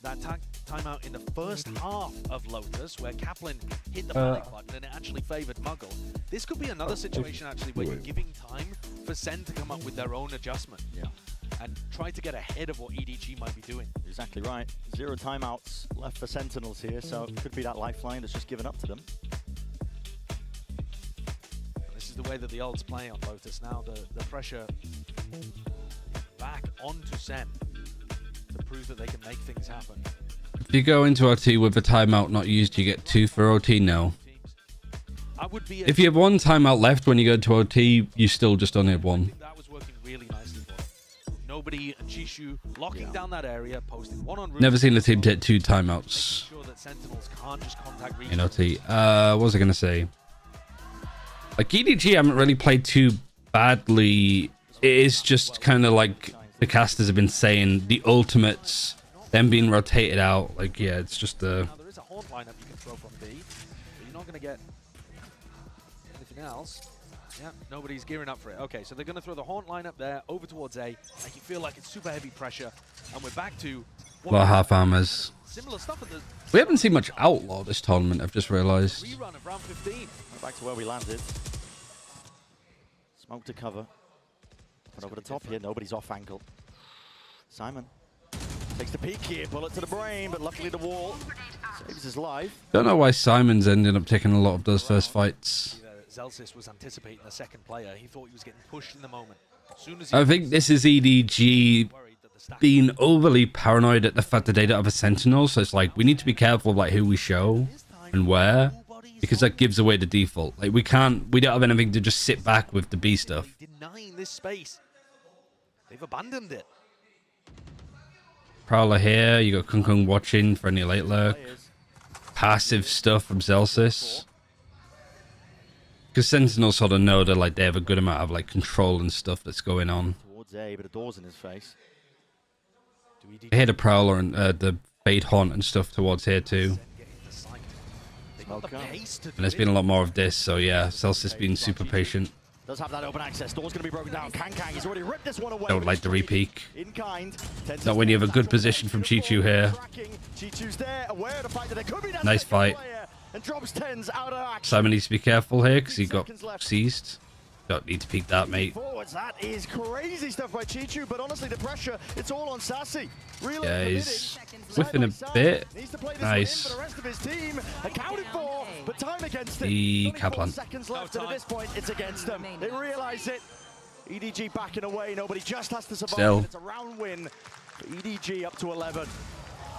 that timeout in the first half of Lotus, where Kaplan hit the panic button and it actually favored Muggle, this could be another situation actually where you're giving time for Sen to come up with their own adjustment. Yeah. And try to get ahead of what EDG might be doing. Exactly right. 0 timeouts left for Sentinels here, so it could be that lifeline that's just given up to them. This is the way that the ults play on Lotus now. The pressure back onto Sen to prove that they can make things happen. If you go into OT with a timeout not used, you get 2 for OT now. If you have 1 timeout left when you go to OT, you still just only have 1. That was working really nicely for them. Nobody and Chishu locking down that area, posting 1 on route. Never seen a team take 2 timeouts Sure that Sentinels can't just contact in OT. What was I going to say? Like, EDG haven't really played too badly. It is just kind of like the casters have been saying, the ultimates, them being rotated out. Like, yeah, it's just the... Now, there is a haunt lineup you can throw from B, but you're not going to get anything else. Yeah, nobody's gearing up for it. Okay, so they're going to throw the haunt lineup there over towards A, make you feel like it's super heavy pressure, and we're back to... A lot of half armors. Similar stuff at the... We haven't seen much Outlaw this tournament, I've just realised. Rerun of round 15. Back to where we landed. Smoke to cover. But over the top here, nobody's off angle. Simon takes the peek here, bullet to the brain, but luckily the wall saves his life. Don't know why Simon's ended up taking a lot of those first fights. Zelsis was anticipating the second player. He thought he was getting pushed in the moment. As soon as I think this is EDG being overly paranoid at the fact that they don't have a Sentinel, so it's like, we need to be careful like who we show and where, because that gives away the default. Like, we don't have anything to just sit back with the B stuff. Denying this space. They've abandoned it. Prowler here. You got Kung Kung watching for any late lurk. Passive stuff from Zelsis. Because Sentinels sort of know that like they have a good amount of like control and stuff that's going on. Towards A, but a door's in his face. I hear the Prowler and the Fade Haunt and stuff towards here too. And there's been a lot more of this, so yeah, Celsius being super patient. Does have that open access. Door's going to be broken down. Kang, he's already ripped this one away. Don't like the re-peek. In kind. Not when you have a good position from Chichu here. Chichu's there, aware of the fact that there could be that Nice fight. and drops tens out of action. Simon needs to be careful here because he got seized. Don't need to peek that, mate. Forwards, that is crazy stuff by Chichu, but honestly, the pressure, it's all on Sassy. Really Yeah, he's whiffing a bit. Nice. The rest of his team accounted for, but time against it. The Kaplan. Seconds left, and at this point, it's against them. They realize it. EDG backing away. Nobody just has to survive. Still. It's a round win. EDG up to 11.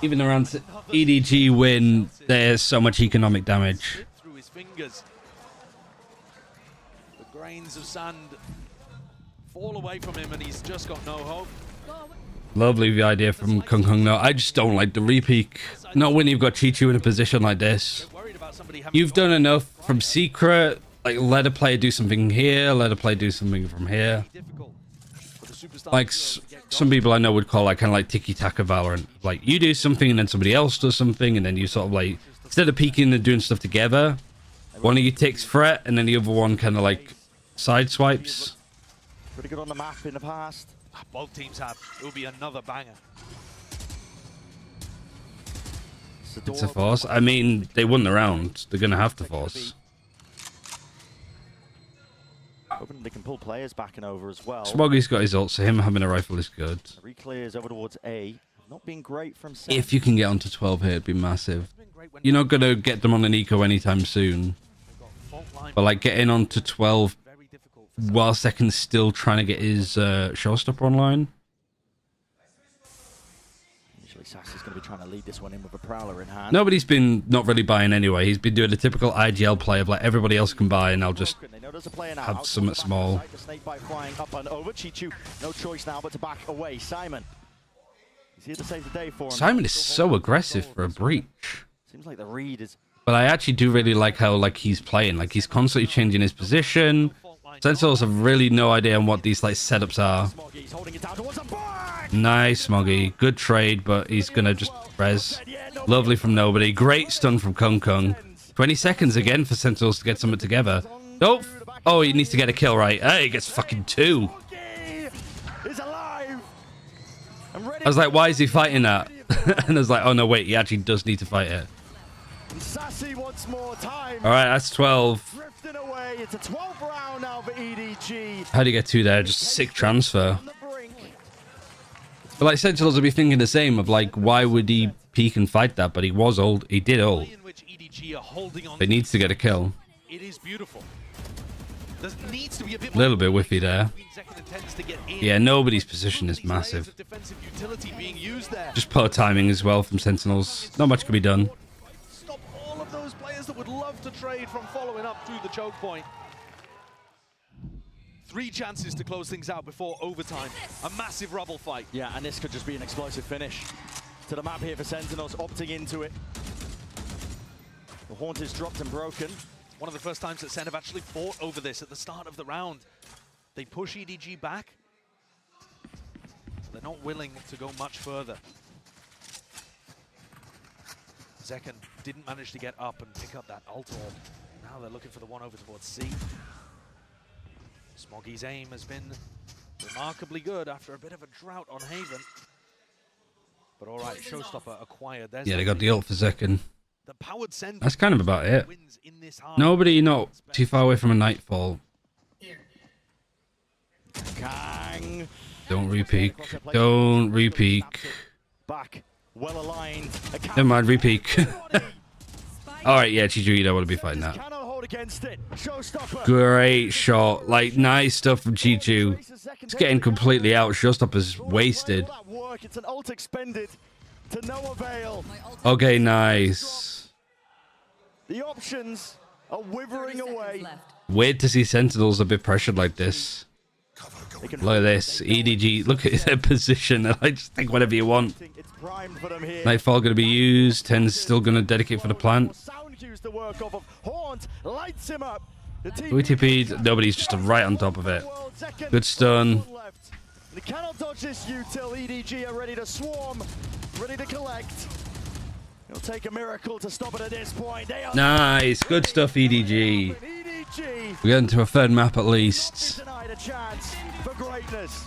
Even around EDG win, there's so much economic damage. Through his fingers. The grains of sand fall away from him, and he's just got no hope. Lovely the idea from Kung Kung. No, I just don't like the re-peek. Not when you've got Chichu in a position like this. You've done enough from Secret. Like, let a player do something here, let a player do something from here. Like, some people I know would call like kind of like tiki-taka Valorant. Like, you do something and then somebody else does something, and then you sort of like, instead of peeking and doing stuff together, one of you takes threat and then the other one kind of like side swipes. Pretty good on the map in the past. Both teams have. It will be another banger. It's a force. I mean, they won the round. They're going to have to force. Hoping they can pull players back and over as well. Smoggy's got his ult, so him having a rifle is good. Reclears over towards A. Not being great from SEN. If you can get onto 12 here, it'd be massive. You're not going to get them on an eco anytime soon. But like getting onto 12 while Second's still trying to get his showstopper online. Usually Sassy's going to be trying to lead this one in with a Prowler in hand. Nobody's been not really buying anyway. He's been doing a typical IGL play of like everybody else can buy and I'll just have something small. The snake bite flying up and over. Chichu, no choice now but to back away. Simon. He's here to save the day for him. Simon is so aggressive for a breach. Seems like the read is... But I actually do really like how like he's playing. Like he's constantly changing his position. Sentinels have really no idea on what these like setups are. Nice, Smoggy. Good trade, but he's gonna just res. Lovely from nobody. Great stun from Kung Kung. 20 seconds again for Sentinels to get something together. Nope. Oh, he needs to get a kill right. Hey, he gets fucking 2. I was like, why is he fighting that? And I was like, oh no, wait, he actually does need to fight it. Sassy wants more time. All right, that's 12. Drifting away. It's a 12th round now for EDG. How do you get 2 there? Just a sick transfer. But like Sentinels will be thinking the same of like, why would he peek and fight that? But he was old. He did ult. But he needs to get a kill. It is beautiful. There needs to be a bit Little bit whiffy there. Yeah, nobody's position is massive. Just poor timing as well from Sentinels. Not much can be done. Stop all of those players that would love to trade from following up through the choke point. 3 chances to close things out before overtime. A massive rubble fight. Yeah, and this could just be an explosive finish to the map here for Sentinels, opting into it. The Haunt is dropped and broken. One of the first times that SEN have actually fought over this at the start of the round. They push EDG back. They're not willing to go much further. Zekken didn't manage to get up and pick up that ult orb. Now they're looking for the one over towards C. Smoggy's aim has been remarkably good after a bit of a drought on Haven. But all right, Showstopper acquired. There's Yeah, they got the ult for Zekken. the powered send. That's kind of about it. Nobody not too far away from a Nightfall. Kang. Don't re-peek. Don't re-peek. Back, well aligned. Never mind, re-peek. Alright, yeah, Chichu, you don't want to be fighting that. Great shot. Like, nice stuff from Chichu. It's getting completely out. Showstopper's wasted. It's an ult expended to no avail. Okay, nice. The options are withering away. Weird to see Sentinels a bit pressured like this. can Look at this. EDG, look at their position. I just think whatever you want. it's primed for them here. Nightfall going to be used. 10's still going to dedicate for the plant. Sound cues to work off of. Haunt lights him up. The team WTP'd. Nobody's just right on top of it. Good stun. They cannot dodge this util. EDG are ready to swarm, ready to collect. It'll take a miracle to stop it at this point. They are Nice. Good stuff, EDG. EDG. We're getting to a third map at least. Denied a chance for greatness.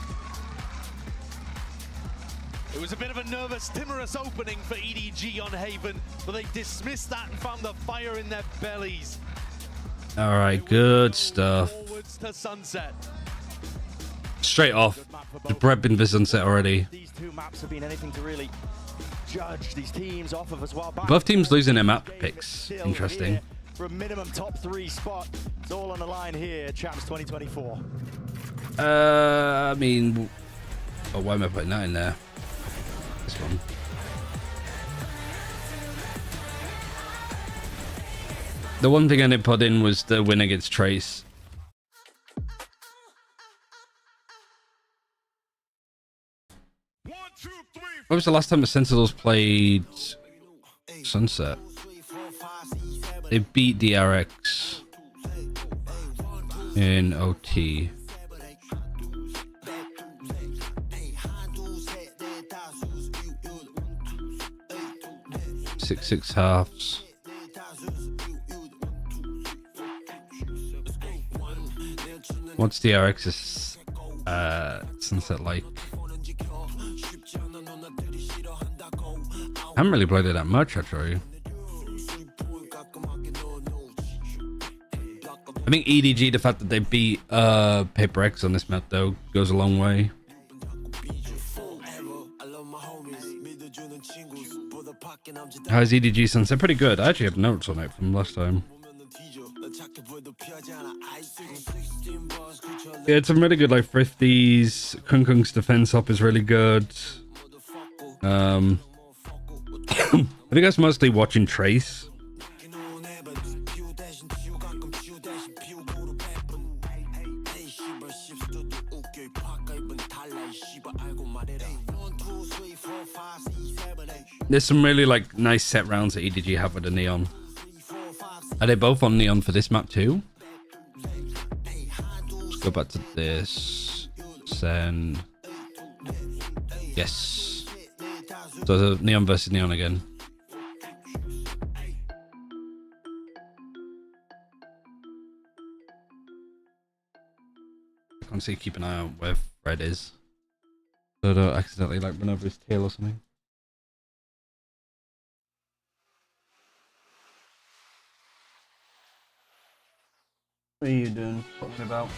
It was a bit of a nervous, timorous opening for EDG on Haven, but they dismissed that and found the fire in their bellies. All right. Good stuff. Forwards to Sunset. Straight off. Just prepping for Sunset already. These two maps have been anything to really judge these teams off of as well. Both teams losing their map picks. Interesting. For a minimum top 3 spot. It's all on the line here, Champs 2024. I mean, oh, why am I putting that in there? This one. The one thing I didn't put in was the win against Trace. When was the last time the Sentinels played Sunset? They beat DRX in OT. 6-6 halves. What's DRX's Sunset like? I haven't really played it that much, actually. I think EDG, the fact that they beat Paper X on this map, though, goes a long way. How's EDG Sunset? Pretty good. I actually have notes on it from last time. Yeah, it's some really good, like, thrifties. Kung Kung's defense up is really good. I think that's mostly watching Trace. There's some really like nice set rounds that EDG have with the Neon. Are they both on Neon for this map too? Let's go back to this. SEN. Yes. So the Neon versus Neon again. I can't see, keep an eye out where Fred is. So I don't accidentally like run over his tail or something. What are you doing? Talking about?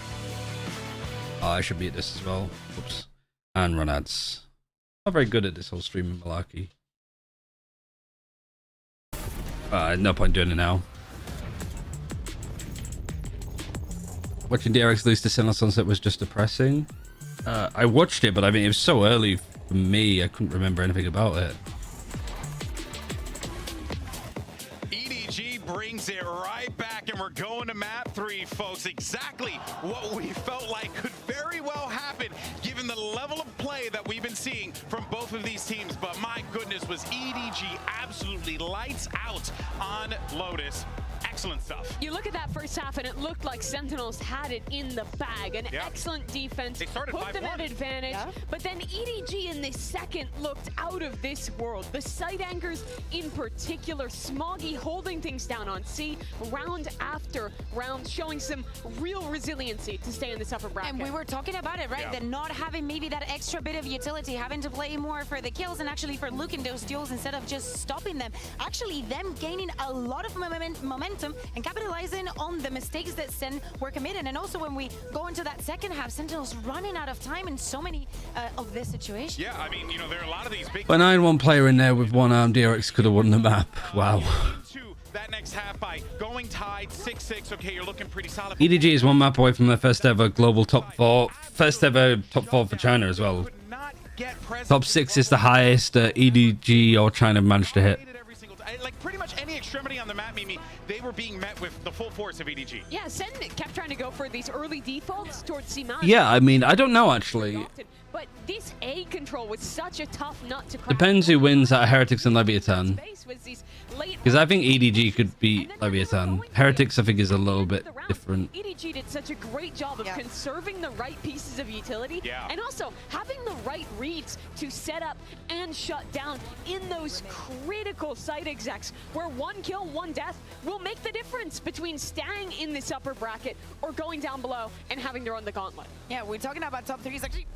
Oh, I should be at this as well. Oops. And run ads. Not very good at this whole streaming malarkey. No point doing it now. Watching DRX lose to SEN on Sunset was just depressing. I watched it, but I mean, it was so early for me, I couldn't remember anything about it. EDG brings it right back, and we're going to map 3, folks. Exactly what we felt like could very well happen, given the level of play that we've been seeing from both of these teams. But my goodness, was EDG absolutely lights out on Lotus. Excellent stuff. You look at that first half and it looked like Sentinels had it in the bag. An excellent defense, put them at advantage. But then EDG in the second looked out of this world. The side anchors in particular, Smoggy holding things down on C, round after round, showing some real resiliency to stay in this upper bracket. And we were talking about it, right? That not having maybe that extra bit of utility, having to play more for the kills and actually for looking those duels instead of just stopping them. Actually, them gaining a lot of momentum and capitalizing on the mistakes that SEN were committing. And also when we go into that second half, Sentinels running out of time in so many of this situation. Yeah, I mean, you know, there are a lot of these big... When I had one player in there with one arm, DRX could have won the map. Wow. That next half by going tied 6-6. Okay, you're looking pretty solid. EDG is one map away from their first ever global top 4. First ever top 4 for China as well. Top 6 is the highest EDG or China managed to hit. Like pretty much any extremity on the map, Mimi, they were being met with the full force of EDG. Yeah, SEN kept trying to go for these early defaults towards C9. Yeah, I mean, I don't know actually. But this A control was such a tough nut to crack. Depends who wins at Heretics and Leviathan. Because I think EDG could beat Leviathan. Heretics, I think, is a little bit different. EDG did such a great job of conserving the right pieces of utility and also having the right reads to set up and shut down in those critical site execs where 1 kill, 1 death will make the difference between staying in this upper bracket or going down below and having to run the gauntlet. Yeah, we're talking about top 3s. Actually,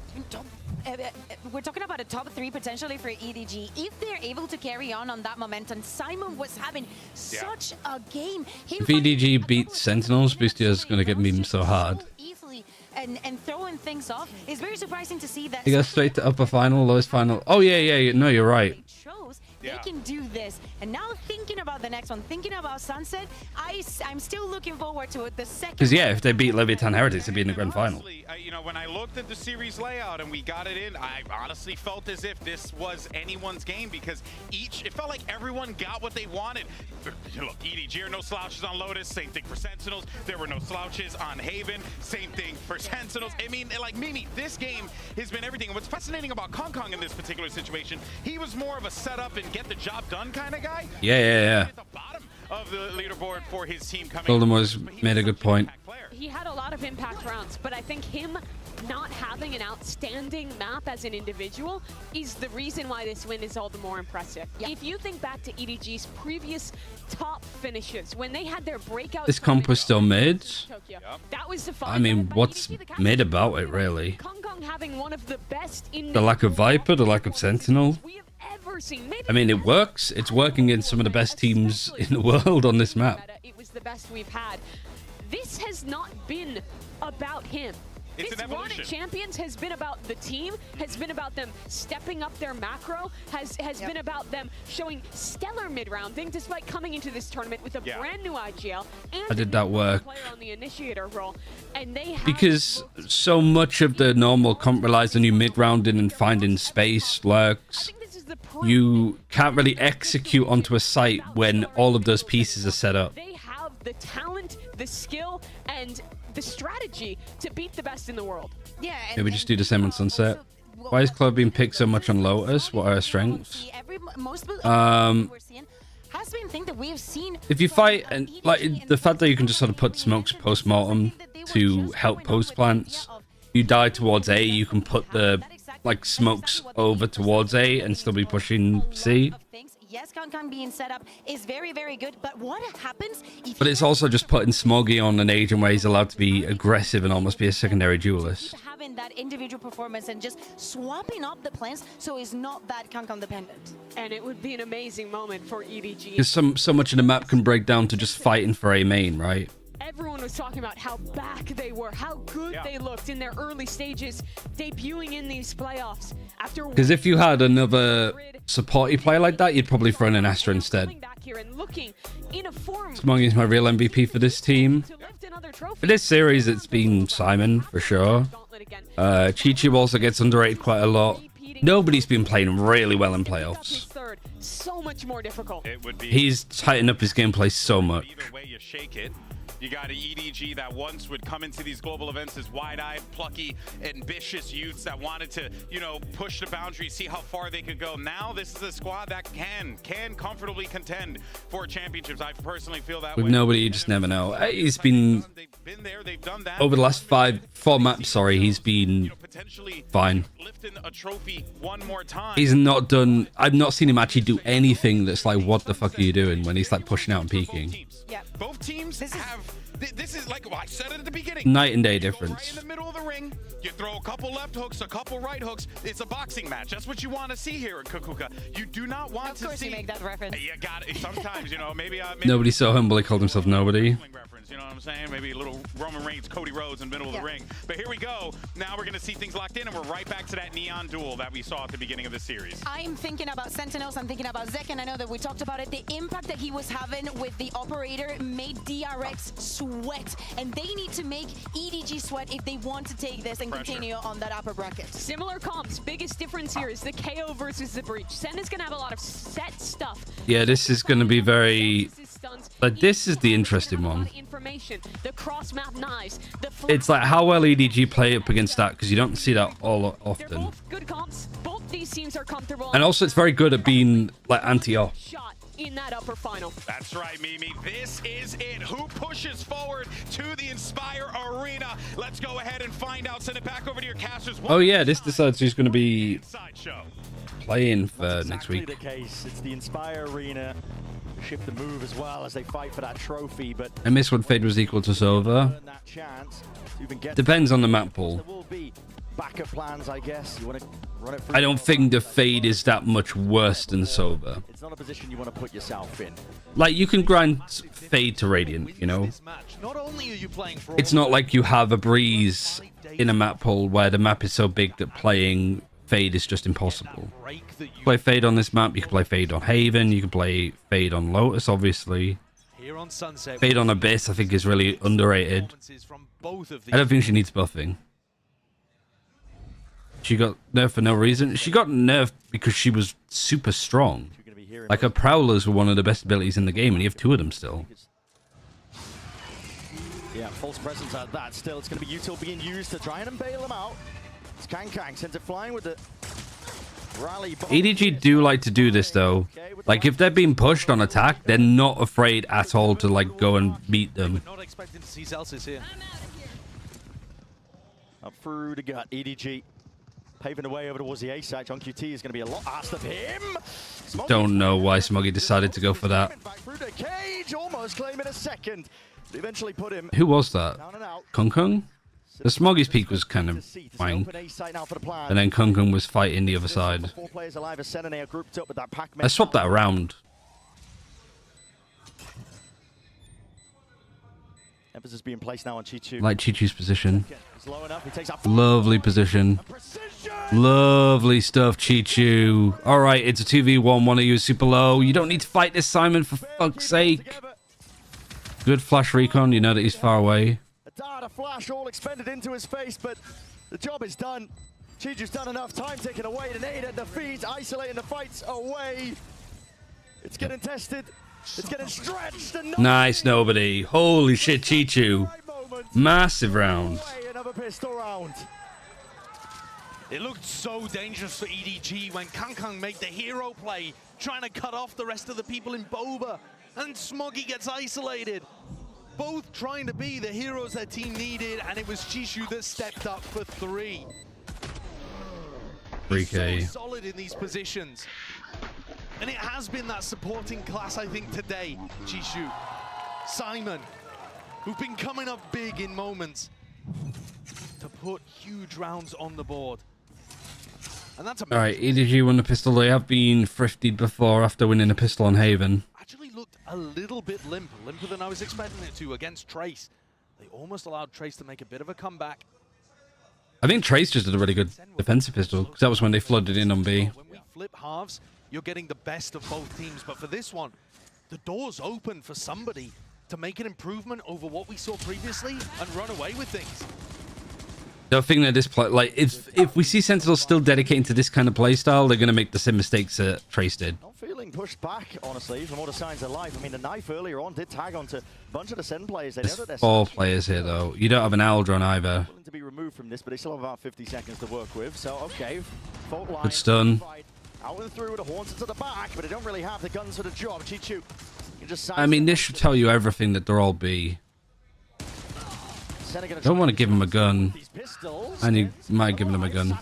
we're talking about a top 3 potentially for EDG. If they're able to carry on that momentum, Simon was having such a game. If EDG beats Sentinels, Boostier's going to get memed so hard. Easily and throwing things off. It's very surprising to see that. He goes straight to upper final, lowest final. Oh, yeah. No, you're right. They can do this. And now thinking about the next one, thinking about Sunset, I'm still looking forward to it. The second. Because, yeah, if they beat Leviathan Heretics, they'd be in the grand final. You know, when I looked at the series layout and we got it in, I honestly felt as if this was anyone's game because it felt like everyone got what they wanted. Look, EDG are no slouches on Lotus, same thing for Sentinels. There were no slouches on Haven, same thing for Sentinels. I mean, like Mimi, this game has been everything. And what's fascinating about Kong in this particular situation, he was more of a setup and get the job done kind of guy. Yeah. At the bottom of the leaderboard for his team coming. Golden was made a good point. He had a lot of impact rounds, but I think him not having an outstanding map as an individual is the reason why this win is all the more impressive. If you think back to EDG's previous top finishes, when they had their breakout... This comp was still mid. That was the I mean, what's mid about it, really? Kong having one of the best The lack of Viper, the lack of Sentinel. I mean, it works. It's working in some of the best teams in the world on this map. It was the best we've had. This has not been about him. This run at Champions has been about the team, has been about them stepping up their macro, has been about them showing stellar mid-rounding despite coming into this tournament with a brand new IGL and How did that work? player on the initiator role. And they have Because so much of the normal comp relies on you mid-rounding and finding space, lurks. You can't really execute onto a site when all of those pieces are set up. They have the talent, the skill, and the strategy to beat the best in the world. Yeah. Maybe just do the same on Sunset. Why is Club being picked so much on Lotus? What are her strengths? If you fight and like the fact that you can just sort of put smokes post-mortem to help post plants, you die towards A, you can put the like smokes over towards A and still be pushing C. Yes, Kong being set up is very, very good, but what happens if... But it's also just putting Smoggy on an agent where he's allowed to be aggressive and almost be a secondary duelist. Having that individual performance and just swapping up the plans so it's not that Kong dependent. And it would be an amazing moment for EDG. Because so much of the map can break down to just fighting for A main, right? Everyone was talking about how back they were, how good they looked in their early stages, debuting in these playoffs. Because if you had another supporty player like that, you'd probably throw in an Astra instead. Smoggy is my real MVP for this team. For this series, it's been Simon, for sure. Chi-Chi also gets underrated quite a lot. Nobody's been playing really well in playoffs. So much more difficult. He's tightened up his gameplay so much. Either way you shake it. You got an EDG that once would come into these global events as wide-eyed, plucky, ambitious youths that wanted to, you know, push the boundaries, see how far they could go. Now this is a squad that can comfortably contend for championships. I personally feel that With way. nobody, you just never know. He's been They've done that. over the last four maps. Sorry, he's been fine. Lifting a trophy one more time. He's not done. I've not seen him actually do anything that's like, what the fuck are you doing when he's like pushing out and peeking. Yeah. Both teams have. This is like, well, I said it at the beginning. Night and day difference. Right in the middle of the ring, you throw a couple left hooks, a couple right hooks. It's a boxing match. That's what you want to see here at Kukuka. You do not want to see. Of course, you make that reference. You got it. Sometimes, you know, maybe Nobody's so humble he called himself nobody. You know what I'm saying? Maybe a little Roman Reigns, Cody Rhodes in the middle of the ring. But here we go. Now we're going to see things locked in, and we're right back to that neon duel that we saw at the beginning of the series. I'm thinking about Sentinels. I'm thinking about Zek, and I know that we talked about it. The impact that he was having with the operator made DRX sweat, and they need to make EDG sweat if they want to take this and continue on that upper bracket. Similar comps. Biggest difference here is the KO versus the Breach. SEN is going to have a lot of set stuff. Yeah, this is going to be very Like, this is the interesting one. The cross map knives, the It's like how well EDG play up against that, because you don't see that all often. good comps. Both these teams are comfortable. And also, it's very good at being like anti-off. Shot in that upper final. That's right, Mimi. This is it. Who pushes forward to the Inspire Arena? Let's go ahead and find out. Send it back over to your casters. Oh yeah, this decides who's going to be playing for next week. The case. It's the Inspire Arena. Ship the move as well as they fight for that trophy, but I miss when Fade was equal to Sova. Depends on the map pool. There will be backup plans, I guess. You want to run it through. I don't think the Fade is that much worse than Sova. It's not a position you want to put yourself in. Like, you can grind Fade to Radiant, you know? Not only are you playing for It's not like you have a Breeze in a map pool where the map is so big that playing Fade is just impossible. Play Fade on this map, you can play Fade on Haven, you can play Fade on Lotus, obviously. here on Sunset, Fade on Abyss, I think, is really underrated. I don't think she needs buffing. She got nerfed for no reason. She got nerfed because she was super strong. Like, her Prowlers were one of the best abilities in the game, and you have two of them still. Yeah, false presence at that. Still, it's going to be util being used to try and bail them out. It's Kang sends it flying with the rally. EDG do like to do this, though. Like, if they're being pushed on attack, they're not afraid at all to, like, go and beat them. not expecting to see Celsius here. Up through the gut, EDG paving the way over towards the A side. John QT is going to be a lot asked of him. Don't know why Smoggy decided to go for that. Back through the cage, almost claiming a second. They eventually put him. Who was that? Kung Kung? The Smoggy's peak was kind of wank. And then Kung Kung was fighting the other side. I swapped that around. Emphasis being placed now on Chichu. Like Chichu's position. Lovely position. Lovely stuff, Chichu. Alright, it's a 2v1. One of you is super low. You don't need to fight this, Simon, for fuck's sake. Good flash recon. You know that he's far away. A dart, a flash, all expended into his face, but the job is done. Chichu's done enough. Time taken away. The nade at the feet, isolating the fights away. It's getting tested. It's getting stretched. Nice, nobody. Holy shit, Chichu. Massive round. Another pistol round. It looked so dangerous for EDG when Kang made the hero play, trying to cut off the rest of the people in Boba, and Smoggy gets isolated. Both trying to be the heroes their team needed, and it was Chichu that stepped up for 3. 3K. So solid in these positions. And it has been that supporting class, I think, today. Chichu, Simon, who've been coming up big in moments to put huge rounds on the board. And that's Alright, EDG won the pistol. They have been thrifted before after winning a pistol on Haven. Actually looked a little bit limper than I was expecting it to against Trace. They almost allowed Trace to make a bit of a comeback. I think Trace just did a really good defensive pistol, because that was when they flooded in on B. When we flip halves, you're getting the best of both teams. But for this one, the door's open for somebody to make an improvement over what we saw previously and run away with things. I think that this play, like, if we see Sentinels still dedicating to this kind of playstyle, they're going to make the same mistakes that Trace did. Not feeling pushed back, honestly, from all the signs of life. I mean, the knife earlier on did tag onto a bunch of the SEN players. They know that There's they're 4 players here, though. You don't have an Aldron either. willing to be removed from this, but they still have about 50 seconds to work with. So, okay, fault line. Good stun. Out and through with the Haunted to the back, but they don't really have the guns for the job. Chichu can just I mean, this should tell you everything that they're all B. Don't want to give him a gun. And you might give him a gun.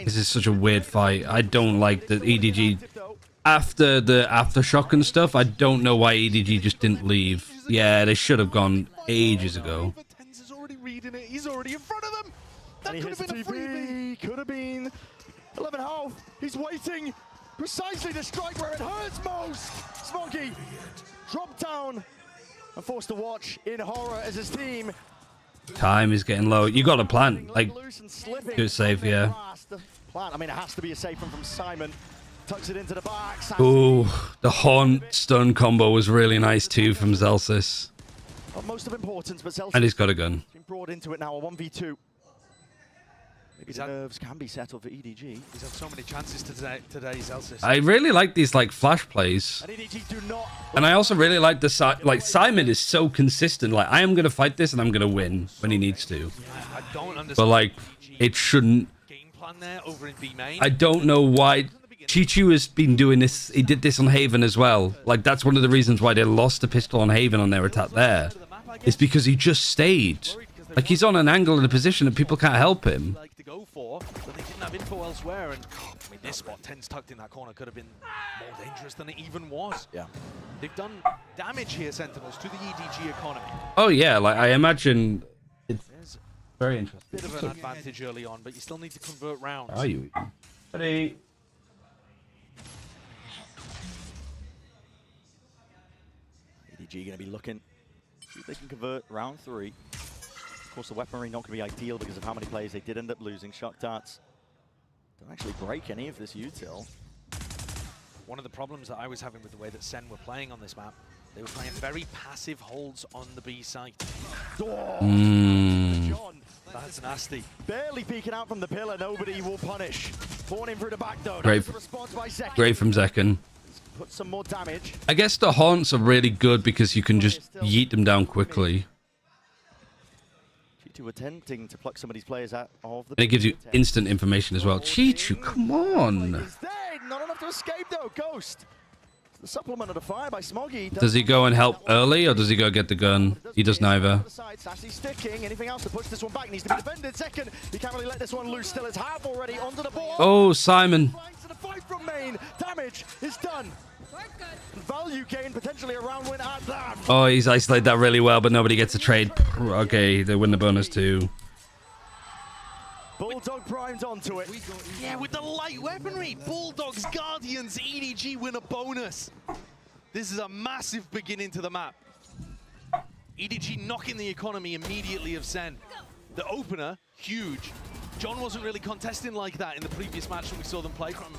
This is such a weird fight. I don't like the EDG. After the aftershock and stuff, I don't know why EDG just didn't leave. Yeah, they should have gone ages ago. He's already reading it. He's already in front of them. That could have been a freebie. Could have been 11 health. He's waiting precisely to strike where it hurts most. Smoggy dropped down and forced to watch in horror as his team. Time is getting low. You got to plant. Like, do it safe, yeah. Plant. I mean, it has to be a safe one from Simon. Tucks it into the back. Ooh, the Haunt stun combo was really nice too from Zelsis. Not most of importance, but Zelsis And he's got a gun. been brought into it now, a 1v2. Maybe the nerves can be settled for EDG. He's had so many chances today, Zelsis. I really like these like flash plays, and I also really like the like Simon is so consistent. Like I am gonna fight this and I'm gonna win when he needs to. I don't understand. But like it shouldn't. Game plan there over in B main. I don't know why. Chi-Chu has been doing this. He did this on Haven as well. Like that's one of the reasons why they lost the pistol on Haven on their attack there. It's because he just stayed. Like he's on an angle and a position that people can't help him. To go for, but they didn't have info elsewhere, and I mean this spot, 10's tucked in that corner, could have been more dangerous than it even was. Yeah, they've done damage here, Sentinels, to the EDG economy. Oh yeah, like I imagine it's very interesting. Bit of an advantage early on, but you still need to convert rounds. Are you? Ready? EDG going to be looking, see if they can convert round 3. Of course, the weaponry not going to be ideal because of how many players they did end up losing. Shock darts don't actually break any of this util. One of the problems that I was having with the way that SEN were playing on this map, they were playing very passive holds on the B site. John, that's nasty. Barely peeking out from the pillar, nobody will punish. Born in through the back though. Great, great from Zekken. Put some more damage. I guess the haunts are really good because you can just yeet them down quickly. Chi-Chu attempting to pluck some of these players out of the. And it gives you instant information as well. Chi-Chu, come on. Not enough to escape though. Ghost. The supplement of the fire by Smoggy. Does he go and help early or does he go get the gun? He does neither. Sassy sticking. Anything else to push this one back needs to be defended. Second, he can't really let this one loose. Still is half already onto the ball. Oh, Simon. To the fight from main. Damage is done. Value gain potentially a round win at that. Oh, he's isolated that really well, but nobody gets a trade. Okay, they win the bonus too. Bulldog primed onto it. Yeah, with the light weaponry. Bulldogs, Guardians, EDG win a bonus. This is a massive beginning to the map. EDG knocking the economy immediately of SEN. The opener, huge. John wasn't really contesting like that in the previous match when we saw them play from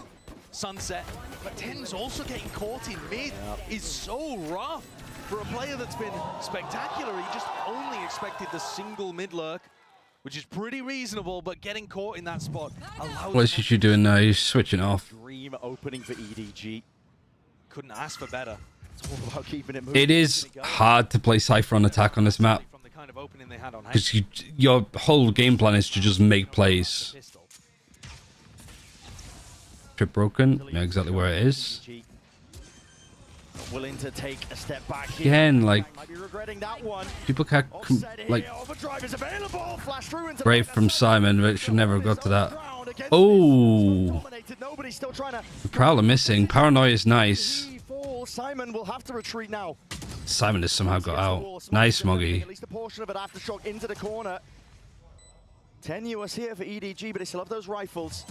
Sunset. But 10's also getting caught in mid is so rough. For a player that's been spectacular, he just only expected the single mid lurk, which is pretty reasonable, but getting caught in that spot allows. What is Chi-Chu doing now? He's switching off. Dream opening for EDG. Couldn't ask for better. It's all about keeping it moving. It is hard to play Cypher on attack on this map. Because your whole game plan is to just make plays. Trip broken. Yeah, exactly where it is. Willing to take a step back here. Again, like Might be regretting that one. people can't like Overdrive is available. Flash through into brave from Simon, but it should never have got to that. Oh, Nobody's still trying to. the Prowler missing. Paranoia is nice. Simon will have to retreat now. Simon has somehow got out. Nice, Smoggy. At least a portion of it aftershock into the corner. Tenuous here for EDG, but they still have those rifles.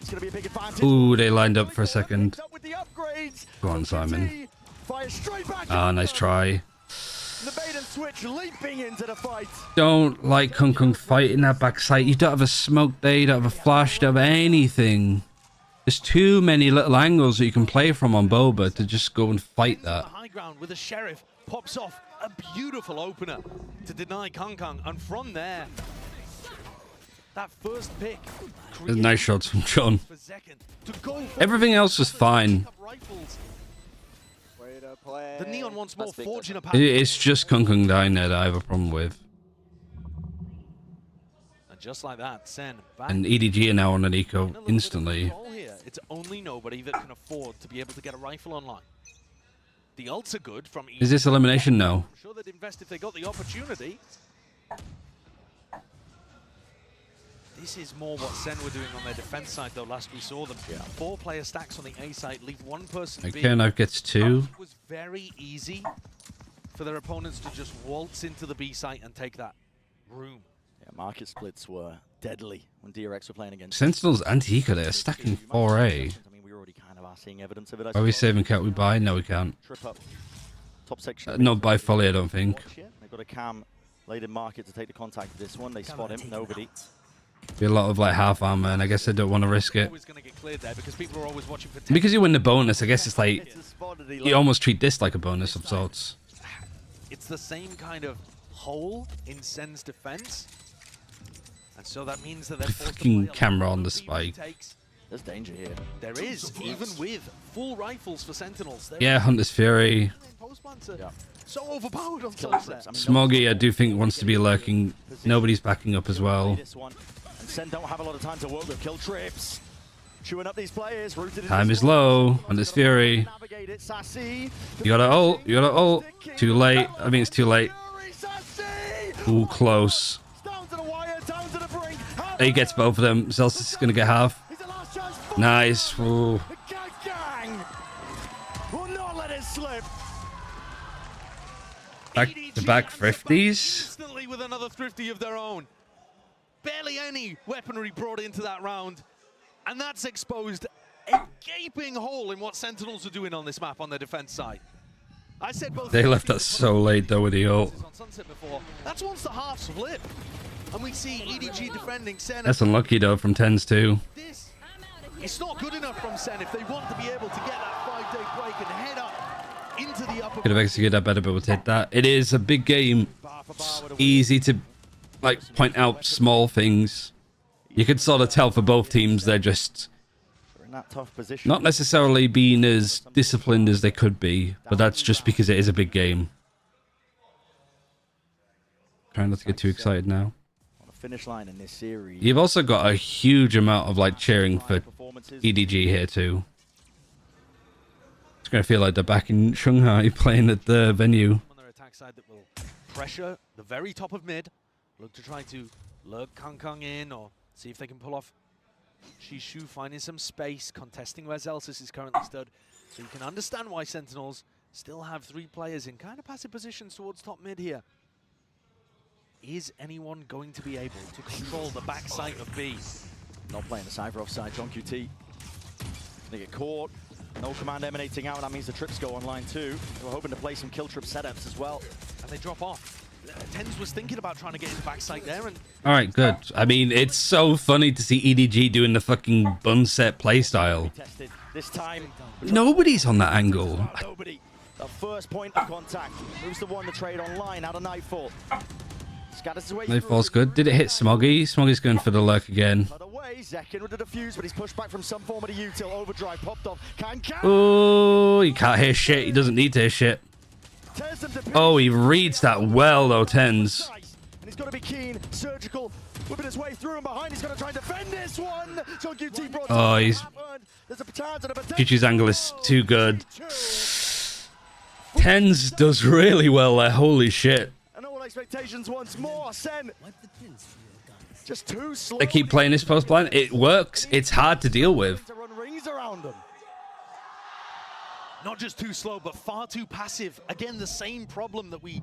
It's going to be a big advantage. Ooh, they lined up for a second. With the upgrades. Go on, Simon. Fire straight back. Ah, nice try. The bait and switch leaping into the fight. Don't like Kung Kung fighting that backside. You don't have a smoke there, you don't have a flash, you don't have anything. There's too many little angles that you can play from on Boba to just go and fight that. High ground with a Sheriff pops off a beautiful opener to deny Kung Kung, and from there, that first pick. Nice shots from John. Everything else was fine. The Neon once more forging a path. It's just Kung Kung dying there that I have a problem with. And just like that, SEN back. And EDG are now on an eco instantly. It's only nobody that can afford to be able to get a rifle online. The ults are good from EDG. Is this elimination? No. I'm sure they'd invest if they got the opportunity. This is more what SEN were doing on their defense side, though. Last we saw them, 4-player stacks on the A side, leave one person B. Okay, knife gets 2. It was very easy for their opponents to just waltz into the B site and take that room. Yeah, market splits were deadly when DRX were playing against. Sentinels anti-eco there, stacking 4A. I mean, we already kind of are seeing evidence of it. Are we saving? Can't we buy? No, we can't. Trip up. Top section. Not buy fully, I don't think. They've got a cam laid in market to take the contact of this one. They spot him. Nobody. Be a lot of like half armor, and I guess I don't want to risk it. Because you win the bonus, I guess it's like you almost treat this like a bonus of sorts. It's the same kind of hole in SEN's defense. And so that means that they're Fucking camera on the spike. There's danger here. There is, even with full rifles for Sentinels. Yeah, Hunter's Fury. Yeah. So overpowered on Sunset. Smoggy, I do think wants to be lurking. Nobody's backing up as well. And Sen don't have a lot of time to work with kill trips. Chewing up these players. Time is low. Hunter's Fury. You gotta ult. You gotta ult. Too late. I mean, it's too late. Ooh, close. He gets both of them. Celsius is gonna get half. Nice. Ooh. Back to back thrifties. Instantly with another thrifty of their own. Barely any weaponry brought into that round. And that's exposed a gaping hole in what Sentinels are doing on this map on their defense side. I said both. They left us so late though with the ult. On Sunset before. That's once the halves flip. And we see EDG defending Sen. That's unlucky though from tens too. It's not good enough from Sen if they want to be able to get that 5-day break and head up into the upper. Could have executed that better, but we'll take that. It is a big game. It's easy to like point out small things. You could sort of tell for both teams they're just in that tough position. not necessarily being as disciplined as they could be, but that's just because it is a big game. Trying not to get too excited now. On the finish line in this series. You've also got a huge amount of like cheering for EDG here too. It's gonna feel like they're back in Shanghai playing at the venue. On their attack side that will pressure the very top of mid. Look to try to lurk Kang in or see if they can pull off Shishu, finding some space, contesting where Zelsis is currently stood. So you can understand why Sentinels still have 3 players in kind of passive positions towards top mid here. Is anyone going to be able to control the backside of B? Not playing the Cypher offside. John QT. They get caught. No command emanating out. That means the trips go online too. We're hoping to play some kill trip setups as well. And they drop off. Tens was thinking about trying to get his backside there. And All right, good. I mean, it's so funny to see EDG doing the fucking bun set playstyle. This time, Nobody's on that angle. nobody. The first point of contact moves the one to trade online out of Nightfall. Scatters his way Nightfall's good. Did it hit Smoggy? Smoggy's going for the lurk again. Zekin with the defuse, but he's pushed back from some form of the util. Overdrive popped off. Oh, he can't hear shit. He doesn't need to hear shit. Oh, he reads that well though, Tens. And he's got to be keen, surgical, whipping his way through and behind. He's going to try and defend this one. So QT brought Oh, he's... QT's angle is too good. Tens does really well there. Holy shit. And all expectations once more. Sen. Just too slow. They keep playing this post plan. It works. It's hard to deal with. To run rings around them. not just too slow, but far too passive. Again, the same problem that we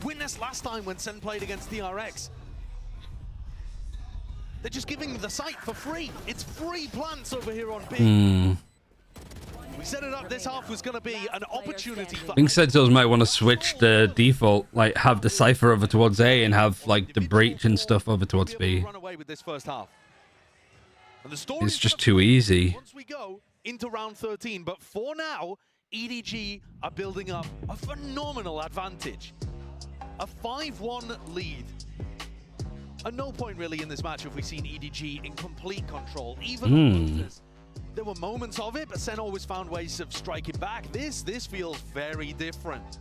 witnessed last time when SEN played against DRX. They're just giving the site for free. It's free plants over here on B. We set it up. This half was going to be an opportunity for... I think Sentinels might want to switch the default, like have the Cypher over towards A and have like the Breach and stuff over towards B. Run away with this first half. And the story It's just too easy. once we go into round 13, but for now, EDG are building up a phenomenal advantage. A 5-1 lead. At no point really in this match have we seen EDG in complete control, even on Lotus. There were moments of it, but SEN always found ways of striking back. This feels very different.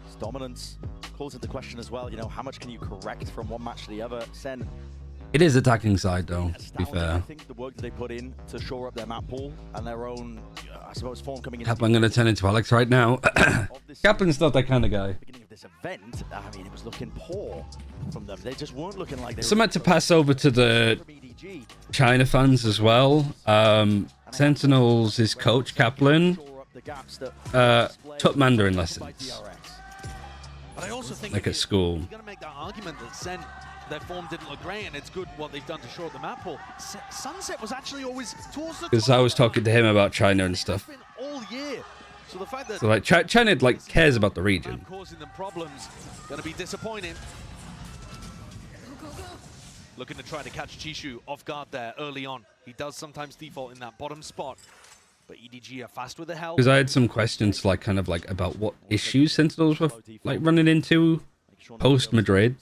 It's dominance calls into question as well. You know, how much can you correct from one match to the other? SEN. It is attacking side though, to be fair. I think the work that they put in to shore up their map pool and their own, I suppose, form coming in. Kaplan going to turn into Alex right now. Kaplan's not that kind of guy. Beginning of this event, I mean, it was looking poor from them. They just weren't looking like they Something to pass over to the China fans as well. Sentinels is Coach Kaplan. Took Mandarin lessons. But I also think like at school. You're going to make that argument that SEN, their form didn't look great, and it's good what they've done to shore up the map pool. Sunset was actually always towards the Because I was talking to him about China and stuff. all year. So the fact that So like China like cares about the region. causing them problems, going to be disappointing. Looking to try to catch Chishu off guard there early on. He does sometimes default in that bottom spot, but EDG are fast with the help. Because I had some questions like kind of like about what issues Sentinels were like running into post Madrid.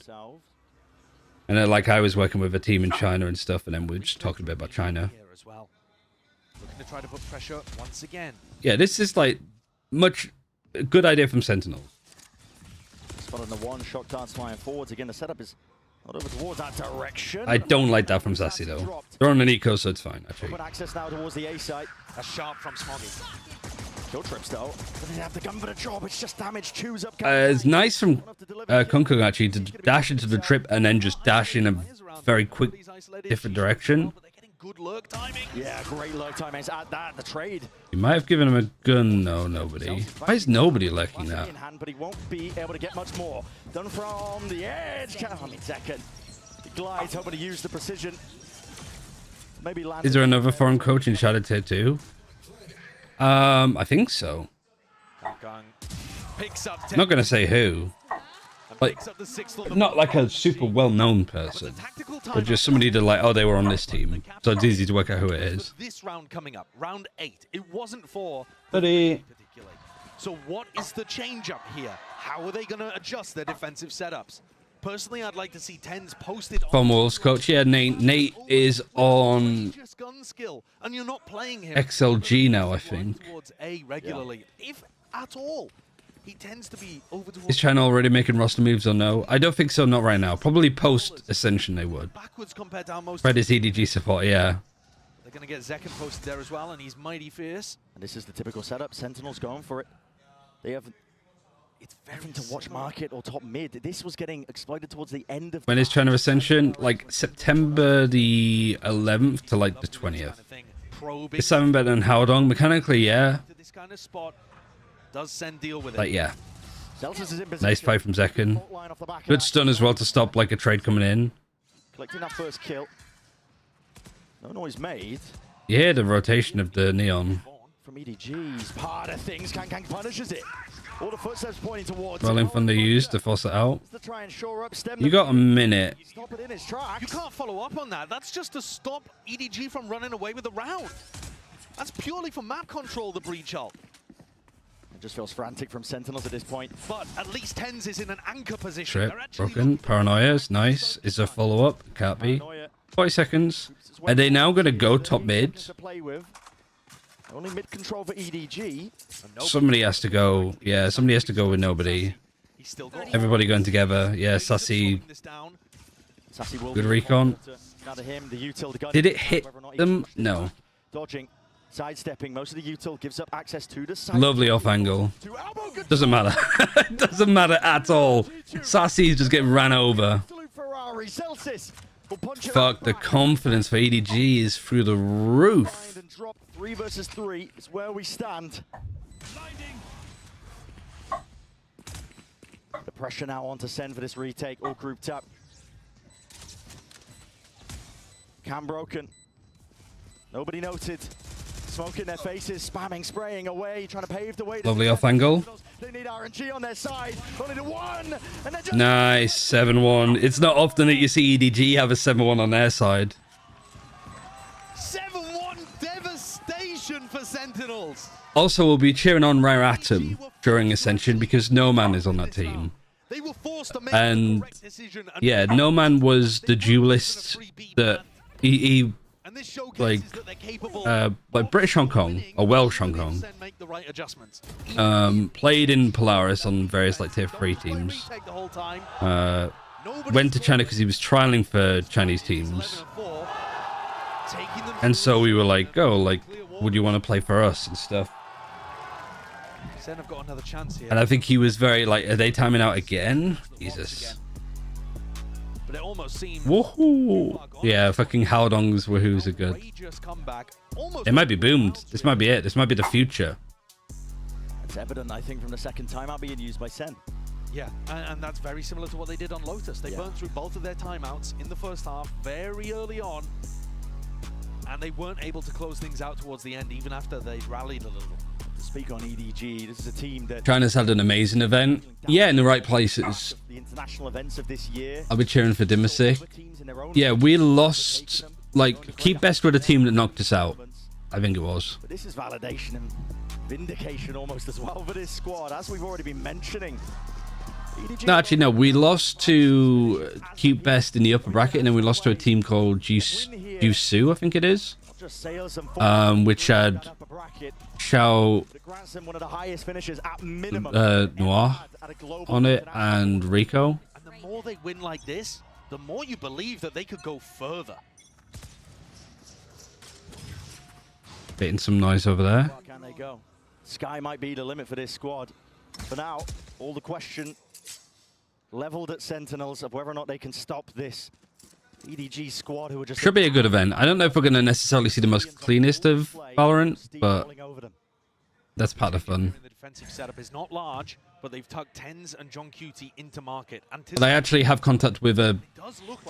And then, like, I was working with a team in China and stuff, and then we were just talking a bit about China. Here as well. Looking to try to put pressure once again. Yeah, this is like a good idea from Sentinel. Spot on the one, shock darts flying forwards. Again, the setup is not over towards that direction. I don't like that from Sassy though. They're on an eco, so it's fine actually. Open access now towards the A site. A sharp from Smoggy. Kill trips though. Doesn't have the gun for the job. It's just damage. Choose up. It's nice from Kung actually to dash into the trip and then just dash in a very quick, different direction. Good lurk timing. Yeah, great lurk timing. At that, the trade. You might have given him a gun. No, nobody. Why is nobody lurking that? In hand, but he won't be able to get much more. Done from the edge. I mean, second. He glides, hoping to use the precision. Maybe land. Is there another foreign coach in Shadow Tier 2? I think so. I'm not gonna say who. Like, not like a super well-known person, but just somebody to like, oh, they were on this team, so it's easy to work out who it is. This round coming up, round 8, it wasn't for Buddy. particularly. So what is the change up here? How are they going to adjust their defensive setups? Personally, I'd like to see TenZ posted on From Wolves coach, yeah, Nate is on just gun skill, and you're not playing him XLG now, I think. towards A regularly, if at all. He tends to be over towards Is China already making roster moves or no? I don't think so, not right now. Probably post Ascension they would. backwards compared to how most Fred is EDG support, yeah. They're going to get Zekken posted there as well, and he's mighty fierce. And this is the typical setup. Sentinel's going for it. They have nothing to watch market or top mid. This was getting exploited towards the end of. When is China Ascension? Like September the 11th to like the 20th. Is Simon better than Howdong? Mechanically, yeah. This kind of spot does SEN deal with it. Like, yeah. Nice fight from Zekken. Good stun as well to stop like a trade coming in. Collecting that first kill. No noise made. You hear the rotation of the neon. From EDG's part of things, Kang punishes it. All the footsteps pointing towards Rolling Thunder used to force it out. To try and shore up, stem You got a minute. Stop it in its tracks. You can't follow up on that. That's just to stop EDG from running away with the round. That's purely for map control, the breach ult. It just feels frantic from Sentinels at this point. But at least TenZ is in an anchor position. Trip, broken. Paranoia is nice. Is there follow-up? Can't be. 40 seconds. Are they now going to go top mid? Only mid control for EDG. Somebody has to go. Yeah, somebody has to go with nobody. Everybody going together. Yeah, Sassy. Good recon. Did it hit them? No. Dodging, sidestepping. Most of the util gives up access to the side. Lovely off angle. Doesn't matter. Doesn't matter at all. Sassy's just getting ran over. Fuck, the confidence for EDG is through the roof. 3 versus 3 is where we stand. The pressure now on to SEN for this retake, all grouped up. Cam broken. Nobody noted. Smoke in their faces, spamming, spraying away, trying to pave the way. Lovely off angle. They need RNG on their side. Only to one, and they're just Nice, 7-1. It's not often that you see EDG have a 7-1 on their side. 7-1 devastation for Sentinels. Also, we'll be cheering on Rare Atom during Ascension because No Man is on that team. They were forced to make And the correct decision. yeah, No Man was the duelist that he like British Hong Kong or Welsh Hong Kong. Played in Polaris on various like tier 3 teams. Went to China because he was trialing for Chinese teams. And so we were like, oh, like, would you want to play for us and stuff? SEN have got another chance here. And I think he was very like, are they timing out again? Jesus. But it almost seemed Woohoo! Yeah, fucking Howdongs woohoos are good. It might be boomed. This might be it. This might be the future. It's evident, I think, from the second timeout being used by SEN. Yeah, and that's very similar to what they did on Lotus. They burnt through both of their timeouts in the first half very early on. And they weren't able to close things out towards the end, even after they'd rallied a little. To speak on EDG, this is a team that... China's had an amazing event. Yeah, in the right places. The international events of this year. I'll be cheering for Dimasic. Yeah, we lost... Like, keep best with a team that knocked us out. I think it was. But this is validation and vindication almost as well for this squad, as we've already been mentioning. No, actually, no. We lost to Cute Best in the upper bracket, and then we lost to a team called Jusu, I think it is. Which had Xiao Noir on it and Rico. And the more they win like this, the more you believe that they could go further. Getting some noise over there. Where can they go? Sky might be the limit for this squad. For now, all the question leveled at Sentinels of whether or not they can stop this EDG squad who are just... Should be a good event. I don't know if we're going to necessarily see the most cleanest of Valorant, but that's part of the fun. The defensive setup is not large, but they've tucked Tens and John Cutie into market. But I actually have contact with a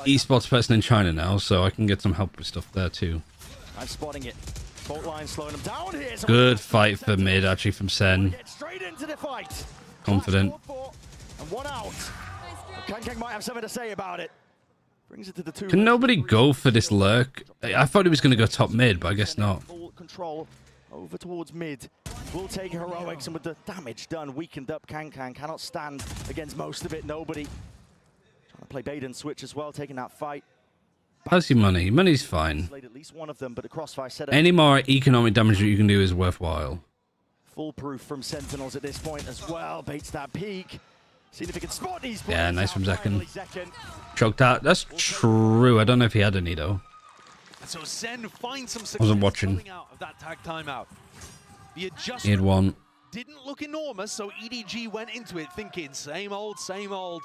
esports person in China now, so I can get some help with stuff there too. I'm spotting it. Fault line slowing them down here. Good fight for mid, actually, from SEN. Straight into the fight. Confident. And one out. Kang might have something to say about it. Brings it to the 2. Can nobody go for this lurk? I thought he was going to go top mid, but I guess not. Full control over towards mid. Will take heroics, and with the damage done, weakened up, Kang cannot stand against most of it. Nobody. Trying to play bait and switch as well, taking that fight. How's your money? Money's fine. At least one of them, but the crossfire setup. Any more economic damage that you can do is worthwhile. Foolproof from Sentinels at this point as well. Baits that peak. See if he can spot these. Yeah, nice from Zekken. Choked out. That's true. I don't know if he had any though. So SEN finds some success Wasn't watching. out of that tag timeout. The adjustment He had one. didn't look enormous, so EDG went into it thinking same old, same old.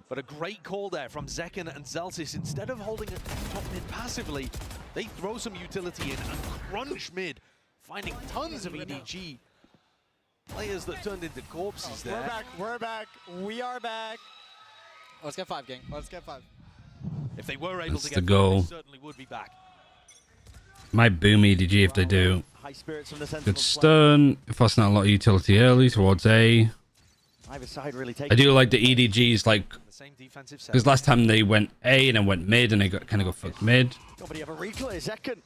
But a great call there from Zekken and Zelsis. Instead of holding it top mid passively, they throw some utility in and crunch mid, finding tons of EDG players that turned into corpses there. We're back. We are back. Let's get 5, gang. Let's get 5. If they were able That's to the get goal. they certainly would be back. Might boom EDG if they do. High spirits from the Sentinels. Good stun. Forcing out a lot of utility early towards A. Either side really I do like the EDGs, like, because last time they went A and then went mid and they kind of got fucked mid. Nobody ever reclay Zekken.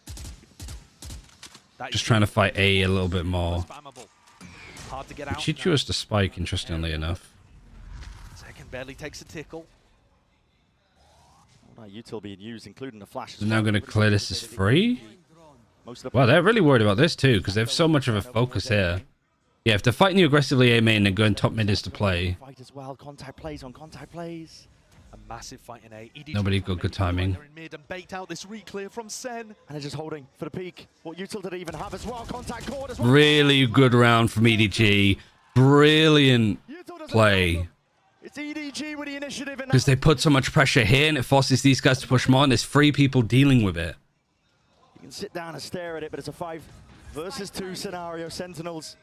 Just trying to fight A a little bit more. Hard to get out. She chose the spike, interestingly enough. Zekken barely takes a tickle. All that util being used, including the flash. They're now going to clear this as free. Well, they're really worried about this too, because they have so much of a focus here. Yeah, if they're fighting you aggressively A main and going top mid is to play. Fight as well. Contact plays on contact plays. A massive fight in A. EDG Nobody got good timing. in mid and bait out this reclear from SEN. And they're just holding for the peak. What util did they even have as well? Contact cord as well. Really good round from EDG. Brilliant play. It's EDG with the initiative. Because they put so much pressure here and it forces these guys to push more and there's 3 people dealing with it. You can sit down and stare at it, but it's a 5 versus 2 scenario. Sentinels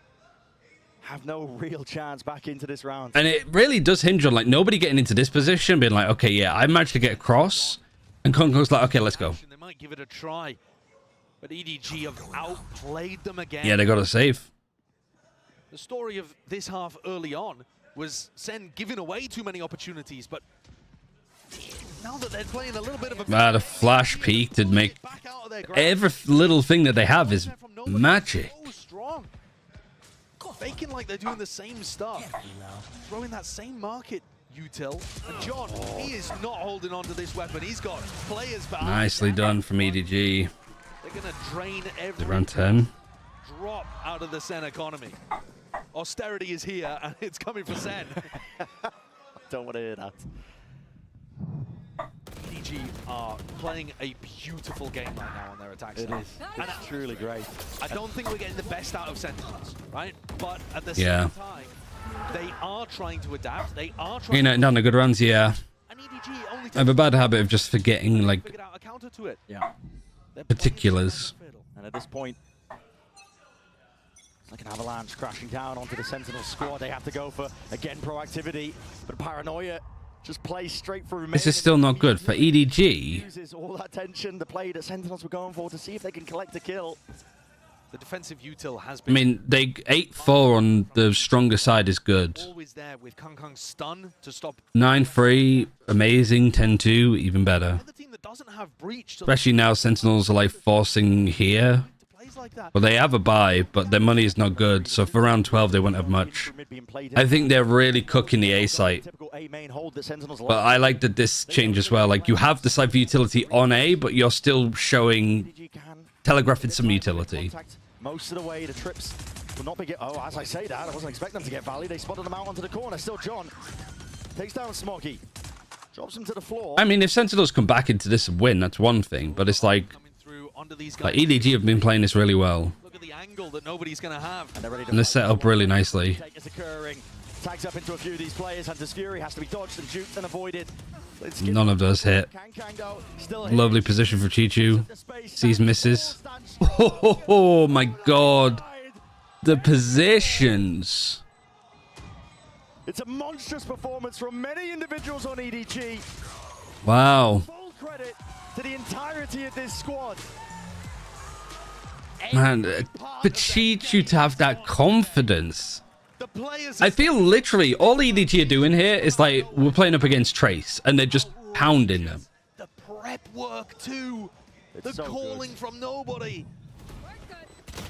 have no real chance back into this round. And it really does hinge on like nobody getting into this position, being like, okay, yeah, I managed to get across. And Kong's like, okay, let's go. They might give it a try. But EDG have outplayed them again. Yeah, they got to save. The story of this half early on was SEN giving away too many opportunities, but now that they're playing a little bit of a... The flash peak to make every little thing that they have is magic. So strong. Faking like they're doing the same stuff. Throwing that same market util. And John, he is not holding on to this weapon. He's got players behind. Nicely done from EDG. They're going to drain every Round 10. drop out of the SEN economy. Austerity is here, and it's coming for SEN. I don't want to hear that. EDG are playing a beautiful game right now on their attack side. It is. It's truly great. I don't think we're getting the best out of Sentinels, right? But at the Yeah. same time, they are trying to adapt. They are You trying know, down the good runs, yeah. And EDG only I have a bad habit of just forgetting, like, figured out a counter to it. Yeah. particulars. And at this point, it's like an avalanche crashing down onto the Sentinel squad. They have to go for, again, proactivity. But Paranoia just plays straight through. This is still not good for EDG. Uses all that tension, the play that Sentinels were going for to see if they can collect a kill. The defensive util has I been mean, they 8-4 on the stronger side is good. always there with Kang's stun to stop 9-3, amazing. 10-2, even better. the team that doesn't have breach. So Especially now Sentinels are like forcing here. Well, they have a buy, but their money is not good. So for round 12, they won't have much. I think they're really cooking the A site. But I like that this change as well. Like, you have the Cypher utility on A, but you're still showing, telegraphing some utility. Most of the way, the trips will not be oh, as I say that, I wasn't expecting them to get Valley. They spotted them out onto the corner. Still John takes down Smoggy. Drops him to the floor. I mean, if Sentinels come back into this and win, that's one thing. But it's like EDG have been playing this really well. Look at the angle that nobody's going to have. And they're set up really nicely. Tags up into a few of these players. Hunter's Fury has to be dodged and juked and avoided. None of those hit. Lovely position for Chichu. Sees misses. Oh my god. The positions. It's a monstrous performance from many individuals on EDG. Wow. Full credit to the entirety of this squad. Man, for Chichu to have that confidence. I feel literally all EDG are doing here is like, we're playing up against Trace and they're just pounding them. The prep work too. The so calling good. from nobody.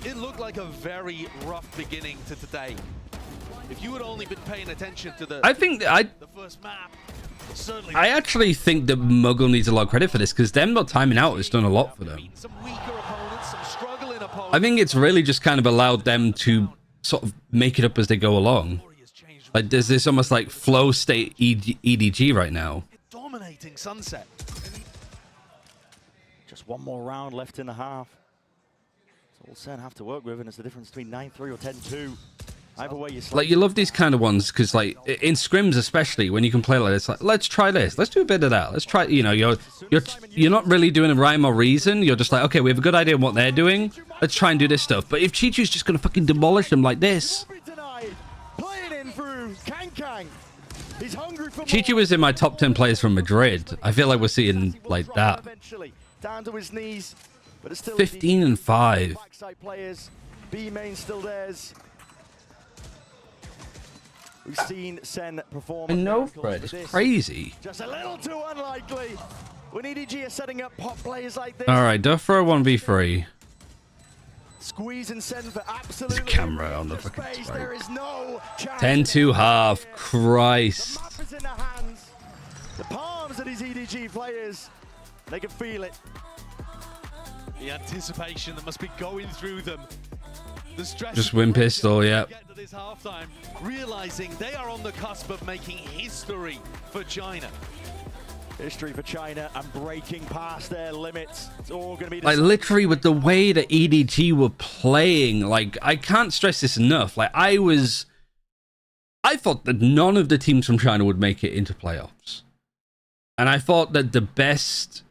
It looked like a very rough beginning to today. If you had only been paying attention to the first map, certainly. I actually think that Muggle needs a lot of credit for this because them not timing out has done a lot for them. Some weaker opponents, some struggling opponents. I think it's really just kind of allowed them to sort of make it up as they go along. Like there's this almost like flow state EDG right now. Dominating Sunset. Just one more round left in the half. It's all SEN have to work with, and it's the difference between 9-3 or 10-2. Either way, Like you love these kind of ones because like in scrims especially when you can play like this, like let's try this, let's do a bit of that, let's try, you know, you're not really doing a rhyme or reason, you're just like, okay, we have a good idea of what they're doing, let's try and do this stuff. But if Chichu's just gonna fucking demolish them like this. Chichu was in my top 10 players from Madrid. I feel like we're seeing like that. Down to his knees, but it's still 15 and 5. backside players. B main still theirs. We've seen SEN perform. I know, Fred. It's crazy. Just a little too unlikely when EDG are setting up pop players like this. All right, Duff for a 1v3. Squeeze and SEN for absolutely. There's a camera on the fucking space. spike. There is no chance. 10-2 half. Christ. The map is in the hands, the palms of these EDG players. They can feel it. The anticipation that must be going through them. The stress. Just win pistol, yeah. This halftime, realizing they are on the cusp of making history for China. History for China and breaking past their limits. It's all going to be Like literally with the way that EDG were playing, like I can't stress this enough. Like I thought that none of the teams from China would make it into playoffs. And I thought that the best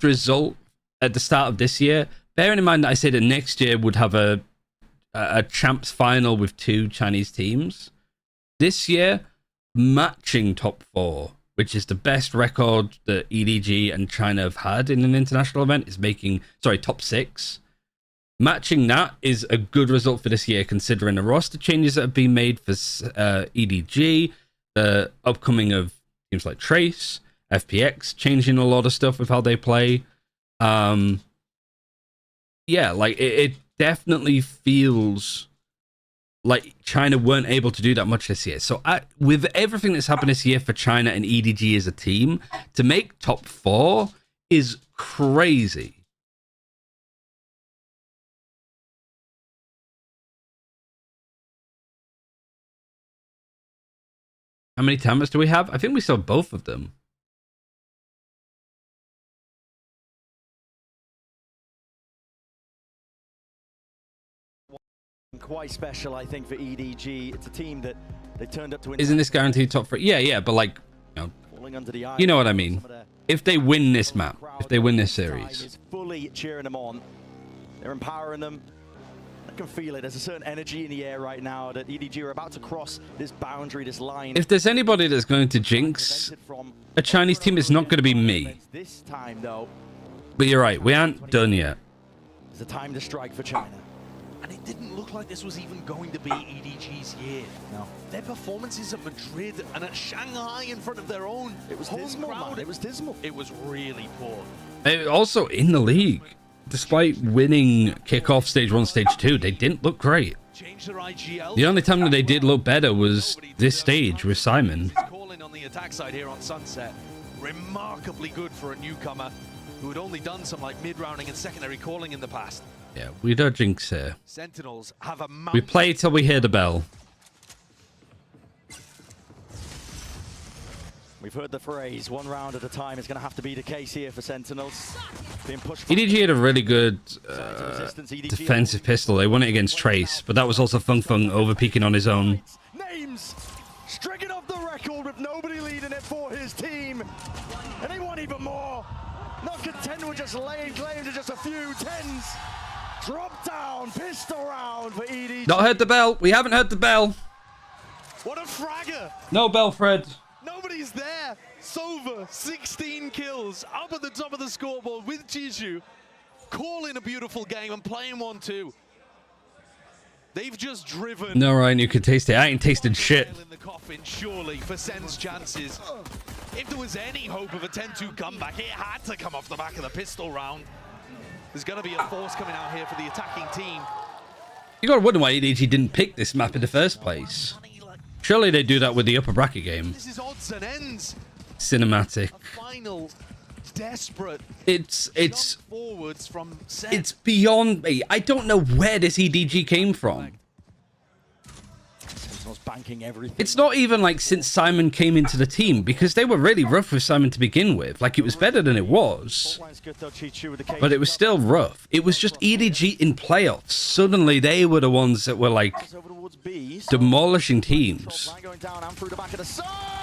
result at the start of this year, bearing in mind that I said that next year would have a champs final with 2 Chinese teams. This year, matching top 4, which is the best record that EDG and China have had in an international event, is making, sorry, top 6. Matching that is a good result for this year, considering the roster changes that have been made for EDG, the upcoming of teams like Trace, FPX, changing a lot of stuff with how they play. Yeah, like it definitely feels like China weren't able to do that much this year. So with everything that's happened this year for China and EDG as a team, to make top 4 is crazy. How many timers do we have? I think we saw both of them. Quite special, I think, for EDG. It's a team that they turned up to win. Isn't this guaranteed top 3? Yeah, but like, you know what I mean. If they win this map, if they win this series, is fully cheering them on. They're empowering them. I can feel it. There's a certain energy in the air right now that EDG are about to cross this boundary, this line. if there's anybody that's going to jinx a Chinese team, it's not going to be me. This time, though, But you're right, we aren't done yet. it's a time to strike for China. And it didn't look like this was even going to be EDG's year. No. Their performances at Madrid and at Shanghai in front of their own It was home dismal, crowd. man. It was dismal. It was really poor. Also in the league, despite winning kickoff stage 1, stage 2, they didn't look great. The only time that they did look better was this stage with Simon. Calling on the attack side here on Sunset. Remarkably good for a newcomer who had only done some like mid-rounding and secondary calling in the past. Yeah, we don't jinx here. Sentinels have a We play till we hear the bell. We've heard the phrase, one round at a time is going to have to be the case here for Sentinels. Being pushed EDG had a really good defensive pistol. They won it against Trace, but that was also Fung Fung over-peaking on his own. Names stricken off the record with nobody leading it for his team. And they want even more. Not content with just laying claim to just a few tens. Drop down, pistol round for EDG. Not heard the bell. We haven't heard the bell. What a fragger! No bell, Fred. Nobody's there. Sova, 16 kills, up at the top of the scoreboard with Jishu, calling a beautiful game and playing 1-2. They've just driven. No, Ryan, you could taste it. I ain't tasted shit. In the coffin, surely, for Sen's chances. If there was any hope of a 10-2 comeback, it had to come off the back of the pistol round. There's going to be a force coming out here for the attacking team. You gotta wonder why EDG didn't pick this map in the first place. Surely they do that with the upper bracket game. This is odds and ends. Cinematic. A final desperate It's forwards from Sen. it's beyond me. I don't know where this EDG came from. Banking everything. It's not even like since Simon came into the team, because they were really rough with Simon to begin with. Like, it was better than it was, but it was still rough. It was just EDG in playoffs. Suddenly they were the ones that were like demolishing teams.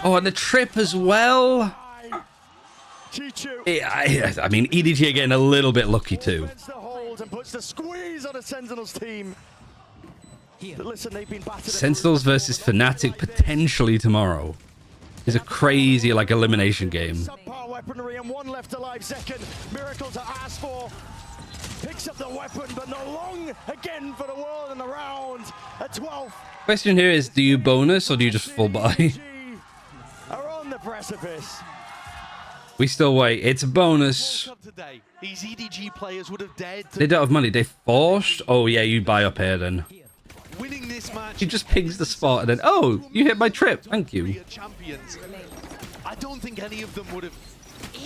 Oh, and the trip as well. I mean, EDG are getting a little bit lucky too. And puts the squeeze on a Sentinels team. But listen, they've been battered. Sentinels versus Fnatic potentially tomorrow is a crazy like elimination game. Subpar weaponry and one left alive. Second miracle to ask for. Picks up the weapon, but not long again for the world in the round. At 12. Question here is, do you bonus or do you just full buy? Are on the precipice. We still wait. It's a bonus. These EDG players would have dared to They don't have money. They forced. Oh yeah, you buy up here then. winning this match. He just pings the spot and then, oh, you hit my trip. Thank you. Champions. I don't think any of them would have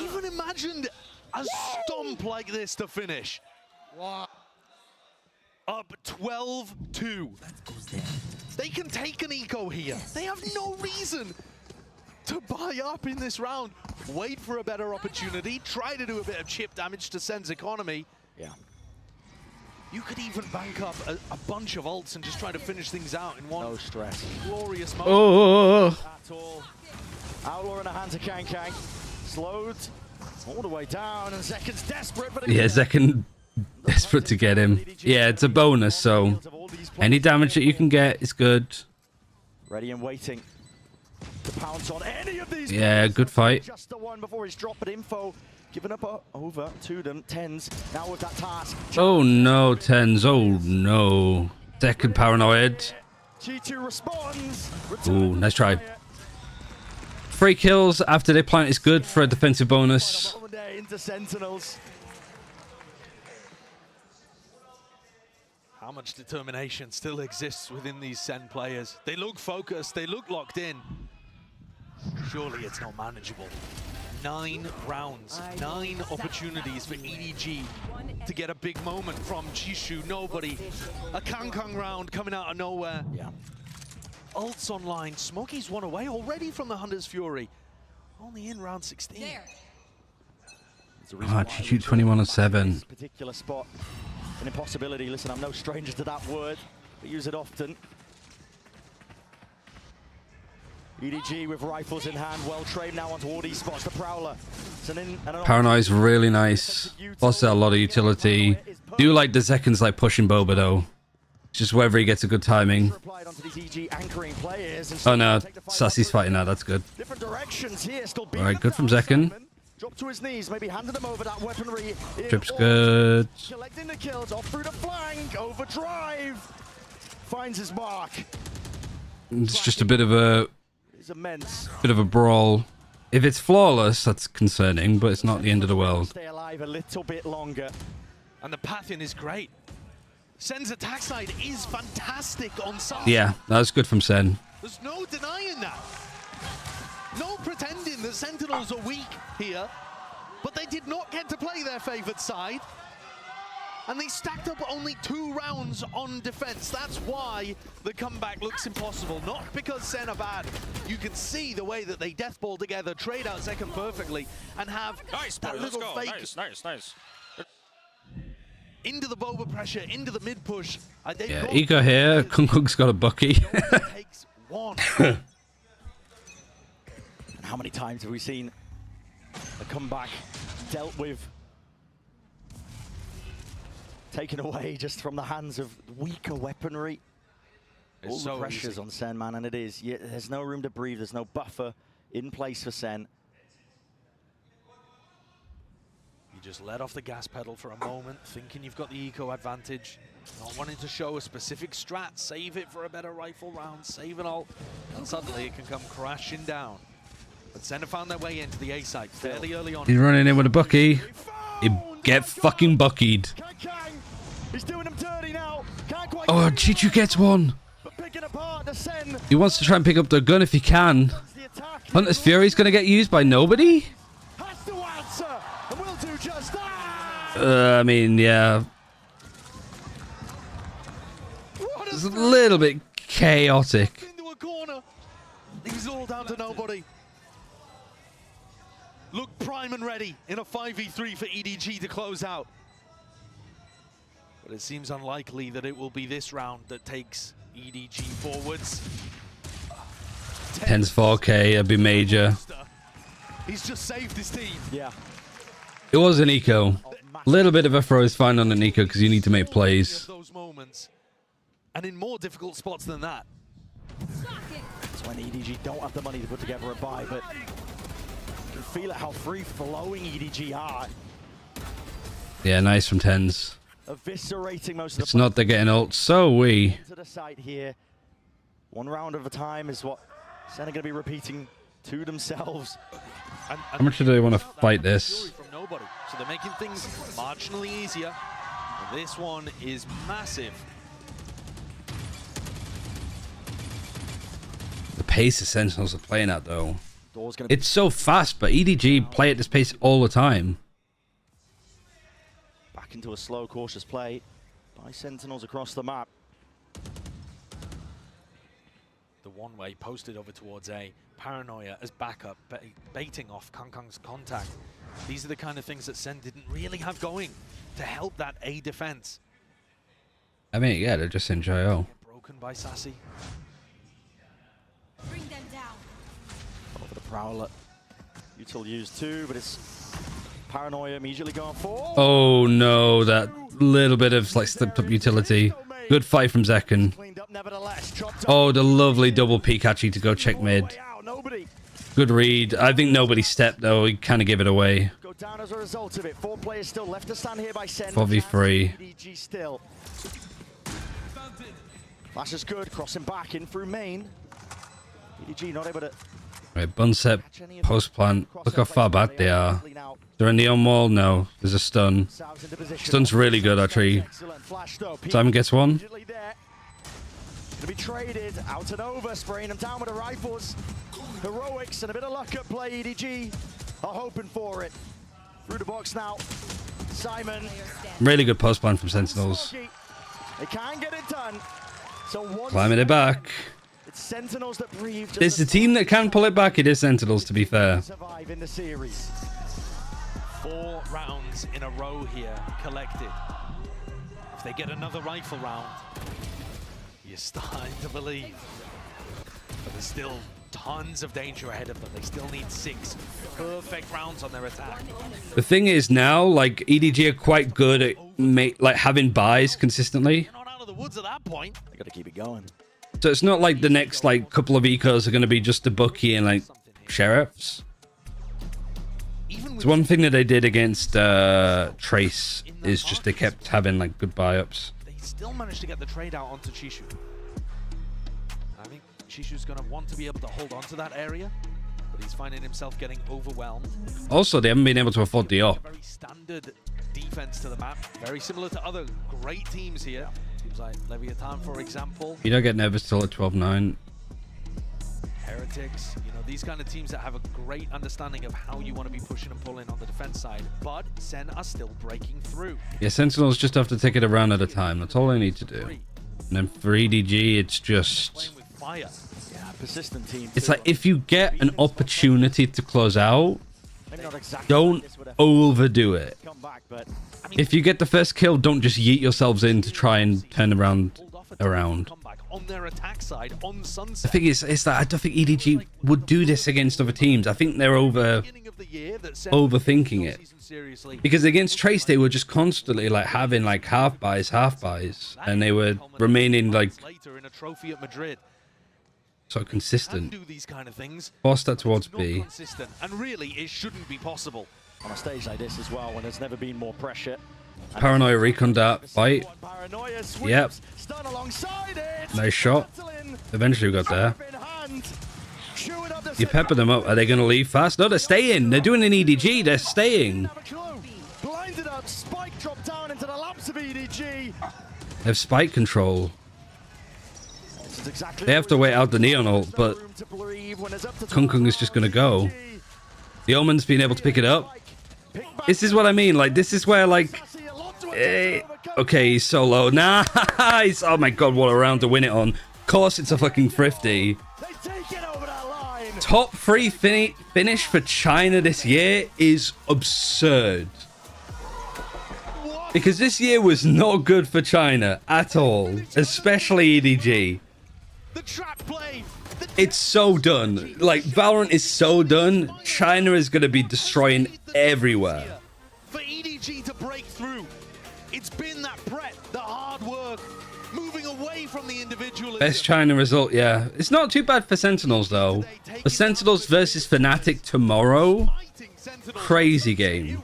even imagined a stomp like this to finish. Up 12-2. They can take an eco here. They have no reason to buy up in this round. Wait for a better opportunity. Try to do a bit of chip damage to Sen's economy. Yeah. You could even bank up a bunch of ults and just try to finish things out in one. No stress. Glorious moment. Oh. At all. Outlaw in the hands of Kang Kang. Slowed all the way down, and Zekan's desperate. But Yeah, Zekan desperate to get him. Yeah, it's a bonus, so any damage that you can get is good. Ready and waiting to pounce on any of these. Yeah, good fight. Just the one before he's dropped info. Given up over to them. Tens now with that task. Oh no, Tens. Oh no. Second paranoid. G2 responds. Ooh, nice try. 3 kills after they plant is good for a defensive bonus. Into Sentinels. How much determination still exists within these Sen players? They look focused, they look locked in. Surely it's not manageable. 9 rounds, 9 opportunities for EDG to get a big moment from Jishu. Nobody. A Kangkang round coming out of nowhere. Yeah. Ults online. Smokey's one away already from the Hunter's Fury. Only in round 16. Ah, G2 21-7. Particular spot. An impossibility. Listen, I'm no stranger to that word, but use it often. EDG with rifles in hand, well trained now onto all these spots. The Prowler. Paranoid's really nice. Plus a lot of utility. Do like the seconds like pushing Boba though. Just wherever he gets a good timing. Oh no, Sassy's fighting now, that's good. Alright, good from Zekan. Drop to his knees, maybe handed him over that weaponry. Trip's good. Collecting the kills off through the flank, overdrive. Finds his mark. It's just a bit of a immense. Bit of a brawl. If it's flawless, that's concerning, but it's not the end of the world. Stay alive a little bit longer. And the pathing is great. Sen's attack side is fantastic on side. Yeah, that's good from Sen. There's no denying that. No pretending that Sentinels are weak here, but they did not get to play their favored side. And they stacked up only 2 rounds on defense. That's why the comeback looks impossible. Not because Sen are bad. You can see the way that they deathball together, trade out second perfectly, and have that little fake. Nice. Into the Boba pressure, into the mid push. Yeah, Eco here. Kung Kung's got a Bucky. Takes one. And how many times have we seen a comeback dealt with, taken away just from the hands of weaker weaponry? All the pressures on Sen, man, and it is. Yeah, there's no room to breathe. There's no buffer in place for Sen. You just let off the gas pedal for a moment, thinking you've got the eco advantage, not wanting to show a specific strat, save it for a better rifle round, save it all, and suddenly it can come crashing down. But Sen have found their way into the A site fairly early on. He's running in with a Bucky. He get fucking buckied. He's doing him dirty now. Oh, Chichu gets one. He wants to try and pick up the gun if he can. Hunter's Fury's going to get used by nobody? I mean, yeah. It's a little bit chaotic. Into a corner. He's all down to nobody. Look prime and ready in a 5v3 for EDG to close out. But it seems unlikely that it will be this round that takes EDG forwards. 10's 4K, it'd be major. He's just saved his team. Yeah. It was an eco. A little bit of a throw is fine on an eco because you need to make plays. Those moments, and in more difficult spots than that. That's when EDG don't have the money to put together a buy, but you can feel it how free-flowing EDG are. Yeah, nice from 10's. Eviscerating most of It's not they're getting ult, so we. To the side here. 1 round at a time is what Sen are going to be repeating to themselves. How much do they want to fight this? From nobody. So they're making things marginally easier. And this one is massive. The pace of Sentinels are playing at, though. It's so fast, but EDG play at this pace all the time. Back into a slow, cautious play by Sentinels across the map. The one-way posted over towards A. Paranoia as backup, baiting off Kung Kung's contact. These are the kind of things that Sen didn't really have going to help that A defense. I mean, yeah, they're just in JO. Broken by Sassy. Bring them down. Over the Prowler. Util used 2, but it's Paranoia immediately going for. Oh no, that little bit of like stepped up utility. Good fight from Zekken. Oh, the lovely double Pikachu to go check mid. Good read. I think nobody stepped though. He kind of gave it away. Go down as a result of it. 4 players still left to stand here by Sen. 4v3. EDG still. Flash is good. Crossing back in through main. EDG not able to. Right, Bunset, post plant. Look how far back they are. They're in the on wall. No, there's a stun. Stun's really good actually. Simon gets one. To be traded out and over, spraying them down with the rifles. Heroics and a bit of luck at play. EDG are hoping for it. Through the box now. Simon. Really good post plan from Sentinels. They can get it done. So climbing it back. It's Sentinels that breathe. It's the team that can pull it back. It is Sentinels, to be fair. Survive in the series. 4 rounds in a row here collected. If they get another rifle round, you're starting to believe. But there's still tons of danger ahead of them. They still need 6 perfect rounds on their attack. The thing is now, like, EDG are quite good at like having buys consistently. You're not out of the woods at that point. They got to keep it going. So it's not like the next like couple of ecos are going to be just a Bucky and like sheriffs. It's one thing that they did against Trace is just they kept having like good buy-ups. They still managed to get the trade out onto Chishu. I think Chishu's going to want to be able to hold on to that area, but he's finding himself getting overwhelmed. Also, they haven't been able to afford the op. Very standard defense to the map. Very similar to other great teams here. Teams like Leviathan, for example. You don't get nervous till at 12-9. Heretics, you know, these kind of teams that have a great understanding of how you want to be pushing and pulling on the defense side, but SEN are still breaking through. Yeah, Sentinels just have to take it a round at a time. That's all they need to do. And then for EDG, it's just... Fire. Yeah, persistent team. It's like if you get an opportunity to close out, don't overdo it. If you get the first kill, don't just yeet yourselves in to try and turn around. On their attack side, on Sunset. The thing is that I don't think EDG would do this against other teams. I think they're overthinking it. Because against Trace, they were just constantly like having like half buys, and they were remaining like so consistent. Force that towards B. And really, it shouldn't be possible on a stage like this as well, when there's never been more pressure. Paranoia recon that fight. Yep. Nice shot. Eventually we got there. You pepper them up. Are they going to leave fast? No, they're staying. They're doing an EDG. They're staying. Blinded up, Spike dropped down into the laps of EDG. They have spike control. They have to wait out the Neon ult, but Kung Kung is just going to go. The Omen's been able to pick it up. This is what I mean. Like, this is where, like... okay, he's so low. Nice! Oh my god, what a round to win it on. Of course it's a fucking thrifty. Top 3 finish for China this year is absurd. Because this year was not good for China at all. Especially EDG. It's so done. Like, Valorant is so done. China is going to be destroying everywhere. For EDG to break through, it's been that prep, the hard work, moving away from the individual. Best China result, yeah. It's not too bad for Sentinels, though. For Sentinels versus Fnatic tomorrow, crazy game.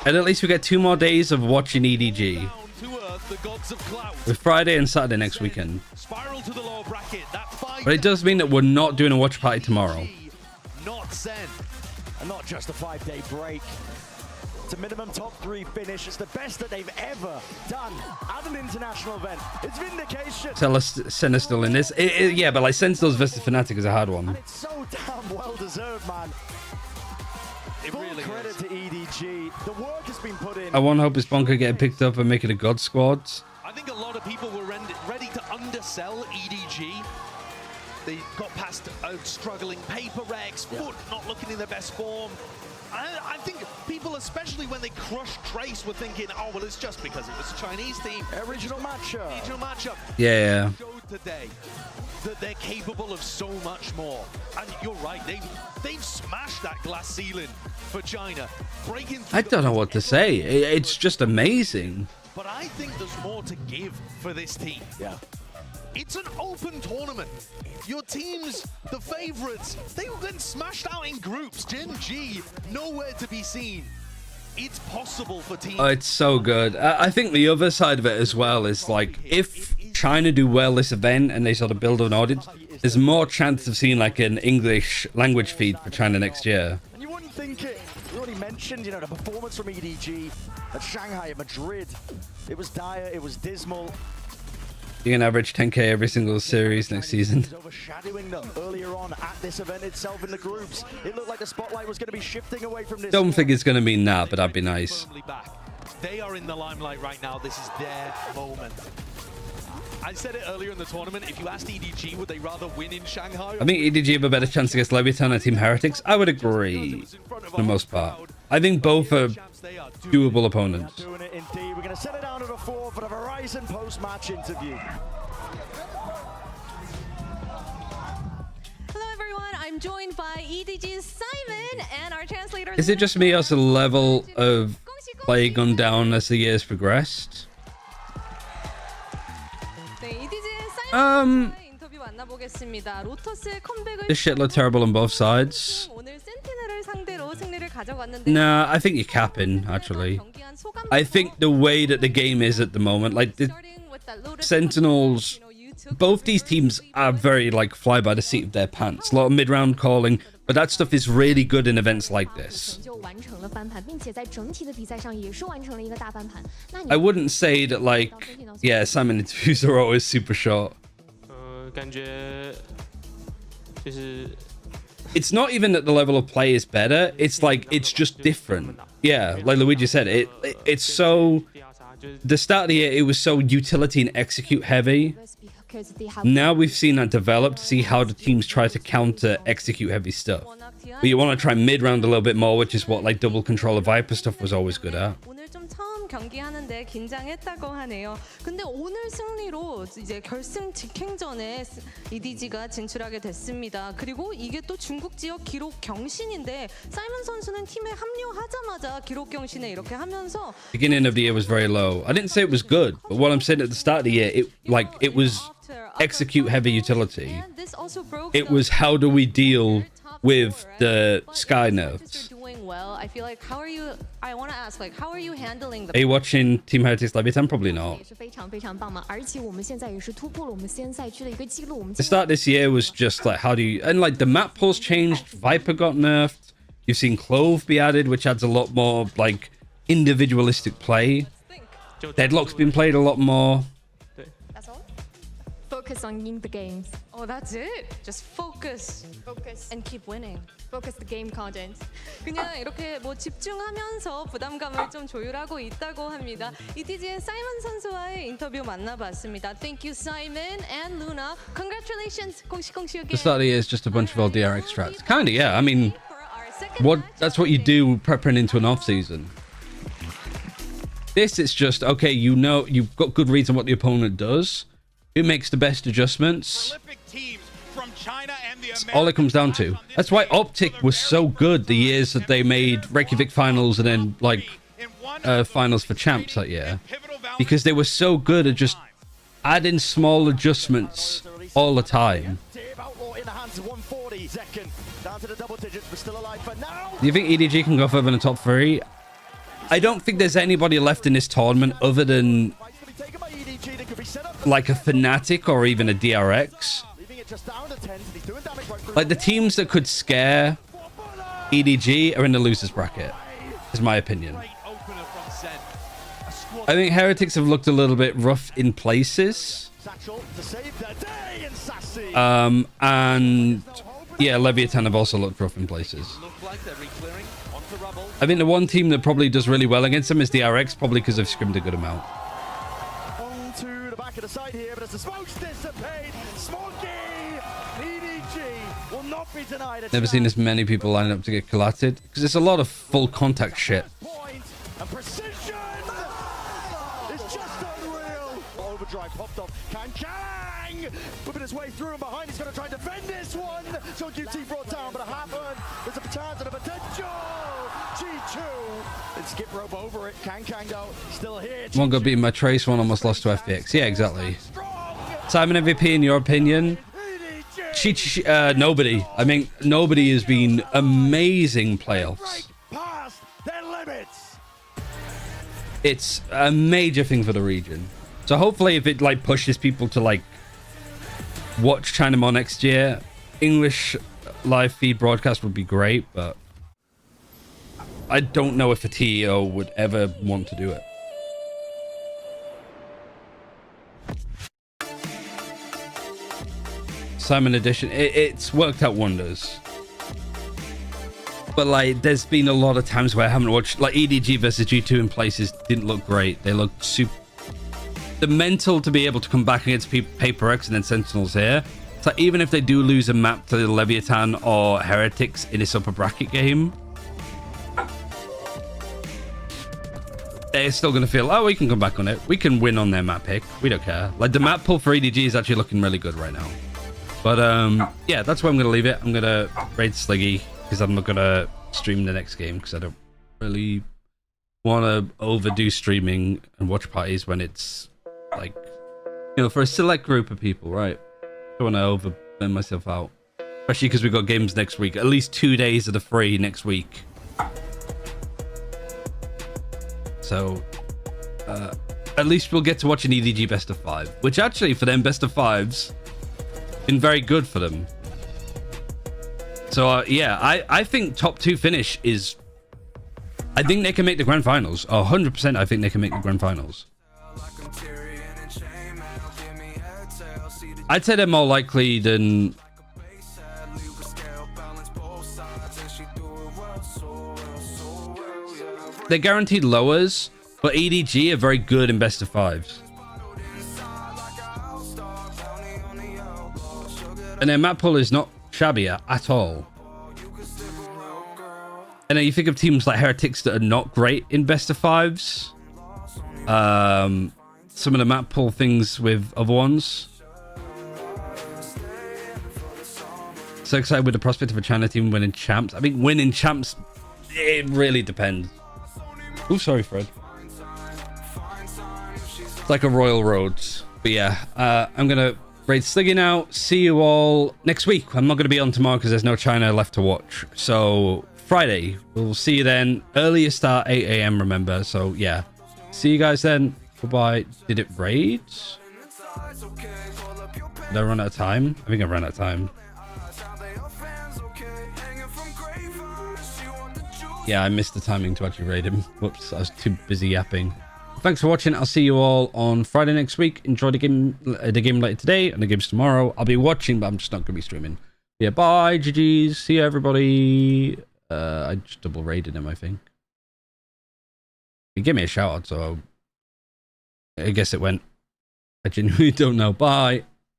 And at least we get 2 more days of watching EDG. With Friday and Saturday next weekend. But it does mean that we're not doing a watch party tomorrow. Not SEN. And not just a 5-day break. It's a minimum top 3 finish. It's the best that they've ever done at an international event. It's vindication. Tell us SEN is still in this. Yeah, but like Sentinels versus Fnatic is a hard one. And it's so damn well deserved, man. Full credit to EDG. The work has been put in. I want to hope this Bonker getting picked up and make it a God squad. I think a lot of people were ready to undersell EDG. They got past struggling Paper Rex, Foot not looking in their best form. I think people, especially when they crushed Trace, were thinking, oh, well, it's just because it was a Chinese team. Original matchup. Yeah. Showed today that they're capable of so much more. And you're right, they've smashed that glass ceiling for China. Breaking through. I don't know what to say. It's just amazing. But I think there's more to give for this team. Yeah. It's an open tournament. Your teams, the favorites, they were getting smashed out in groups. Gen G, nowhere to be seen. It's possible for teams. Oh, it's so good. I think the other side of it as well is like, if China do well this event and they sort of build an audience, there's more chance of seeing like an English language feed for China next year. And you wouldn't think it. We already mentioned, the performance from EDG at Shanghai, at Madrid. It was dire, it was dismal. You can average 10k every single series next season. Overshadowing them earlier on at this event itself in the groups. It looked like the spotlight was going to be shifting away from this. Don't think it's going to be that, but that'd be nice. They are in the limelight right now. This is their moment. I said it earlier in the tournament. If you asked EDG, would they rather win in Shanghai? I think EDG have a better chance against Leviathan and Team Heretics. I would agree for the most part. I think both are doable opponents. Doing it indeed. We're going to set it down at a 4 for the Verizon post-match interview. Hello everyone, I'm joined by EDG's Simon and our translator. Is it just me or has the level of play gone down as the years progressed? This shit looked terrible on both sides. Nah, I think you're capping, actually. I think the way that the game is at the moment, like the Sentinels, both these teams are very like fly by the seat of their pants. A lot of mid-round calling, but that stuff is really good in events like this. I wouldn't say that, like, yeah, Simon interviews are always super short. It's not even that the level of play is better, it's like it's just different. Yeah, like Luigi said, it's so, the start of the year it was so utility and execute heavy. Now we've seen that develop to see how the teams try to counter execute heavy stuff. But you want to try mid round a little bit more, which is what like double controller Viper stuff was always good at. 경기하는데 긴장했다고 하네요. 근데 오늘 승리로 이제 결승 직행전에 EDG가 진출하게 됐습니다. 그리고 이게 또 중국 지역 기록 경신인데 사이먼 선수는 팀에 합류하자마자 기록 경신에 이렇게 하면서 Beginning of the year was very low. I didn't say it was good, but what I'm saying at the start of the year, it was execute heavy utility. It was how do we deal with the Sky nerfs. Well, I feel like I want to ask, like, how are you handling the... Are you watching Team Heretics Leviathan? Probably not. The start of this year was just like, how do you... And like the map pulls changed, Viper got nerfed, you've seen Clove be added, which adds a lot more like individualistic play. Deadlock's been played a lot more. Focus on winning the games. Oh, that's it? Just focus. Focus. And keep winning. Focus the game content. 그냥 이렇게 뭐 집중하면서 부담감을 좀 조율하고 있다고 합니다. EDG의 사이먼 선수와의 인터뷰 만나봤습니다. Thank you, Simon and Luna. Congratulations. 공시 again. The start of the year is just a bunch of old DRX strats. Kinda, yeah. I mean, that's what you do prepping into an off-season. This, it's just, okay, you know, you've got good reads on what the opponent does. Who makes the best adjustments? That's all it comes down to. That's why Optic was so good the years that they made Reykjavik finals and then like finals for champs that year, because they were so good at just adding small adjustments all the time. Do you think EDG can go further in the top 3? I don't think there's anybody left in this tournament other than like a Fnatic or even a DRX. Like the teams that could scare EDG are in the losers bracket, is my opinion. I think Heretics have looked a little bit rough in places. And yeah, Leviathan have also looked rough in places. I think the one team that probably does really well against them is DRX, probably because they've scrimmed a good amount. To the back of the side here, but as the smokes dissipate, Smokey, EDG will not be denied. Never seen as many people line up to get collated, because there's a lot of full contact shit. And precision is just unreal. Overdrive popped off. Kang whipping his way through and behind. He's going to try and defend this one. So QT brought down, but it happened. There's a chance and a potential. G2. And skip rope over it. Kang though still here. One got beaten by Trace, one almost lost to FPX. Yeah, exactly. Simon MVP, in your opinion? Nobody. I mean, nobody has been amazing playoffs. It's a major thing for the region. So hopefully if it like pushes people to like watch China more next year, English live feed broadcast would be great, but I don't know if a TEO would ever want to do it. Simon Edition, it's worked out wonders. But like, there's been a lot of times where I haven't watched, like EDG versus G2 in places didn't look great. They looked super. The mental to be able to come back against Paper X and then Sentinels here. It's like, even if they do lose a map to the Leviathan or Heretics in this upper bracket game, they're still going to feel, oh, we can come back on it. We can win on their map pick. We don't care. Like, the map pull for EDG is actually looking really good right now. But, yeah, that's where I'm going to leave it. I'm going to raid Sliggy, because I'm not going to stream the next game, because I don't really want to overdo streaming and watch parties when it's, like, you know, for a select group of people, right? I don't want to overburn myself out. Especially because we've got games next week. At least 2 days of the free next week. So, at least we'll get to watch an EDG best of 5, which actually for them best of 5s been very good for them. So yeah, I think top 2 finish is... I think they can make the grand finals. 100% I think they can make the grand finals. I'd say they're more likely than... They're guaranteed lowers, but EDG are very good in best of 5s. And their map pool is not shabby at all. And then you think of teams like Heretics that are not great in best of 5s. Some of the map pool things with other ones. So excited with the prospect of a China team winning champs. I think winning champs, it really depends. Oh, sorry, Fred. It's like a Royal Roads. But yeah, I'm going to raid Sliggy now. See you all next week. I'm not going to be on tomorrow because there's no China left to watch. So Friday, we'll see you then. Earlier start, 8 a.m. remember. So yeah, see you guys then. Goodbye. Did it raid? Did I run out of time? I think I ran out of time. Yeah, I missed the timing to actually raid him. Whoops, I was too busy yapping. Thanks for watching. I'll see you all on Friday next week. Enjoy the game later today and the games tomorrow. I'll be watching, but I'm just not going to be streaming. Yeah, bye, GG's. See you, everybody. I just double raided him, I think. He gave me a shout out, so I guess it went. I genuinely don't know. Bye.